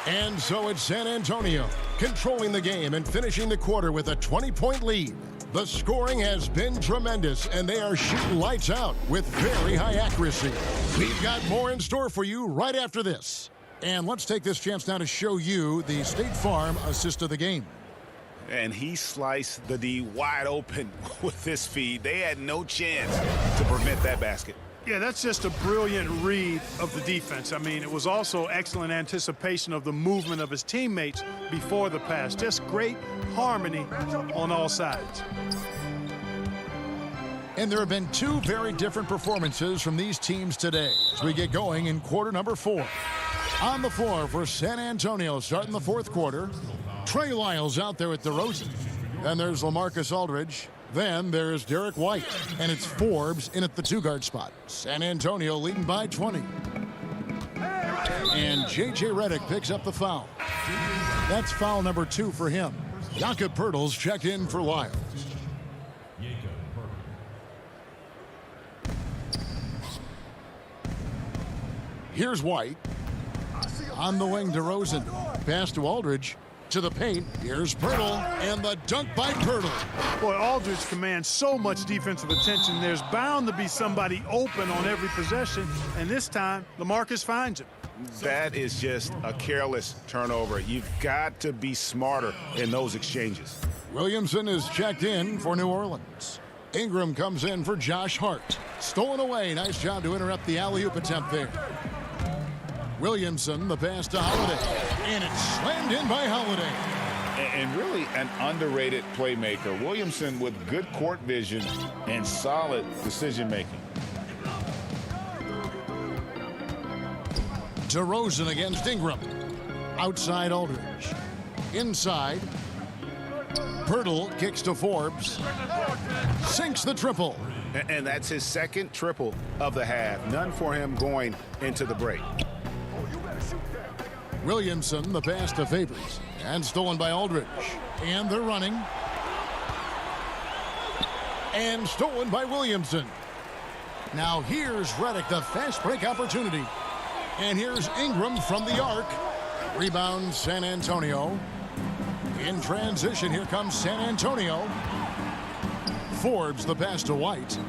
And so it's San Antonio controlling the game and finishing the quarter with a 20-point lead. The scoring has been tremendous, and they are shooting lights out with very high accuracy. We've got more in store for you right after this. And let's take this chance now to show you the State Farm assist of the game.
And he sliced the D wide open with this feed. They had no chance to prevent that basket.
Yeah, that's just a brilliant read of the defense. I mean, it was also excellent anticipation of the movement of his teammates before the pass. Just great harmony on all sides.
And there have been two very different performances from these teams today as we get going in quarter number 4. On the floor for San Antonio starting the fourth quarter, Trey Lyles out there at DeRozan. Then there's LaMarcus Aldridge. Then there's Derek White, and it's Forbes in at the 2-guard spot. San Antonio leading by 20. And J.J. Redick picks up the foul. That's foul number 2 for him. Jakob Poeltl's checked in for Lyles. Here's White. On the wing, DeRozan. Pass to Aldridge. To the paint, here's Poeltl, and the dunk by Poeltl.
Boy, Aldridge commands so much defensive attention. There's bound to be somebody open on every possession, and this time, LaMarcus finds him.
That is just a careless turnover. You've got to be smarter in those exchanges.
Williamson is checked in for New Orleans. Ingram comes in for Josh Hart. Stolen away. Nice job to interrupt the alley-oop attempt there. Williamson, the pass to Holiday, and it's slammed in by Holiday.
And really an underrated playmaker. Williamson with good court vision and solid decision-making.
DeRozan against Ingram. Outside Aldridge. Inside. Poeltl kicks to Forbes. Sinks the triple.
And that's his second triple of the half. None for him going into the break.
Williamson, the pass to Favors, and stolen by Aldridge. And they're running. And stolen by Williamson. Now here's Redick, the fast break opportunity. And here's Ingram from the arc. Rebound San Antonio. In transition, here comes San Antonio. Forbes, the pass to White.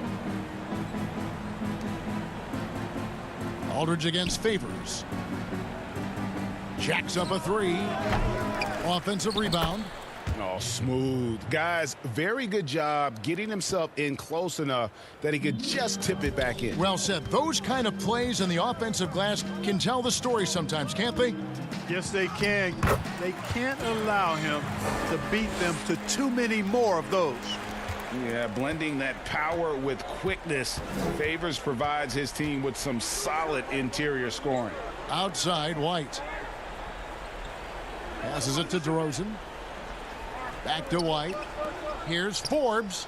Aldridge against Favors. Jacks up a three. Offensive rebound.
Oh, smooth. Guys, very good job getting himself in close enough that he could just tip it back in.
Well said. Those kind of plays in the offensive glass can tell the story sometimes, can't they?
Yes, they can. They can't allow him to beat them to too many more of those.
Yeah, blending that power with quickness. Favors provides his team with some solid interior scoring.
Outside, White. Passes it to DeRozan. Back to White. Here's Forbes.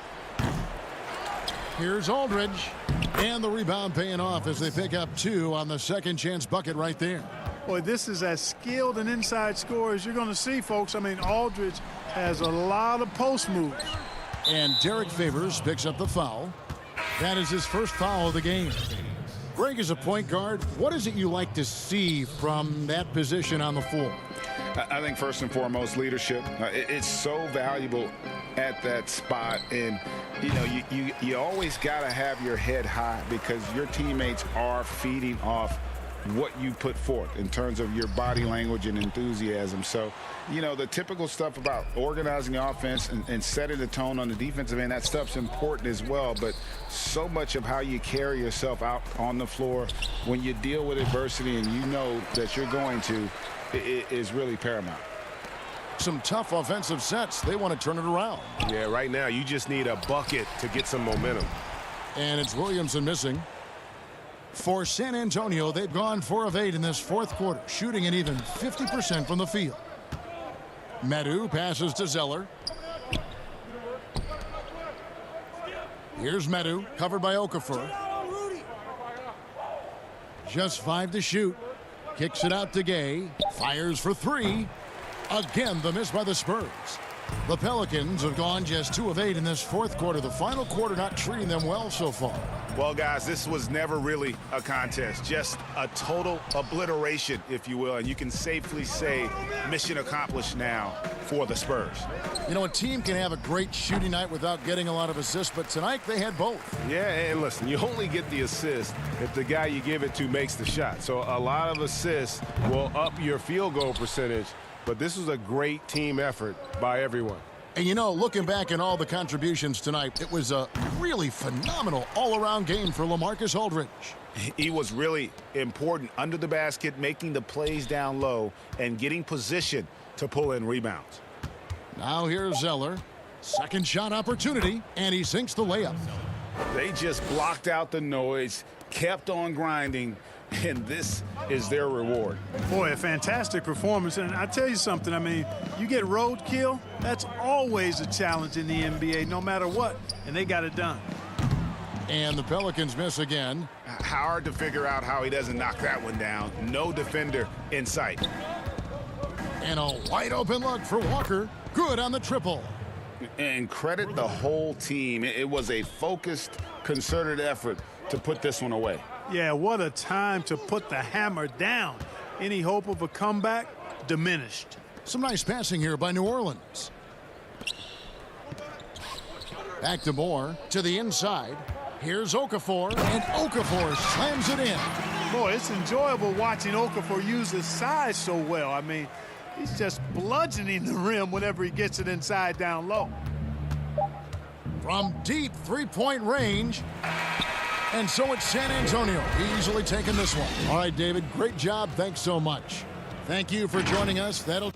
Here's Aldridge. And the rebound paying off as they pick up 2 on the second chance bucket right there.
Boy, this is as skilled an inside scorer as you're going to see, folks. I mean, Aldridge has a lot of post moves.
And Derek Favors picks up the foul. That is his first foul of the game. Greg, as a point guard, what is it you like to see from that position on the floor?
I think first and foremost, leadership. It's so valuable at that spot. And, you know, you always got to have your head high because your teammates are feeding off what you put forth in terms of your body language and enthusiasm. So, you know, the typical stuff about organizing the offense and setting the tone on the defensive end, that stuff's important as well. But so much of how you carry yourself out on the floor when you deal with adversity and you know that you're going to, it is really paramount.
Some tough offensive sets. They want to turn it around.
Yeah, right now you just need a bucket to get some momentum.
And it's Williamson missing. For San Antonio, they've gone 4 of 8 in this fourth quarter, shooting an even 50% from the field. Medu passes to Zeller. Here's Medu, covered by Okafor. Just 5 to shoot. Kicks it out to Gay. Fires for 3. Again, the miss by the Spurs. The Pelicans have gone just 2 of 8 in this fourth quarter. The final quarter not treating them well so far.
Well, guys, this was never really a contest. Just a total obliteration, if you will. And you can safely say mission accomplished now for the Spurs.
You know, a team can have a great shooting night without getting a lot of assists, but tonight they had both.
Yeah, and listen, you only get the assist if the guy you give it to makes the shot. So a lot of assists will up your field goal percentage. But this was a great team effort by everyone.
And you know, looking back at all the contributions tonight, it was a really phenomenal all-around game for LaMarcus Aldridge.
He was really important under the basket, making the plays down low and getting position to pull in rebounds.
Now here's Zeller. Second shot opportunity, and he sinks the layup.
They just blocked out the noise, kept on grinding, and this is their reward.
Boy, a fantastic performance. And I tell you something, I mean, you get roadkill, that's always a challenge in the NBA, no matter what, and they got it done.
And the Pelicans miss again.
Hard to figure out how he doesn't knock that one down. No defender in sight.
And a wide open look for Walker. Good on the triple.
And credit the whole team. It was a focused, concerted effort to put this one away.
Yeah, what a time to put the hammer down. Any hope of a comeback diminished.
Some nice passing here by New Orleans. Back to Moore, to the inside. Here's Okafor, and Okafor slams it in.
Boy, it's enjoyable watching Okafor use his size so well. I mean, he's just bludgeoning the rim whenever he gets it inside down low.
From deep three-point range. And so it's San Antonio easily taking this one. All right, David, great job. Thanks so much. Thank you for joining us. That'll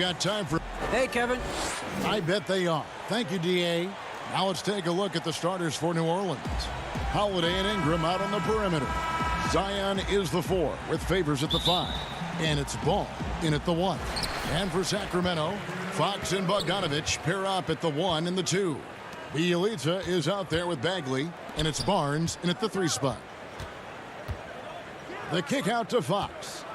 that time for...
Hey, Kevin.
I bet they are. Thank you, D.A. Now let's take a look at the starters for New Orleans. Holiday and Ingram out on the perimeter. Zion is the 4 with Favors at the 5. And it's Ball in at the 1. And for Sacramento, Fox and Bogdanovich pair up at the 1 and the 2. Bielitsa is out there with Bagley, and it's Barnes in at the 3 spot. The kick out to Fox.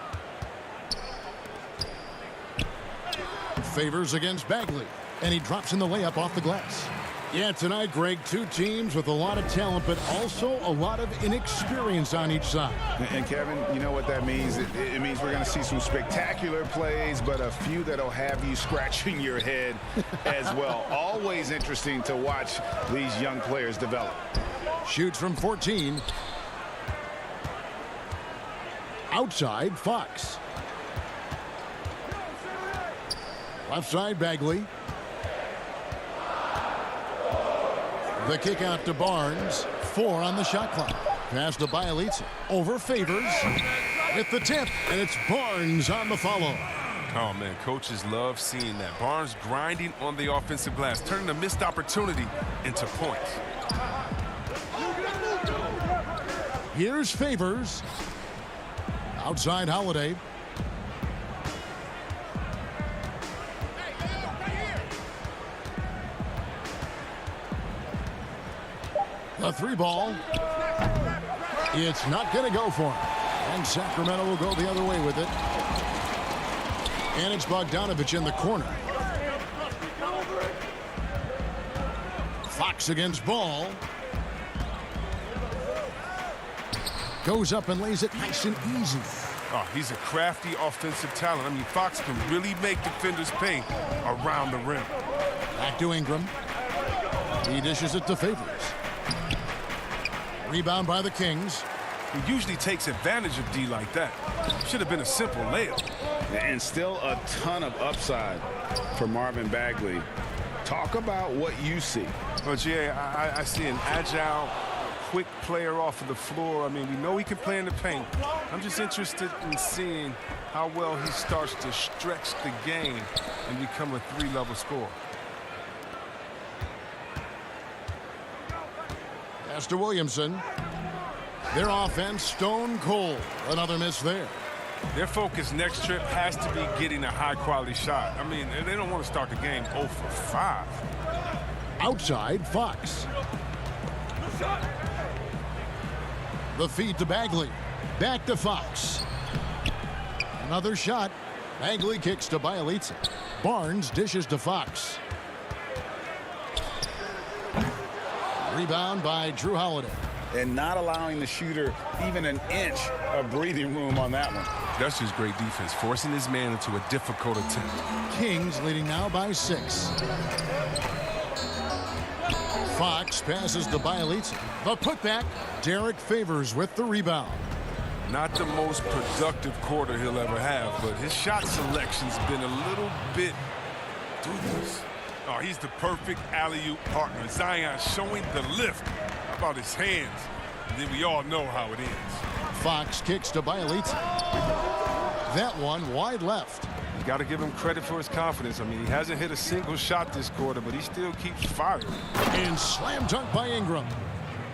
Favors against Bagley, and he drops in the layup off the glass. Yeah, tonight, Greg, two teams with a lot of talent, but also a lot of inexperience on each side.
And Kevin, you know what that means? It means we're going to see some spectacular plays, but a few that'll have you scratching your head as well. Always interesting to watch these young players develop.
Shoots from 14. Outside, Fox. Left side, Bagley. The kick out to Barnes. 4 on the shot clock. Pass to Bielitsa. Over Favors. With the tip, and it's Barnes on the follow.
Oh, man, coaches love seeing that. Barnes grinding on the offensive glass, turning a missed opportunity into points.
Here's Favors. Outside, Holiday. The 3 ball. It's not going to go for him. And Sacramento will go the other way with it. And it's Bogdanovich in the corner. Fox against Ball. Goes up and lays it nice and easy.
Oh, he's a crafty offensive talent. I mean, Fox can really make defenders pay around the rim.
Back to Ingram. He dishes it to Favors. Rebound by the Kings.
He usually takes advantage of D like that. Should have been a simple layup.
And still a ton of upside for Marvin Bagley. Talk about what you see.
Well, Jay, I see an agile, quick player off of the floor. I mean, we know he can play in the paint. I'm just interested in seeing how well he starts to stretch the game and become a 3-level scorer.
Pass to Williamson. Their offense stone cold. Another miss there.
Their focus next trip has to be getting a high-quality shot. I mean, they don't want to start the game 0 for 5.
Outside, Fox. The feed to Bagley. Back to Fox. Another shot. Bagley kicks to Bielitsa. Barnes dishes to Fox. Rebound by Drew Holiday.
And not allowing the shooter even an inch of breathing room on that one.
That's just great defense, forcing his man into a difficult attempt.
Kings leading now by 6. Fox passes to Bielitsa. The putback. Derek Favors with the rebound.
Not the most productive quarter he'll ever have, but his shot selection's been a little bit dubious. Oh, he's the perfect alley-oop partner. Zion showing the lift. How about his hands? And then we all know how it ends.
Fox kicks to Bielitsa. That one wide left.
You got to give him credit for his confidence. I mean, he hasn't hit a single shot this quarter, but he still keeps firing.
And slam dunk by Ingram.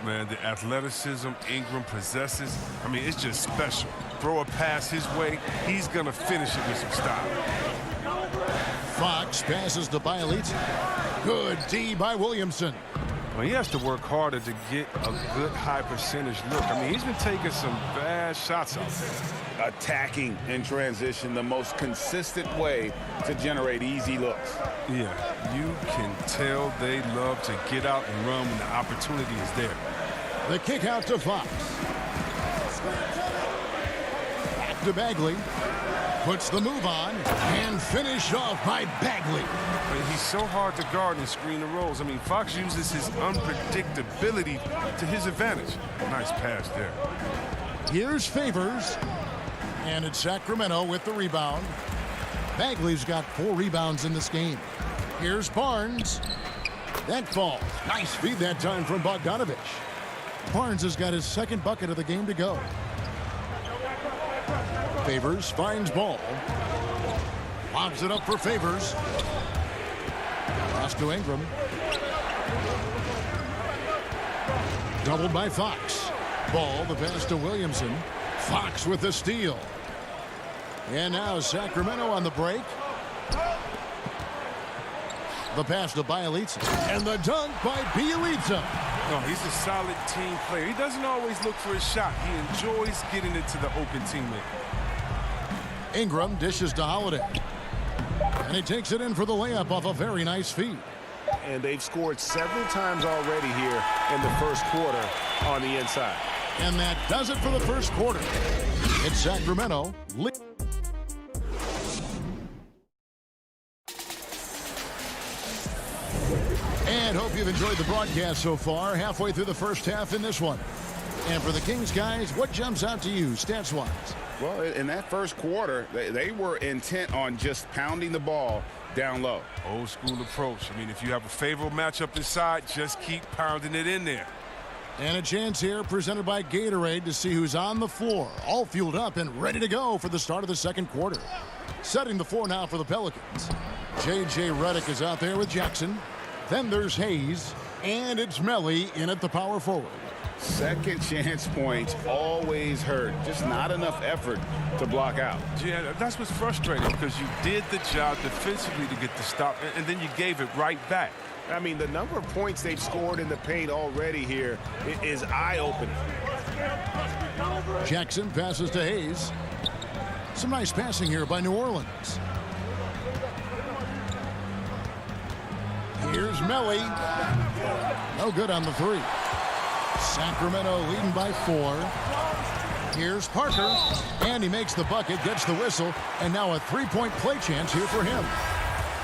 Man, the athleticism Ingram possesses, I mean, it's just special. Throw a pass his way, he's going to finish it with some style.
Fox passes to Bielitsa. Good D by Williamson.
Well, he has to work harder to get a good high percentage look. I mean, he's been taking some bad shots out there.
Attacking in transition, the most consistent way to generate easy looks.
Yeah, you can tell they love to get out and run when the opportunity is there.
The kick out to Fox. Back to Bagley. Puts the move on and finished off by Bagley.
I mean, he's so hard to guard and screen the rolls. I mean, Fox uses his unpredictability to his advantage. Nice pass there.
Here's Favors. And it's Sacramento with the rebound. Bagley's got 4 rebounds in this game. Here's Barnes. That falls. Nice feed that time from Bogdanovich. Barnes has got his 2nd bucket of the game to go. Favors finds Ball. Lobs it up for Favors. Pass to Ingram. Doubled by Fox. Ball, the pass to Williamson. Fox with the steal. And now Sacramento on the break. The pass to Bielitsa. And the dunk by Bielitsa.
Oh, he's a solid team player. He doesn't always look for a shot. He enjoys getting it to the open teammate.
Ingram dishes to Holiday. And he takes it in for the layup off a very nice feed.
And they've scored several times already here in the first quarter on the inside.
And that does it for the first quarter. It's Sacramento. And hope you've enjoyed the broadcast so far. Halfway through the first half in this one. And for the Kings guys, what jumps out to you stats-wise?
Well, in that first quarter, they were intent on just pounding the ball down low.
Old school approach. I mean, if you have a favorable matchup inside, just keep pounding it in there.
And a chance here presented by Gatorade to see who's on the floor, all fueled up and ready to go for the start of the second quarter. Setting the floor now for the Pelicans. J.J. Redick is out there with Jackson. Then there's Hayes, and it's Melly in at the power forward.
Second chance points always hurt. Just not enough effort to block out.
Yeah, that's what's frustrating because you did the job defensively to get the stop, and then you gave it right back.
I mean, the number of points they've scored in the paint already here is eye-opening.
Jackson passes to Hayes. Some nice passing here by New Orleans. Here's Melly. No good on the three. Sacramento leading by 4. Here's Parker. And he makes the bucket, gets the whistle, and now a three-point play chance here for him.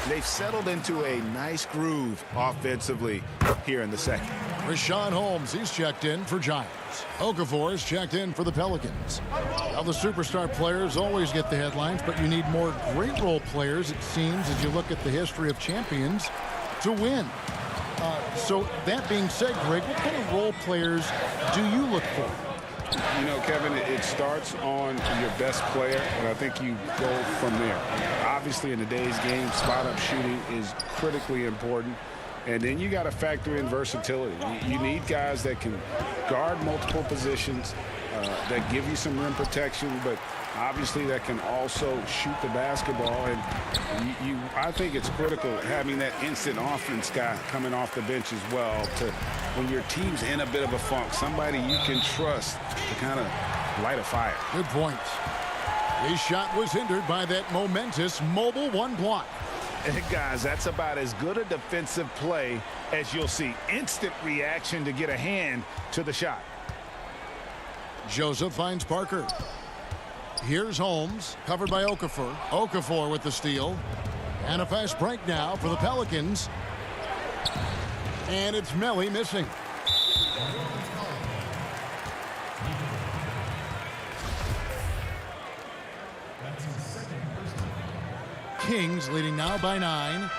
They've settled into a nice groove offensively here in the second.
Richaun Holmes, he's checked in for Giants. Okafor is checked in for the Pelicans. Now the superstar players always get the headlines, but you need more great role players, it seems, as you look at the history of champions, to win. So that being said, Greg, what kind of role players do you look for?
You know, Kevin, it starts on your best player, and I think you go from there. Obviously, in today's game, spot-up shooting is critically important. And then you got to factor in versatility. You need guys that can guard multiple positions, that give you some rim protection, but obviously that can also shoot the basketball. And I think it's critical having that instant offense guy coming off the bench as well to when your team's in a bit of a funk, somebody you can trust to kind of light a fire.
Good point. His shot was hindered by that momentous mobile one block.
And guys, that's about as good a defensive play as you'll see. Instant reaction to get a hand to the shot.
Joseph finds Parker. Here's Holmes, covered by Okafor. Okafor with the steal. And a fast break now for the Pelicans. And it's Melly missing. Kings leading now by 9.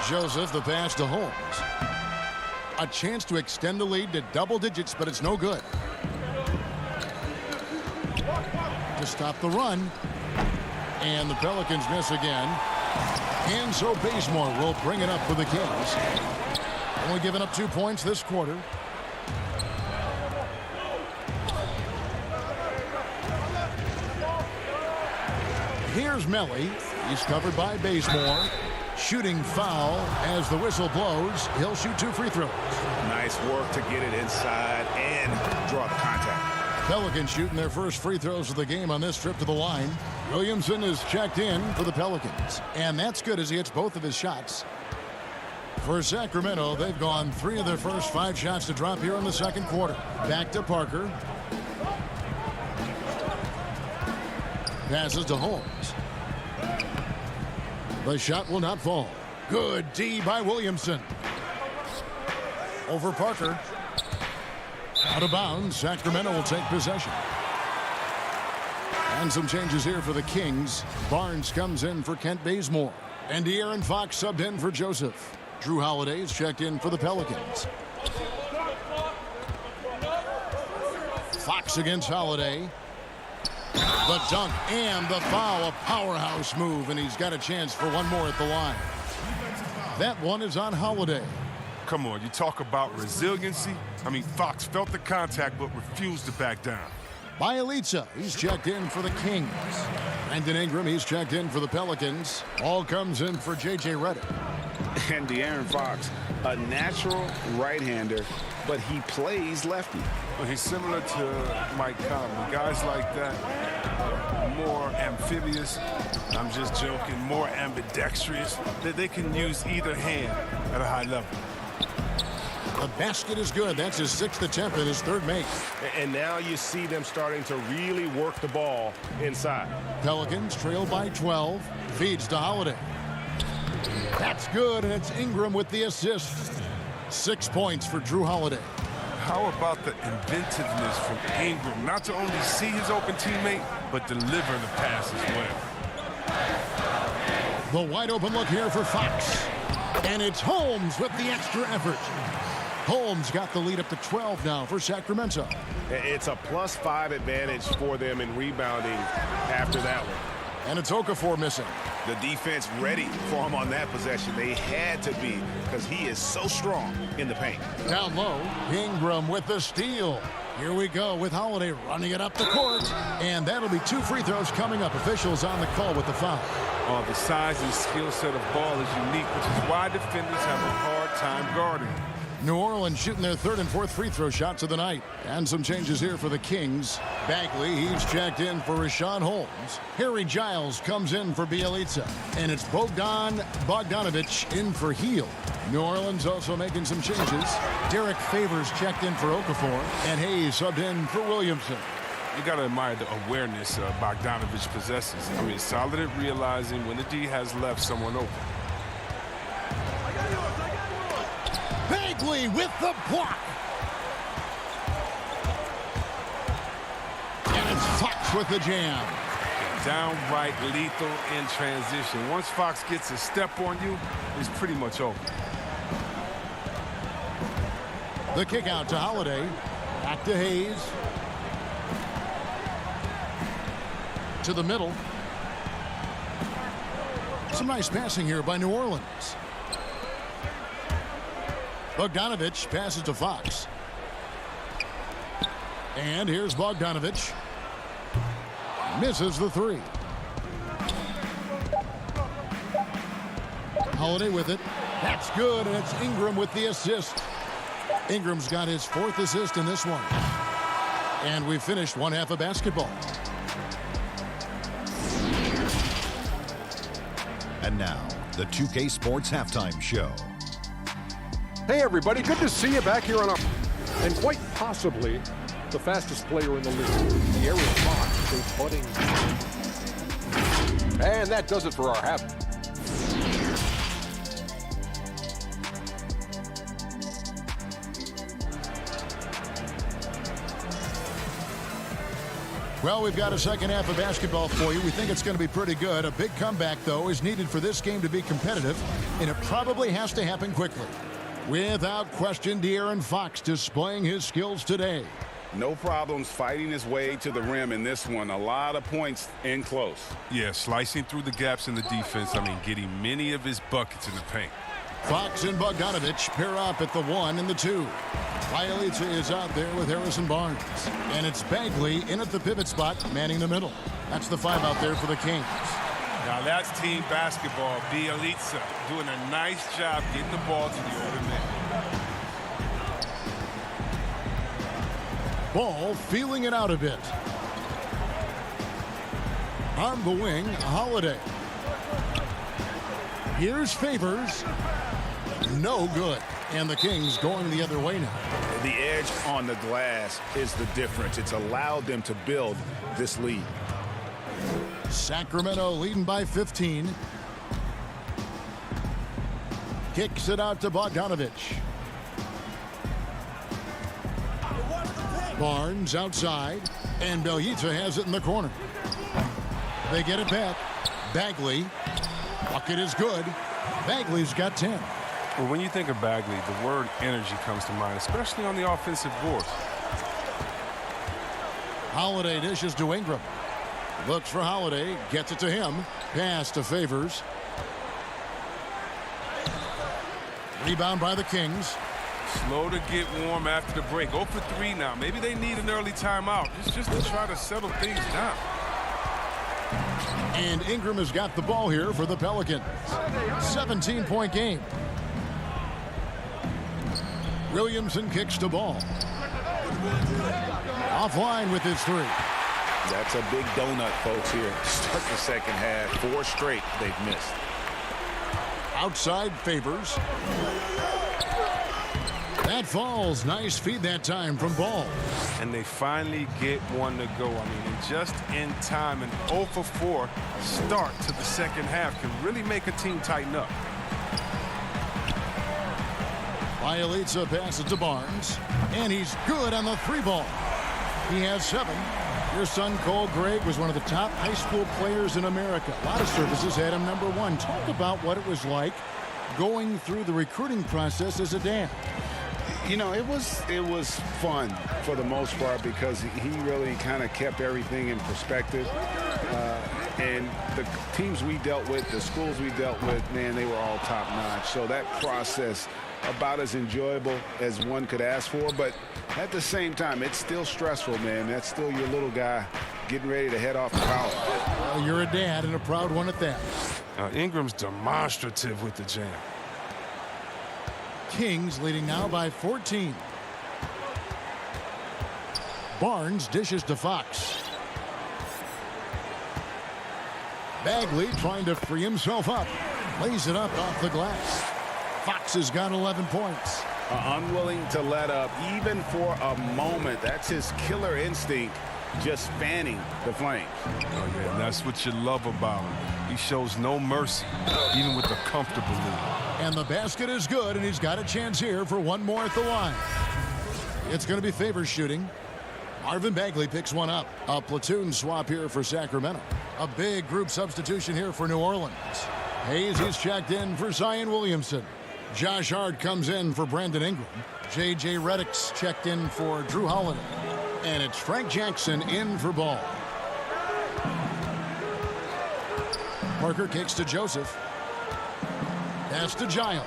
Joseph, the pass to Holmes. A chance to extend the lead to double digits, but it's no good. To stop the run. And the Pelicans miss again. And so Bazemore will bring it up for the Kings. Only giving up 2 points this quarter. Here's Melly. He's covered by Bazemore. Shooting foul as the whistle blows. He'll shoot 2 free throws.
Nice work to get it inside and draw the contact.
Pelicans shooting their first free throws of the game on this trip to the line. Williamson is checked in for the Pelicans. And that's good as he hits both of his shots. For Sacramento, they've gone 3 of their first 5 shots to drop here in the second quarter. Back to Parker. Passes to Holmes. The shot will not fall. Good D by Williamson. Over Parker. Out of bounds. Sacramento will take possession. And some changes here for the Kings. Barnes comes in for Kent Bazemore. And De'Aaron Fox subbed in for Joseph. Drew Holiday is checked in for the Pelicans. Fox against Holiday. The dunk and the foul, a powerhouse move, and he's got a chance for one more at the line. That one is on Holiday.
Come on, you talk about resiliency. I mean, Fox felt the contact but refused to back down.
Bielitsa, he's checked in for the Kings. Brandon Ingram, he's checked in for the Pelicans. All comes in for J.J. Redick.
And De'Aaron Fox, a natural right-hander, but he plays lefty.
Well, he's similar to Mike Conley. Guys like that are more amphibious. I'm just joking, more ambidextrous. They can use either hand at a high level.
The basket is good. That's his 6th attempt at his 3rd make.
And now you see them starting to really work the ball inside.
Pelicans trail by 12. Feeds to Holiday. That's good, and it's Ingram with the assist. 6 points for Drew Holiday.
How about the inventiveness from Ingram? Not to only see his open teammate, but deliver the pass as well.
The wide open look here for Fox. And it's Holmes with the extra effort. Holmes got the lead up to 12 now for Sacramento.
It's a +5 advantage for them in rebounding after that one.
And it's Okafor missing.
The defense ready for him on that possession. They had to be because he is so strong in the paint.
Down low, Ingram with the steal. Here we go with Holiday running it up the court. And that'll be 2 free throws coming up. Officials on the call with the foul.
Oh, the size and skill set of Ball is unique, which is why defenders have a hard time guarding.
New Orleans shooting their 3rd and 4th free throw shots of the night. And some changes here for the Kings. Bagley, he's checked in for Rashawn Holmes. Harry Giles comes in for Bielitsa. And it's Bogdanovich in for Heel. New Orleans also making some changes. Derek Favors checked in for Okafor. And Hayes subbed in for Williamson.
You got to admire the awareness Bogdanovich possesses. I mean, solid at realizing when the D has left someone open.
Bagley with the block. And it's Fox with the jam.
Downright lethal in transition. Once Fox gets a step on you, it's pretty much over.
The kick out to Holiday. Back to Hayes. To the middle. Some nice passing here by New Orleans. Bogdanovich passes to Fox. And here's Bogdanovich. Misses the 3. Holiday with it. That's good, and it's Ingram with the assist. Ingram's got his 4th assist in this one. And we finished one half of basketball.
And now, the 2K Sports Halftime Show.
Hey, everybody. Good to see you back here on our... And quite possibly the fastest player in the league, the Aaron Fox, is budding. And that does it for our half.
Well, we've got a second half of basketball for you. We think it's going to be pretty good. A big comeback, though, is needed for this game to be competitive, and it probably has to happen quickly. Without question, De'Aaron Fox displaying his skills today.
No problems fighting his way to the rim in this one. A lot of points in close.
Yeah, slicing through the gaps in the defense. I mean, getting many of his buckets in the paint.
Fox and Bogdanovich pair up at the 1 and the 2. Bielitsa is out there with Harrison Barnes. And it's Bagley in at the pivot spot, manning the middle. That's the 5 out there for the Kings.
Now that's team basketball. Bielitsa doing a nice job getting the ball to the older man.
Ball feeling it out a bit. On the wing, Holiday. Here's Favors. No good. And the Kings going the other way now.
The edge on the glass is the difference. It's allowed them to build this lead.
Sacramento leading by 15. Kicks it out to Bogdanovich. Barnes outside, and Bielitsa has it in the corner. They get it back. Bagley. Bucket is good. Bagley's got 10.
Well, when you think of Bagley, the word energy comes to mind, especially on the offensive boards.
Holiday dishes to Ingram. Looks for Holiday. Gets it to him. Pass to Favors. Rebound by the Kings.
Slow to get warm after the break. 0 for 3 now. Maybe they need an early timeout. It's just to try to settle things down.
And Ingram has got the ball here for the Pelicans. 17-point game. Williamson kicks the ball. Offline with his three.
That's a big donut, folks, here. Start the second half. 4 straight they've missed.
Outside Favors. That falls. Nice feed that time from Ball.
And they finally get one to go. I mean, and just in time, an 0 for 4 start to the second half can really make a team tighten up.
Bielitsa passes to Barnes. And he's good on the 3-ball. He has 7. Your son, Cole Gregg, was one of the top high school players in America. A lot of services had him number 1. Talk about what it was like going through the recruiting process as a dad.
You know, it was fun for the most part because he really kind of kept everything in perspective. And the teams we dealt with, the schools we dealt with, man, they were all top-notch. So that process, about as enjoyable as one could ask for. But at the same time, it's still stressful, man. That's still your little guy getting ready to head off to college.
Well, you're a dad and a proud one at that.
Ingram's demonstrative with the jam.
Kings leading now by 14. Barnes dishes to Fox. Bagley trying to free himself up. Lays it up off the glass. Fox has got 11 points.
Unwilling to let up even for a moment. That's his killer instinct, just fanning the flames.
Oh, yeah, and that's what you love about him. He shows no mercy, even with the comfortable lead.
And the basket is good, and he's got a chance here for one more at the line. It's going to be Favors shooting. Marvin Bagley picks one up. A platoon swap here for Sacramento. A big group substitution here for New Orleans. Hayes is checked in for Zion Williamson. Josh Hart comes in for Brandon Ingram. J.J. Redick's checked in for Drew Holiday. And it's Frank Jackson in for Ball. Parker kicks to Joseph. Pass to Giles.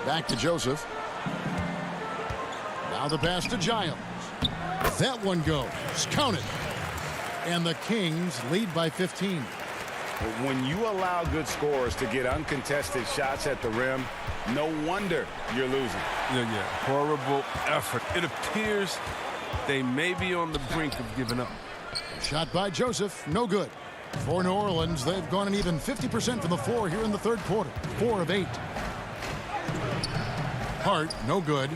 Back to Joseph. Now the pass to Giles. That one goes. Counted. And the Kings lead by 15.
When you allow good scorers to get uncontested shots at the rim, no wonder you're losing.
Yeah. Horrible effort. It appears they may be on the brink of giving up.
Shot by Joseph. No good. For New Orleans, they've gone an even 50% from the floor here in the third quarter. 4 of 8. Hart, no good.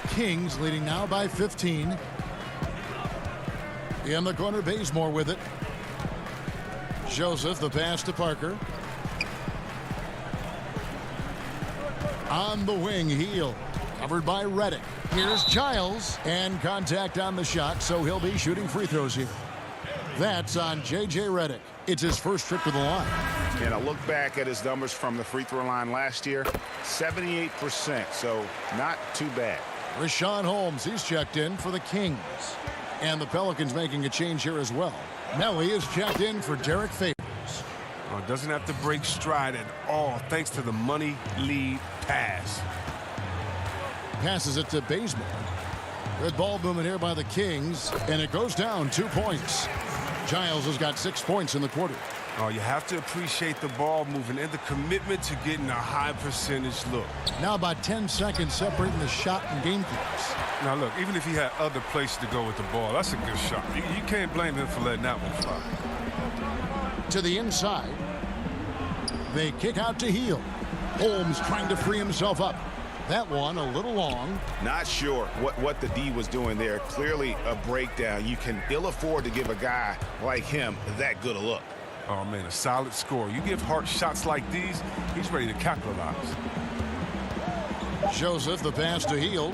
Kings leading now by 15. In the corner, Bazemore with it. Joseph, the pass to Parker. On the wing, Heel. Covered by Redick. Here's Giles. And contact on the shot, so he'll be shooting free throws here. That's on J.J. Redick. It's his first trip to the line.
And I look back at his numbers from the free throw line last year. 78%, so not too bad.
Rashawn Holmes, he's checked in for the Kings. And the Pelicans making a change here as well. Nelly is checked in for Derek Favors.
Oh, doesn't have to break stride at all thanks to the money lead pass.
Passes it to Bazemore. Good ball movement here by the Kings. And it goes down 2 points. Giles has got 6 points in the quarter.
Oh, you have to appreciate the ball moving and the commitment to getting a high percentage look.
Now about 10 seconds separating the shot and game clocks.
Now, look, even if he had other places to go with the ball, that's a good shot. You can't blame him for letting that one fly.
To the inside. They kick out to Heel. Holmes trying to free himself up. That one a little long.
Not sure what the D was doing there. Clearly a breakdown. You can ill afford to give a guy like him that good a look.
Oh, man, a solid score. You give Hart shots like these, he's ready to capitalize.
Joseph, the pass to Heel.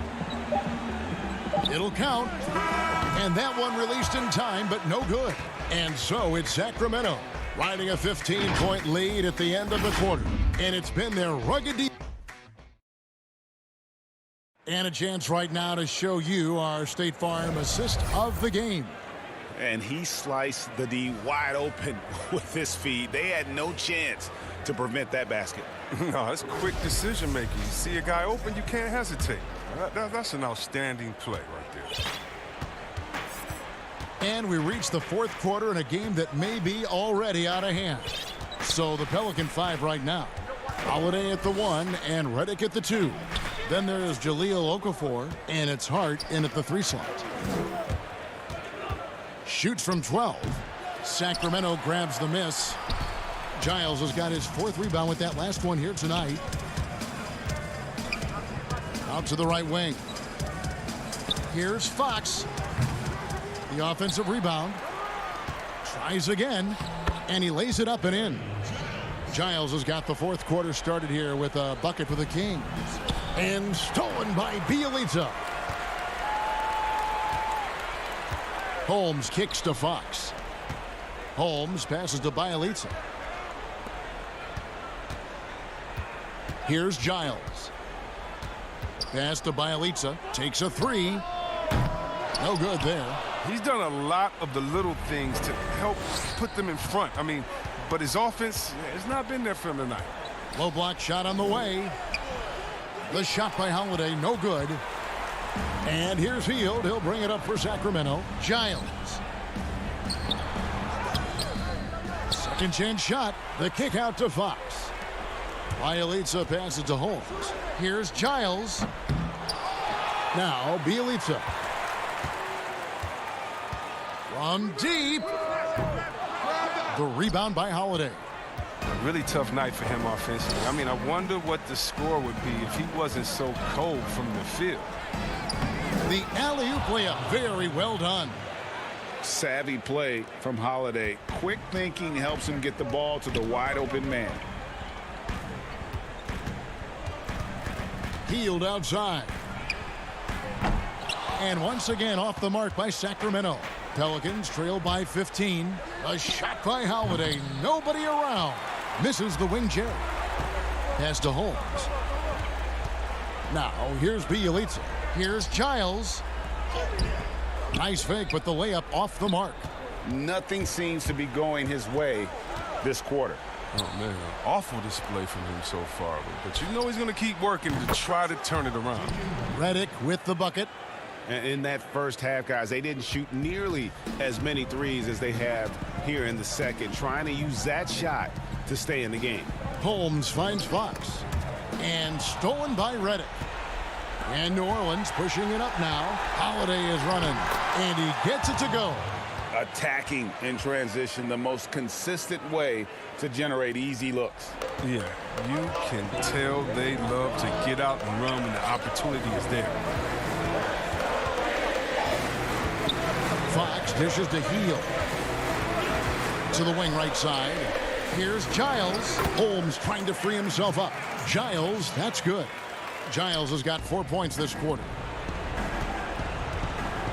It'll count. And that one released in time, but no good. And so it's Sacramento riding a 15-point lead at the end of the quarter. And it's been their rugged defense. And a chance right now to show you our State Farm assist of the game.
And he sliced the D wide open with this feed. They had no chance to prevent that basket.
No, it's quick decision making. You see a guy open, you can't hesitate. That's an outstanding play right there.
And we reach the fourth quarter in a game that may be already out of hand. So the Pelican 5 right now. Holiday at the 1 and Redick at the 2. Then there's Jahlil Okafor and it's Hart in at the 3 slot. Shoots from 12. Sacramento grabs the miss. Giles has got his 4th rebound with that last one here tonight. Out to the right wing. Here's Fox. The offensive rebound. Tries again. And he lays it up and in. Giles has got the 4th quarter started here with a bucket for the Kings. And stolen by Bielitsa. Holmes kicks to Fox. Holmes passes to Bielitsa. Here's Giles. Pass to Bielitsa. Takes a 3. No good there.
He's done a lot of the little things to help put them in front. I mean, but his offense has not been there for him tonight.
Low block shot on the way. The shot by Holiday, no good. And here's Hield. He'll bring it up for Sacramento. Giles. Second chance shot. The kick out to Fox. Bielitsa passes to Holmes. Here's Giles. Now Bielitsa. From deep. The rebound by Holiday.
A really tough night for him offensively. I mean, I wonder what the score would be if he wasn't so cold from the field.
The alley-oop layup, very well done.
Savvy play from Holiday. Quick thinking helps him get the ball to the wide open man.
Hield outside. And once again off the mark by Sacramento. Pelicans trail by 15. A shot by Holiday. Nobody around. Misses the wing Jerry. Pass to Holmes. Now here's Bielitsa. Here's Giles. Nice fake, but the layup off the mark.
Nothing seems to be going his way this quarter.
Oh, man, awful display from him so far. But you know he's going to keep working to try to turn it around.
Redick with the bucket.
In that first half, guys, they didn't shoot nearly as many threes as they have here in the second, trying to use that shot to stay in the game.
Holmes finds Fox. And stolen by Redick. And New Orleans pushing it up now. Holiday is running. And he gets it to go.
Attacking in transition, the most consistent way to generate easy looks.
Yeah, you can tell they love to get out and run when the opportunity is there.
Fox dishes to Hield. To the wing right side. Here's Giles. Holmes trying to free himself up. Giles, that's good. Giles has got 4 points this quarter.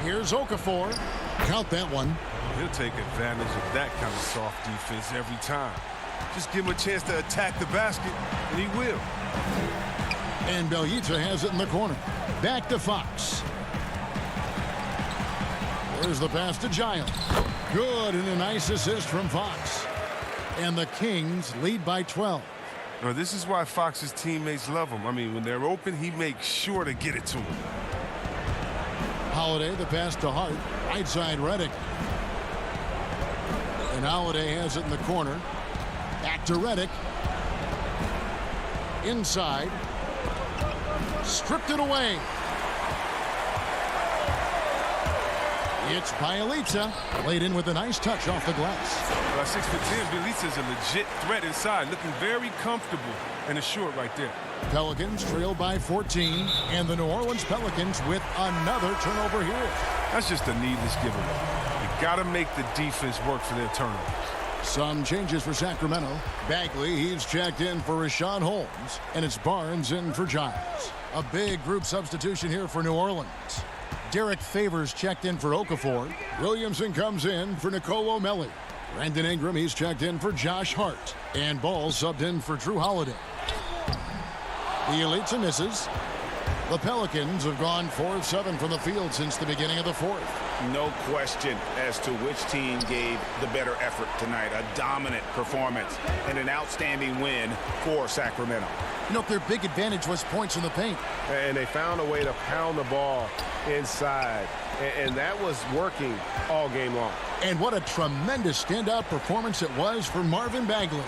Here's Okafor. Count that one.
He'll take advantage of that kind of soft defense every time. Just give him a chance to attack the basket, and he will.
And Bielitsa has it in the corner. Back to Fox. There's the pass to Giles. Good, and a nice assist from Fox. And the Kings lead by 12.
Now, this is why Fox's teammates love him. I mean, when they're open, he makes sure to get it to him.
Holiday, the pass to Hart. Right side, Redick. And Holiday has it in the corner. Back to Redick. Inside. Stripped it away. It's Bielitsa. Laid in with a nice touch off the glass.
By 6'10", Bielitsa is a legit threat inside. Looking very comfortable and assured right there.
Pelicans trail by 14. And the New Orleans Pelicans with another turnover here.
That's just a needless giveaway. You got to make the defense work for their turnovers.
Some changes for Sacramento. Bagley, he's checked in for Rashawn Holmes. And it's Barnes in for Giles. A big group substitution here for New Orleans. Derek Favors checked in for Okafor. Williamson comes in for Nicolo Melli. Brandon Ingram, he's checked in for Josh Hart. And Ball subbed in for Drew Holiday. Bielitsa misses. The Pelicans have gone 4 of 7 from the field since the beginning of the fourth.
No question as to which team gave the better effort tonight. A dominant performance and an outstanding win for Sacramento.
You know, their big advantage was points in the paint.
And they found a way to pound the ball inside. And that was working all game long.
And what a tremendous standout performance it was for Marvin Bagley.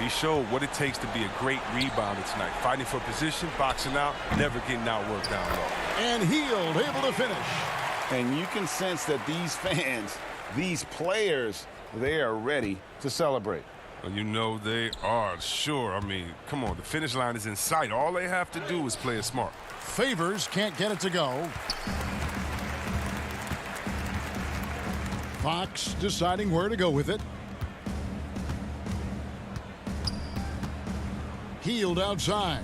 He showed what it takes to be a great rebounder tonight. Fighting for position, boxing out, never getting outworked down low.
And Hield able to finish.
And you can sense that these fans, these players, they are ready to celebrate.
Well, you know they are, sure. I mean, come on, the finish line is in sight. All they have to do is play it smart.
Favors can't get it to go. Fox deciding where to go with it. Hield outside.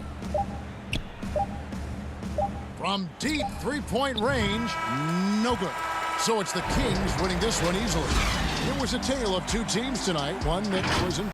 From deep three-point range, no good. So it's the Kings winning this one easily. It was a tale of two teams tonight, one that was in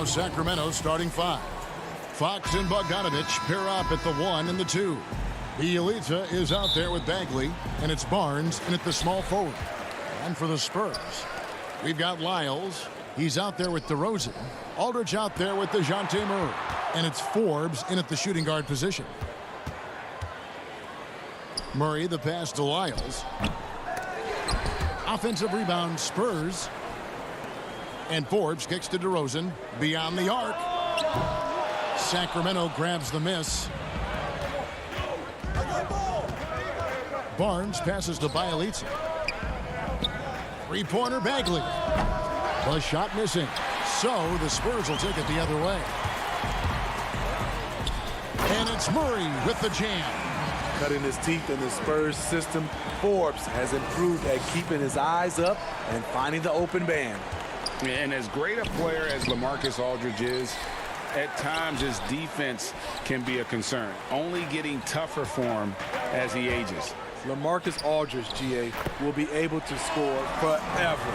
Now Sacramento starting 5. Fox and Bogdanovich pair up at the 1 and the 2. Bielitsa is out there with Bagley, and it's Barnes in at the small forward. And for the Spurs, we've got Lyles. He's out there with DeRozan. Aldridge out there with DeJounte Murray. And it's Forbes in at the shooting guard position. Murray, the pass to Lyles. Offensive rebound, Spurs. And Forbes kicks to DeRozan beyond the arc. Sacramento grabs the miss. Barnes passes to Bielitsa. Three-pointer Bagley. The shot missing. So the Spurs will take it the other way. And it's Murray with the jam.
Cutting his teeth in the Spurs system, Forbes has improved at keeping his eyes up and finding the open man.
And as great a player as LaMarcus Aldridge is, at times his defense can be a concern, only getting tougher for him as he ages.
LaMarcus Aldridge, GA, will be able to score forever.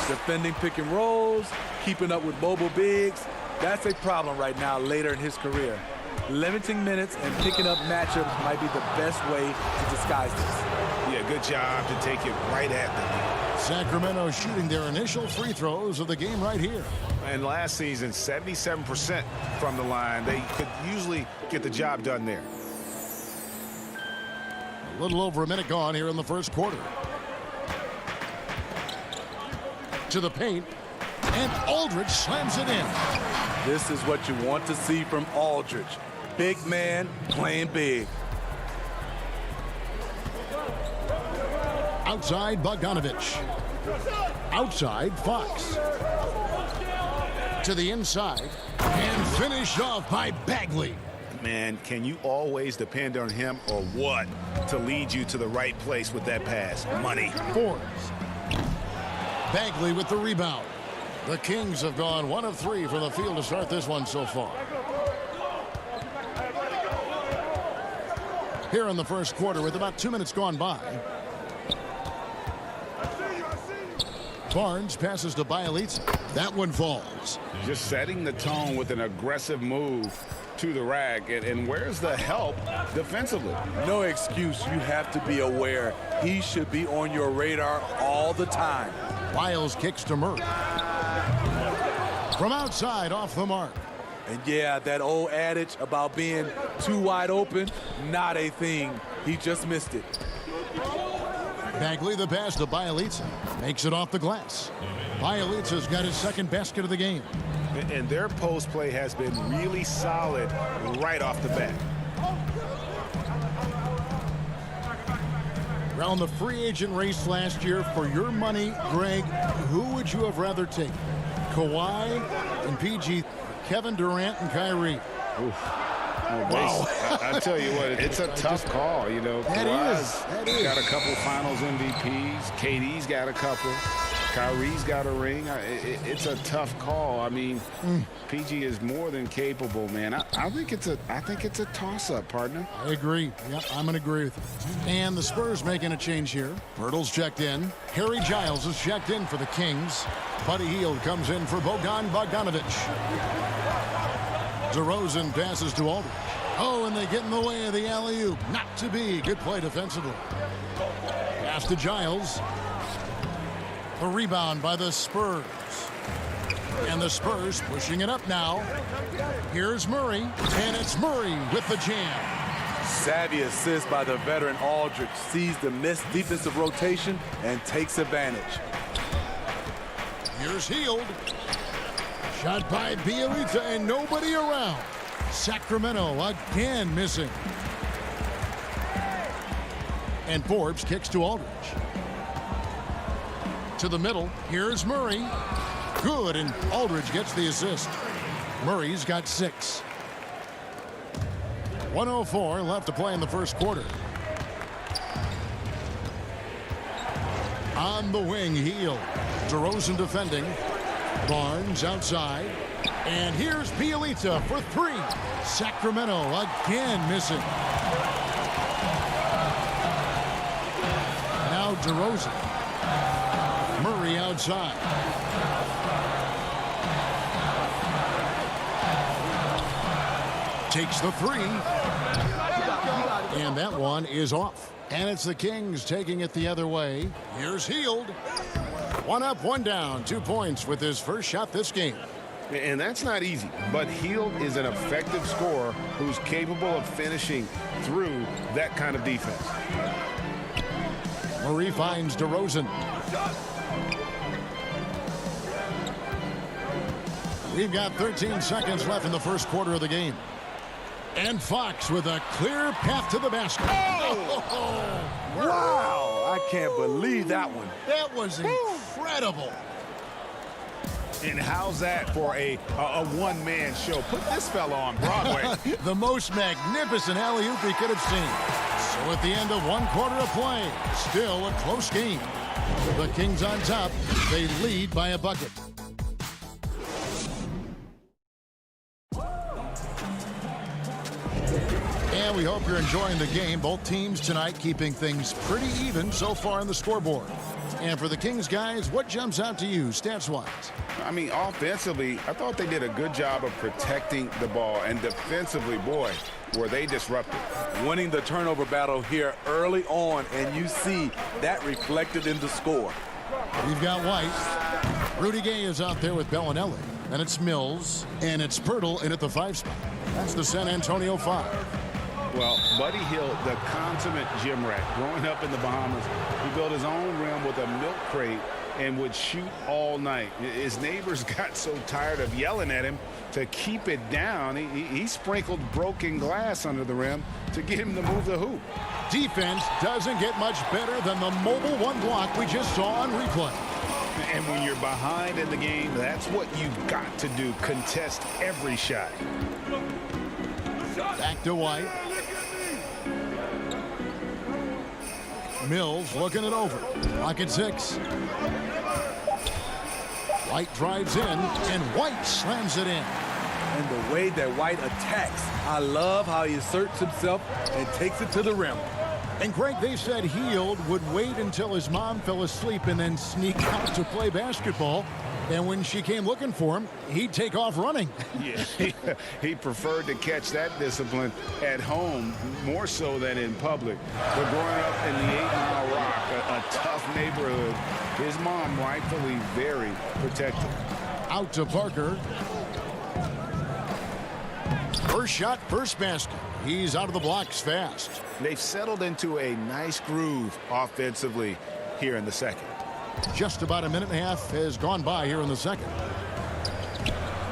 Defending pick and rolls, keeping up with mobile bigs, that's a problem right now later in his career. Limiting minutes and picking up matchups might be the best way to disguise this.
Yeah, good job to take it right at them.
Sacramento shooting their initial free throws of the game right here.
And last season, 77% from the line. They could usually get the job done there.
A little over a minute gone here in the first quarter. To the paint, and Aldridge slams it in.
This is what you want to see from Aldridge. Big man playing big.
Outside Bogdanovich. Outside Fox. To the inside, and finished off by Bagley.
Man, can you always depend on him or what to lead you to the right place with that pass? Money.
Forbes. Bagley with the rebound. The Kings have gone 1 of 3 from the field to start this one so far. Here in the first quarter with about 2 minutes gone by. Barnes passes to Bielitsa. That one falls.
Just setting the tone with an aggressive move to the rack. And where's the help defensively?
No excuse. You have to be aware. He should be on your radar all the time.
Lyles kicks to Murray. From outside, off the mark.
And yeah, that old adage about being too wide open, not a thing. He just missed it.
Bagley the pass to Bielitsa. Makes it off the glass. Bielitsa's got his second basket of the game.
And their post play has been really solid right off the bat.
Around the free agent race last year, for your money, Greg, who would you have rather taken? Kawhi and PG, Kevin Durant and Kyrie.
Oof. Wow. I tell you what, it's a tough call. You know, Kawhi's got a couple finals MVPs. KD's got a couple. Kyrie's got a ring. It's a tough call. I mean, PG is more than capable, man. I think it's a toss-up, partner.
I agree. Yep, I'm going to agree with you. And the Spurs making a change here. Pirtle's checked in. Harry Giles is checked in for the Kings. Buddy Hield comes in for Bogdanovich. DeRozan passes to Aldridge. Oh, and they get in the way of the alley-oop. Not to be. Good play defensively. Pass to Giles. The rebound by the Spurs. And the Spurs pushing it up now. Here's Murray, and it's Murray with the jam.
Savvy assist by the veteran Aldridge. Sees the missed defensive rotation and takes advantage.
Here's Hield. Shot by Bielitsa and nobody around. Sacramento again missing. And Forbes kicks to Aldridge. To the middle. Here's Murray. Good, and Aldridge gets the assist. Murray's got 6. 1:04 left to play in the first quarter. On the wing, Hield. DeRozan defending. Barnes outside. And here's Bielitsa for 3. Sacramento again missing. Now DeRozan. Murray outside. Takes the three. And that one is off. And it's the Kings taking it the other way. Here's Hield. 1 up, 1 down. 2 points with his first shot this game.
And that's not easy, but Hield is an effective scorer who's capable of finishing through that kind of defense.
Murray finds DeRozan. We've got 13 seconds left in the first quarter of the game. And Fox with a clear path to the basket.
Oh! Wow! I can't believe that one.
That was incredible.
And how's that for a one-man show? Put this fella on Broadway.
The most magnificent alley-oop he could have seen. So at the end of 1 quarter of play, still a close game. The Kings on top. They lead by a bucket. And we hope you're enjoying the game. Both teams tonight keeping things pretty even so far on the scoreboard. And for the Kings guys, what jumps out to you stats-wise?
I mean, offensively, I thought they did a good job of protecting the ball. And defensively, boy, were they disruptive.
Winning the turnover battle here early on, and you see that reflected in the score.
We've got White. Rudy Gay is out there with Bellinelli. And it's Mills. And it's Pirtle in at the 5 spot. That's the San Antonio 5.
Well, Buddy Hield, the consummate gym rat, growing up in the Bahamas, he built his own rim with a milk crate and would shoot all night. His neighbors got so tired of yelling at him to keep it down. He sprinkled broken glass under the rim to get him to move the hoop.
Defense doesn't get much better than the mobile 1 block we just saw on replay.
And when you're behind in the game, that's what you've got to do. Contest every shot.
Back to White. Mills looking it over. Clock at 6. White drives in, and White slams it in.
And the way that White attacks, I love how he asserts himself and takes it to the rim.
And Greg, they said Hield would wait until his mom fell asleep and then sneak out to play basketball. And when she came looking for him, he'd take off running.
Yeah, he preferred to catch that discipline at home more so than in public. But growing up in the 8 Mile Rock, a tough neighborhood, his mom rightfully very protective.
Out to Parker. First shot, first basket. He's out of the blocks fast.
They've settled into a nice groove offensively here in the second.
Just about a minute and a half has gone by here in the second.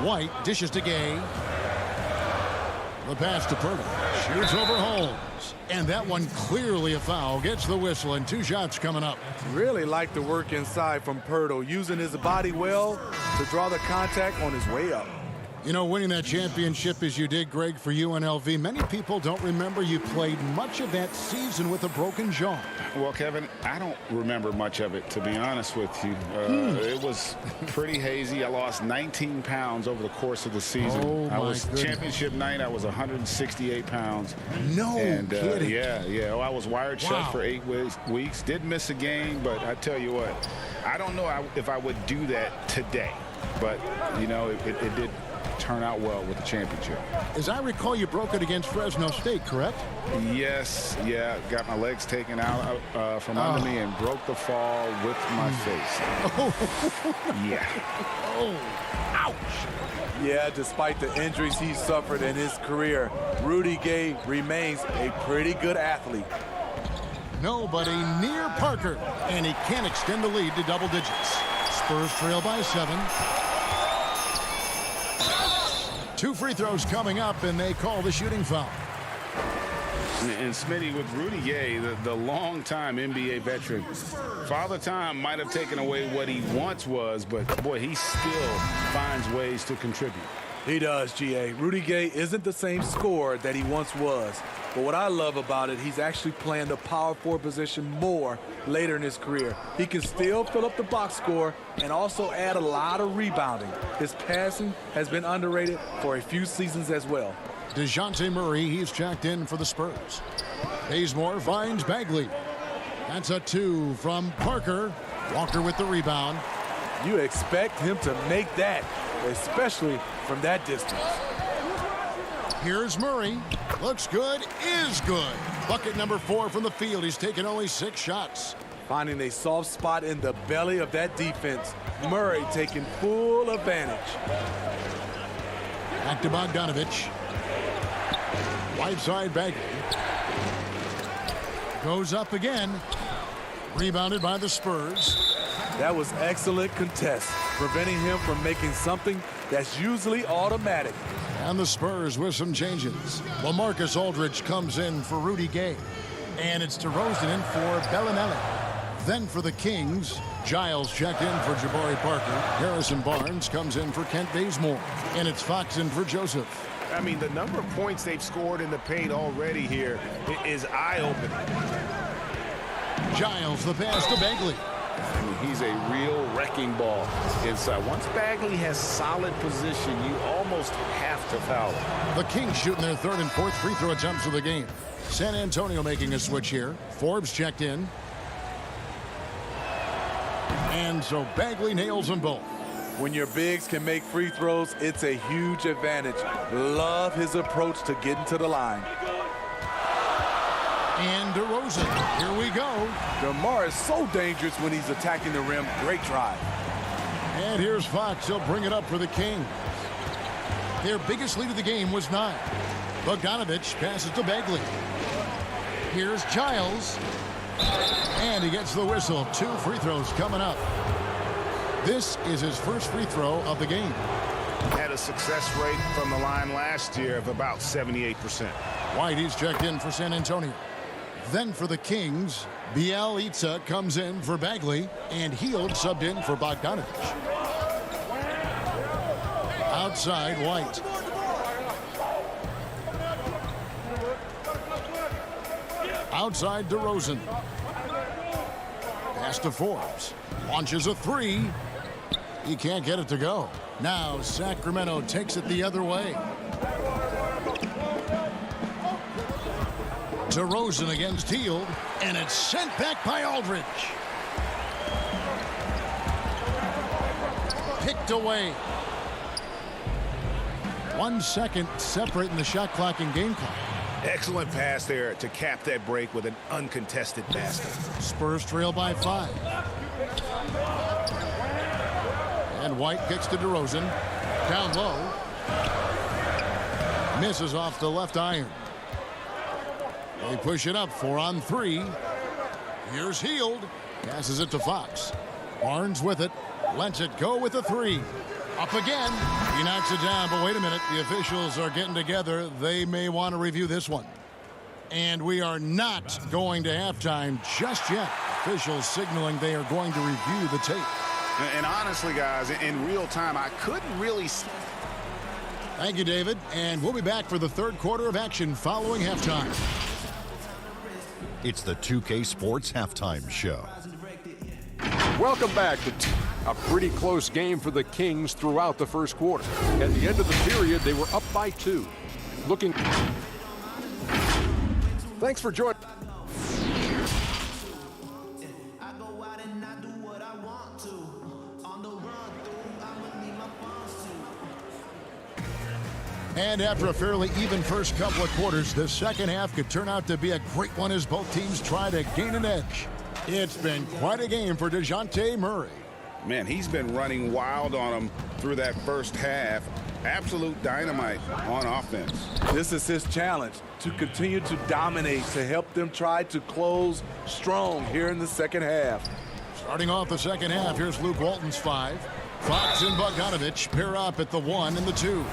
White dishes to Gay. The pass to Pirtle. Shoots over Holmes. And that one clearly a foul. Gets the whistle and 2 shots coming up.
Really like the work inside from Pirtle, using his body well to draw the contact on his way up.
You know, winning that championship as you did, Greg, for UNLV, many people don't remember you played much of that season with a broken jaw.
Well, Kevin, I don't remember much of it, to be honest with you. It was pretty hazy. I lost 19 pounds over the course of the season.
Oh,
I was
goodness.
Championship night, I was 168 pounds.
No kidding.
Yeah. Well, I was wired shut for 8 weeks. Did miss a game, but I tell you what, I don't know if I would do that today. But, you know, it did turn out well with the championship.
As I recall, you broke it against Fresno State, correct?
Yes, yeah. Got my legs taken out from under me and broke the fall with my face. Yeah.
Oh, ouch.
Yeah, despite the injuries he suffered in his career, Rudy Gay remains a pretty good athlete.
Nobody near Parker, and he can't extend the lead to double digits. Spurs trail by 7. 2 free throws coming up, and they call the shooting foul.
And Smitty, with Rudy Gay, the longtime NBA veteran, Father Time might have taken away what he once was, but boy, he still finds ways to contribute.
He does, G.A. Rudy Gay isn't the same scorer that he once was. But what I love about it, he's actually playing the power forward position more later in his career. He can still fill up the box score and also add a lot of rebounding. His passing has been underrated for a few seasons as well.
DeJounte Murray, he's checked in for the Spurs. Bazemore finds Bagley. That's a 2 from Parker. Walker with the rebound.
You expect him to make that, especially from that distance.
Here's Murray. Looks good, is good. Bucket number 4 from the field. He's taken only 6 shots.
Finding a soft spot in the belly of that defense. Murray taking full advantage.
Back to Bogdanovich. Right side Bagley. Goes up again. Rebounded by the Spurs.
That was excellent contest, preventing him from making something that's usually automatic.
And the Spurs with some changes. LaMarcus Aldridge comes in for Rudy Gay. And it's DeRozan in for Bellinelli. Then for the Kings, Giles checked in for Jabari Parker. Harrison Barnes comes in for Kent Bazemore. And it's Fox in for Joseph.
I mean, the number of points they've scored in the paint already here is eye-opening.
Giles, the pass to Bagley.
I mean, he's a real wrecking ball inside. Once Bagley has solid position, you almost have to foul him.
The Kings shooting their 3rd and 4th free throw attempts of the game. San Antonio making a switch here. Forbes checked in. And so Bagley nails them both.
When your bigs can make free throws, it's a huge advantage. Love his approach to getting to the line.
And DeRozan, here we go.
DeMar is so dangerous when he's attacking the rim. Great drive.
And here's Fox. He'll bring it up for the Kings. Their biggest lead of the game was 9. Bogdanovich passes to Bagley. Here's Giles. And he gets the whistle. 2 free throws coming up. This is his first free throw of the game.
Had a success rate from the line last year of about 78%.
White, he's checked in for San Antonio. Then for the Kings, Bielitsa comes in for Bagley, and Hield subbed in for Bogdanovich. Outside, White. Outside, DeRozan. Pass to Forbes. Launches a 3. He can't get it to go. Now Sacramento takes it the other way. DeRozan against Hield, and it's sent back by Aldridge. Picked away. 1 second separating the shot clock and game clock.
Excellent pass there to cap that break with an uncontested basket.
Spurs trail by 5. And White kicks to DeRozan. Down low. Misses off the left iron. They push it up 4 on 3. Here's Hield. Passes it to Fox. Barnes with it. Lets it go with a 3. Up again. He knocks it down, but wait a minute. The officials are getting together. They may want to review this one. And we are not going to halftime just yet. Officials signaling they are going to review the tape.
And honestly, guys, in real time, I couldn't really see.
Thank you, David. And we'll be back for the 3rd quarter of action following halftime.
It's the 2K Sports Halftime Show.
Welcome back to a pretty close game for the Kings throughout the first quarter. At the end of the period, they were up by 2. Thanks for joining.
And after a fairly even first couple of quarters, the second half could turn out to be a great one as both teams try to gain an edge. It's been quite a game for DeJounte Murray.
Man, he's been running wild on him through that first half. Absolute dynamite on offense.
This is his challenge, to continue to dominate, to help them try to close strong here in the second half.
Starting off the second half, here's Luke Walton's 5. Fox and Bogdanovich pair up at the 1 and the 2.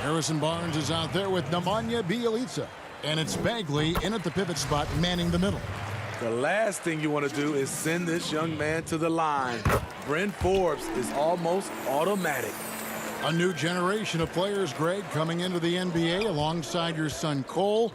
Harrison Barnes is out there with Nemanja Bjelica. And it's Bagley in at the pivot spot, manning the middle.
The last thing you want to do is send this young man to the line. Bryn Forbes is almost automatic.
A new generation of players, Greg, coming into the NBA alongside your son Cole.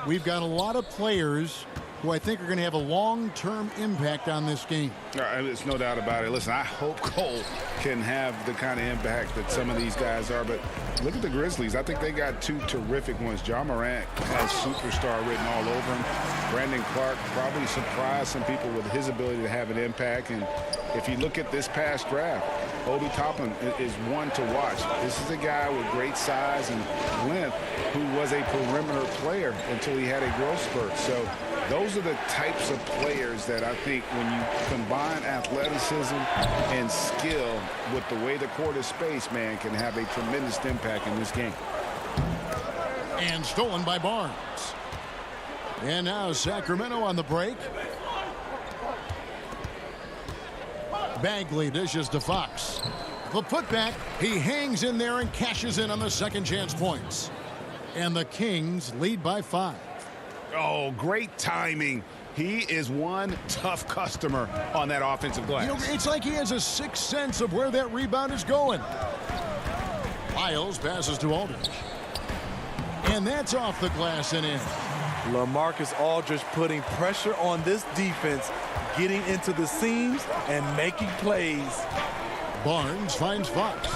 We've got a lot of players who I think are going to have a long-term impact on this game.
There's no doubt about it. Listen, I hope Cole can have the kind of impact that some of these guys are, but look at the Grizzlies. I think they got 2 terrific ones. Ja Morant has superstar written all over him. Brandon Clark probably surprised some people with his ability to have an impact, and if you look at this past draft, Obi Toppin is one to watch. This is a guy with great size and length who was a perimeter player until he had a growth spurt. So those are the types of players that I think when you combine athleticism and skill with the way the court is spaced, man, can have a tremendous impact in this game.
And stolen by Barnes. And now Sacramento on the break. Bagley dishes to Fox. The putback, he hangs in there and cashes in on the second chance points. And the Kings lead by 5.
Oh, great timing. He is one tough customer on that offensive glass.
You know, it's like he has a sixth sense of where that rebound is going. Lyles passes to Aldridge. And that's off the glass and in.
LaMarcus Aldridge putting pressure on this defense, getting into the seams and making plays.
Barnes finds Fox.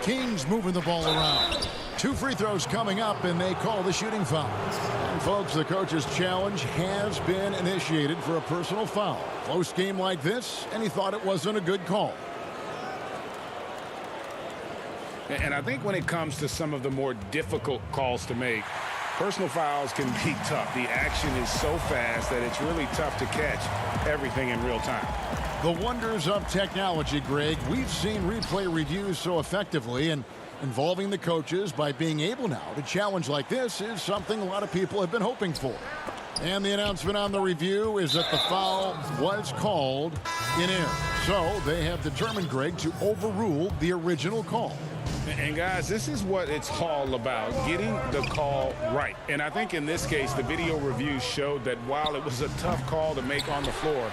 Kings moving the ball around. 2 free throws coming up, and they call the shooting foul. And folks, the coach's challenge has been initiated for a personal foul. Close game like this, and he thought it wasn't a good call.
And I think when it comes to some of the more difficult calls to make, personal fouls can be tough. The action is so fast that it's really tough to catch everything in real time.
The wonders of technology, Greg. We've seen replay reviews so effectively, and involving the coaches by being able now to challenge like this is something a lot of people have been hoping for. And the announcement on the review is that the foul was called in air. So they have determined, Greg, to overrule the original call.
And guys, this is what it's all about, getting the call right. And I think in this case, the video review showed that while it was a tough call to make on the floor,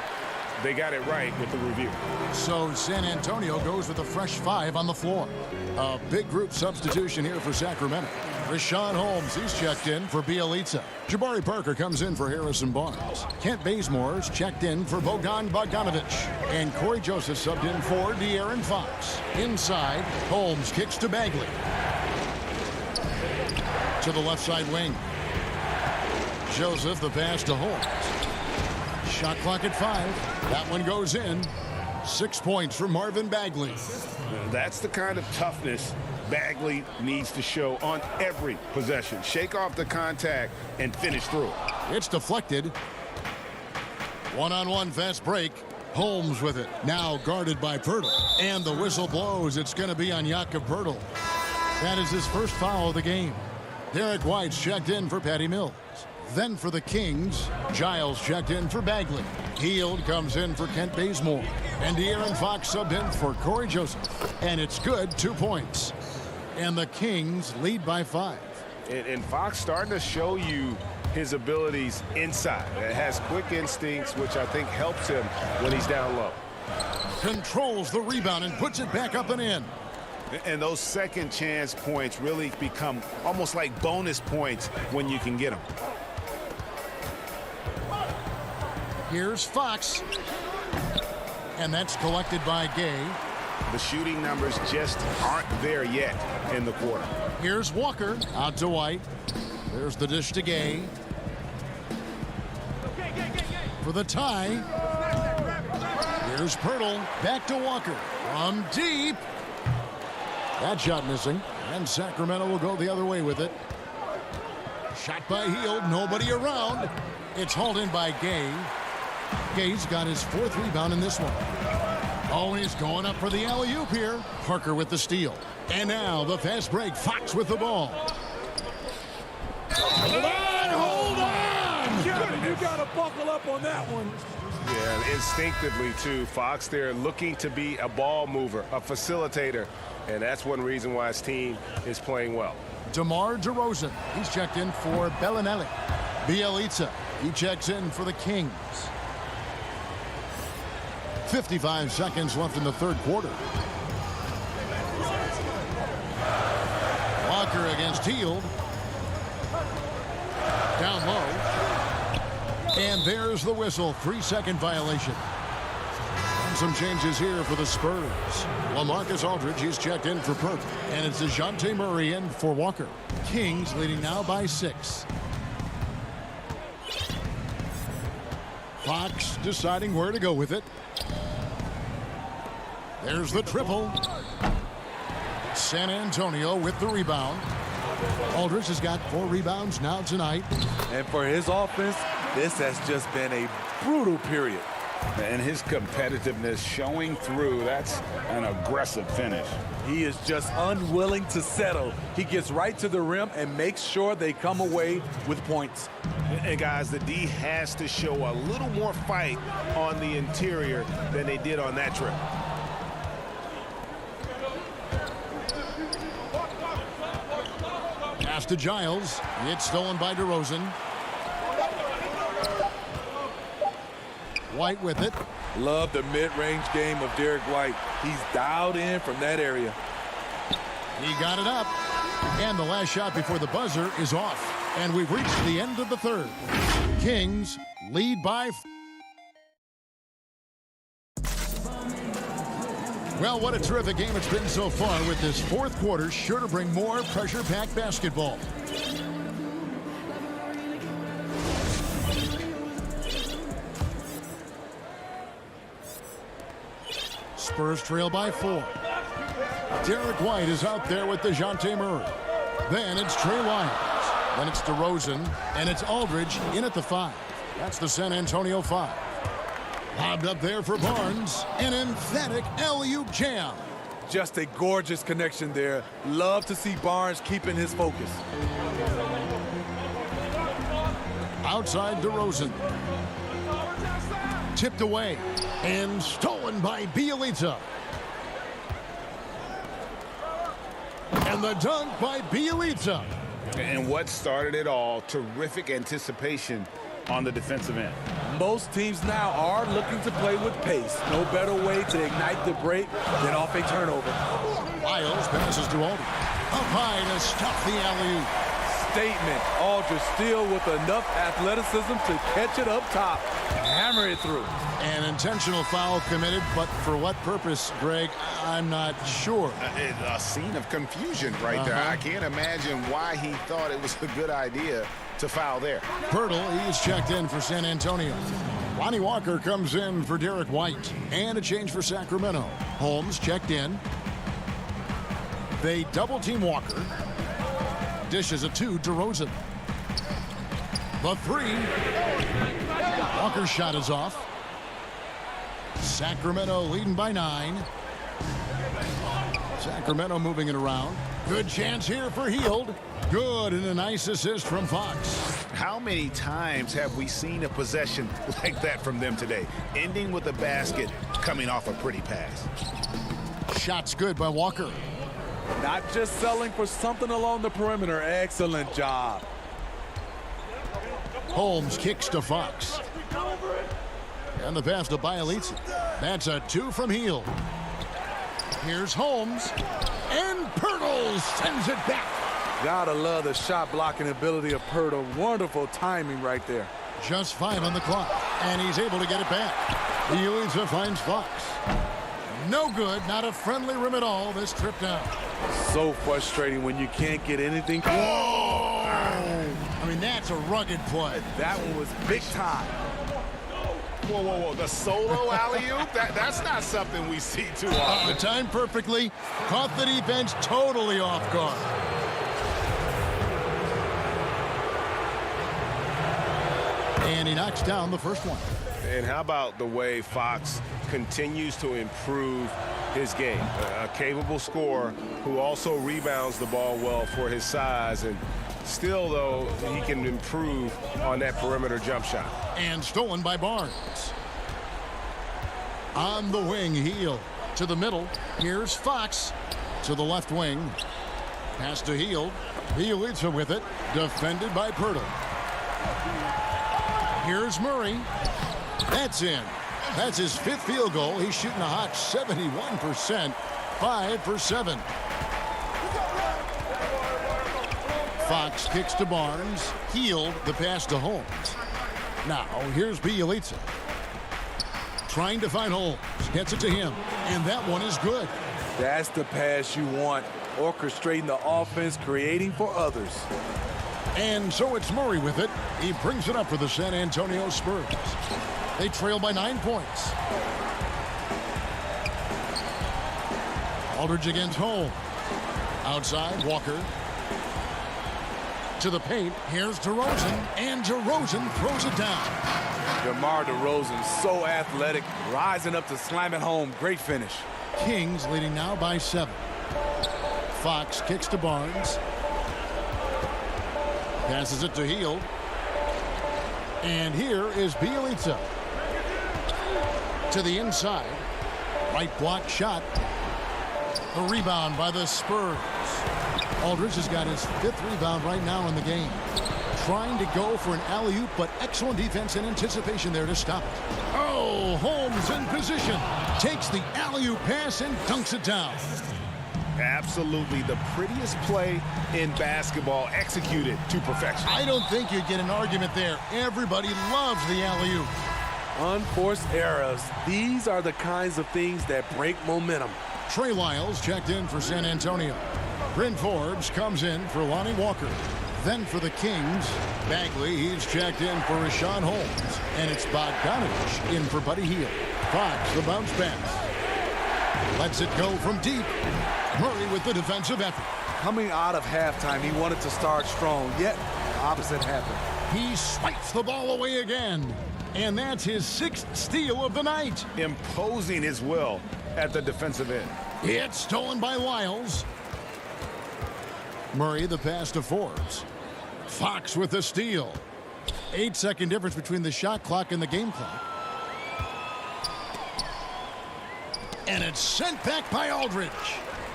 they got it right with the review.
So San Antonio goes with a fresh 5 on the floor. A big group substitution here for Sacramento. Rashawn Holmes, he's checked in for Bielitsa. Jabari Parker comes in for Harrison Barnes. Kent Bazemore's checked in for Bogdan Bogdanovic. And Corey Joseph subbed in for De'Aaron Fox. Inside, Holmes kicks to Bagley. To the left side wing. Joseph, the pass to Holmes. Shot clock at 5. That one goes in. 6 points for Marvin Bagley.
That's the kind of toughness Bagley needs to show on every possession. Shake off the contact and finish through.
It's deflected. One-on-one fast break. Holmes with it. Now guarded by Poeltl. And the whistle blows. It's going to be on Jakob Poeltl. That is his first foul of the game. Derek White's checked in for Patty Mills. Then for the Kings, Giles checked in for Bagley. Hield comes in for Kent Bazemore. And De'Aaron Fox subbed in for Corey Joseph. And it's good, 2 points. And the Kings lead by 5.
And Fox starting to show you his abilities inside. It has quick instincts, which I think helps him when he's down low.
Controls the rebound and puts it back up and in.
And those second chance points really become almost like bonus points when you can get them.
Here's Fox. And that's collected by Gay.
The shooting numbers just aren't there yet in the quarter.
Here's Walker out to White. There's the dish to Gay. For the tie. Here's Poeltl. Back to Walker. From deep. That shot missing. And Sacramento will go the other way with it. Shot by Hield. Nobody around. It's hauled in by Gay. Gay's got his 4th rebound in this one. Oh, he's going up for the alley-oop here. Parker with the steal. And now the fast break. Fox with the ball. Hold on!
You got to buckle up on that one.
Yeah, instinctively, too. Fox there looking to be a ball mover, a facilitator. And that's one reason why his team is playing well.
DeMar DeRozan. He's checked in for Bellinelli. Bielitsa. He checks in for the Kings. 55 seconds left in the third quarter. Walker against Hield. Down low. And there's the whistle. 3-second violation. And some changes here for the Spurs. LaMarcus Aldridge, he's checked in for Poeltl. And it's DeJounte Murray in for Walker. Kings leading now by 6. Fox deciding where to go with it. There's the triple. San Antonio with the rebound. Aldridge has got 4 rebounds now tonight.
And for his offense, this has just been a brutal period.
And his competitiveness showing through. That's an aggressive finish.
He is just unwilling to settle. He gets right to the rim and makes sure they come away with points.
And guys, the D has to show a little more fight on the interior than they did on that trip.
Pass to Giles. It's stolen by DeRozan. White with it.
Love the mid-range game of Derek White. He's dialed in from that area.
He got it up. And the last shot before the buzzer is off. And we've reached the end of the third. Kings lead by... Well, what a terrific game it's been so far, with this fourth quarter sure to bring more pressure-packed basketball. Spurs trail by 4. Derek White is out there with DeJounte Murray. Then it's Trey Lyons. Then it's DeRozan. And it's Aldridge in at the 5. That's the San Antonio 5. Lobbed up there for Barnes. An emphatic alley-oop jam.
Just a gorgeous connection there. Love to see Barnes keeping his focus.
Outside DeRozan. Tipped away and stolen by Bielitsa. And the dunk by Bielitsa.
And what started it all, terrific anticipation on the defensive end.
Most teams now are looking to play with pace. No better way to ignite the break than off a turnover.
Lyles passes to Aldridge. Up high to stuff the alley-oop.
Statement. Aldridge still with enough athleticism to catch it up top and hammer it through.
An intentional foul committed, but for what purpose, Greg, I'm not sure.
A scene of confusion right there. I can't imagine why he thought it was a good idea to foul there.
Pirtle, he's checked in for San Antonio. Lonnie Walker comes in for Derek White. And a change for Sacramento. Holmes checked in. They double-team Walker. Dishes it to DeRozan. The 3. Walker's shot is off. Sacramento leading by 9. Sacramento moving it around. Good chance here for Hield. Good, and a nice assist from Fox.
How many times have we seen a possession like that from them today? Ending with a basket, coming off a pretty pass.
Shot's good by Walker.
Not just selling for something along the perimeter. Excellent job.
Holmes kicks to Fox. And the pass to Bielitsa. That's a 2 from Hield. Here's Holmes. And Pirtle sends it back.
Gotta love the shot blocking ability of Pirtle. Wonderful timing right there.
Just 5 on the clock. And he's able to get it back. Bielitsa finds Fox. No good. Not a friendly rim at all this trip down.
So frustrating when you can't get anything.
Whoa! I mean, that's a rugged play.
That one was big time.
Whoa, whoa, whoa. The solo alley-oop? That's not something we see too often.
Timed perfectly. Caught the defense totally off guard. And he knocks down the first one.
And how about the way Fox continues to improve his game? A capable scorer who also rebounds the ball well for his size. And still, though, he can improve on that perimeter jump shot.
And stolen by Barnes. On the wing, Hield to the middle. Here's Fox to the left wing. Pass to Hield. Bielitsa with it. Defended by Pirtle. Here's Murray. That's in. That's his 5th field goal. He's shooting a hot 71%. 5 for 7. Fox kicks to Barnes. Hield the pass to Holmes. Now, here's Bielitsa. Trying to find Holmes. Gets it to him. And that one is good.
That's the pass you want. Orchestrating the offense, creating for others.
And so it's Murray with it. He brings it up for the San Antonio Spurs. They trail by 9 points. Aldridge against Holmes. Outside, Walker. To the paint. Here's DeRozan. And DeRozan throws it down.
DeMar DeRozan, so athletic, rising up to slam it home. Great finish.
Kings leading now by 7. Fox kicks to Barnes. Passes it to Hield. And here is Bielitsa. To the inside. Right block shot. A rebound by the Spurs. Aldridge has got his 5th rebound right now in the game. Trying to go for an alley-oop, but excellent defense and anticipation there to stop it. Oh, Holmes in position. Takes the alley-oop pass and dunks it down.
Absolutely the prettiest play in basketball, executed to perfection.
I don't think you'd get an argument there. Everybody loves the alley-oop.
Unforced errors. These are the kinds of things that break momentum.
Trey Lyles checked in for San Antonio. Bryn Forbes comes in for Lonnie Walker. Then for the Kings, Bagley, he's checked in for Rashawn Holmes. And it's Bogdanovich in for Buddy Hield. Fox, the bounce pass. Lets it go from deep. Murray with the defensive effort.
Coming out of halftime, he wanted to start strong, yet the opposite happened.
He swipes the ball away again. And that's his 6th steal of the night.
Imposing his will at the defensive end.
It's stolen by Lyles. Murray the pass to Forbes. Fox with the steal. 8-second difference between the shot clock and the game clock. And it's sent back by Aldridge.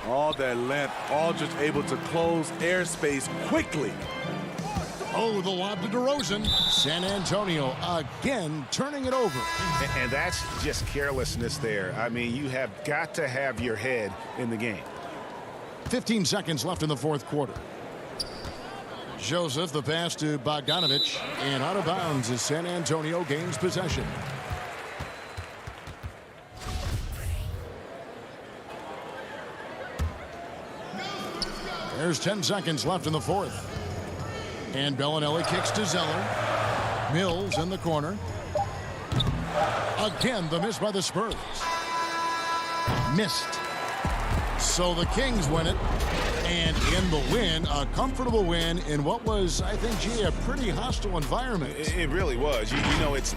All that length, Aldridge able to close airspace quickly.
Oh, the lob to DeRozan. San Antonio again turning it over.
And that's just carelessness there. I mean, you have got to have your head in the game.
15 seconds left in the 4th quarter. Joseph the pass to Bogdanovich. And out of bounds as San Antonio gains possession. There's 10 seconds left in the 4th. And Bellinelli kicks to Zeller. Mills in the corner. Again, the miss by the Spurs. Missed. So the Kings win it. And in the win, a comfortable win in what was, I think, gee, a pretty hostile environment.
It really was. You know, it's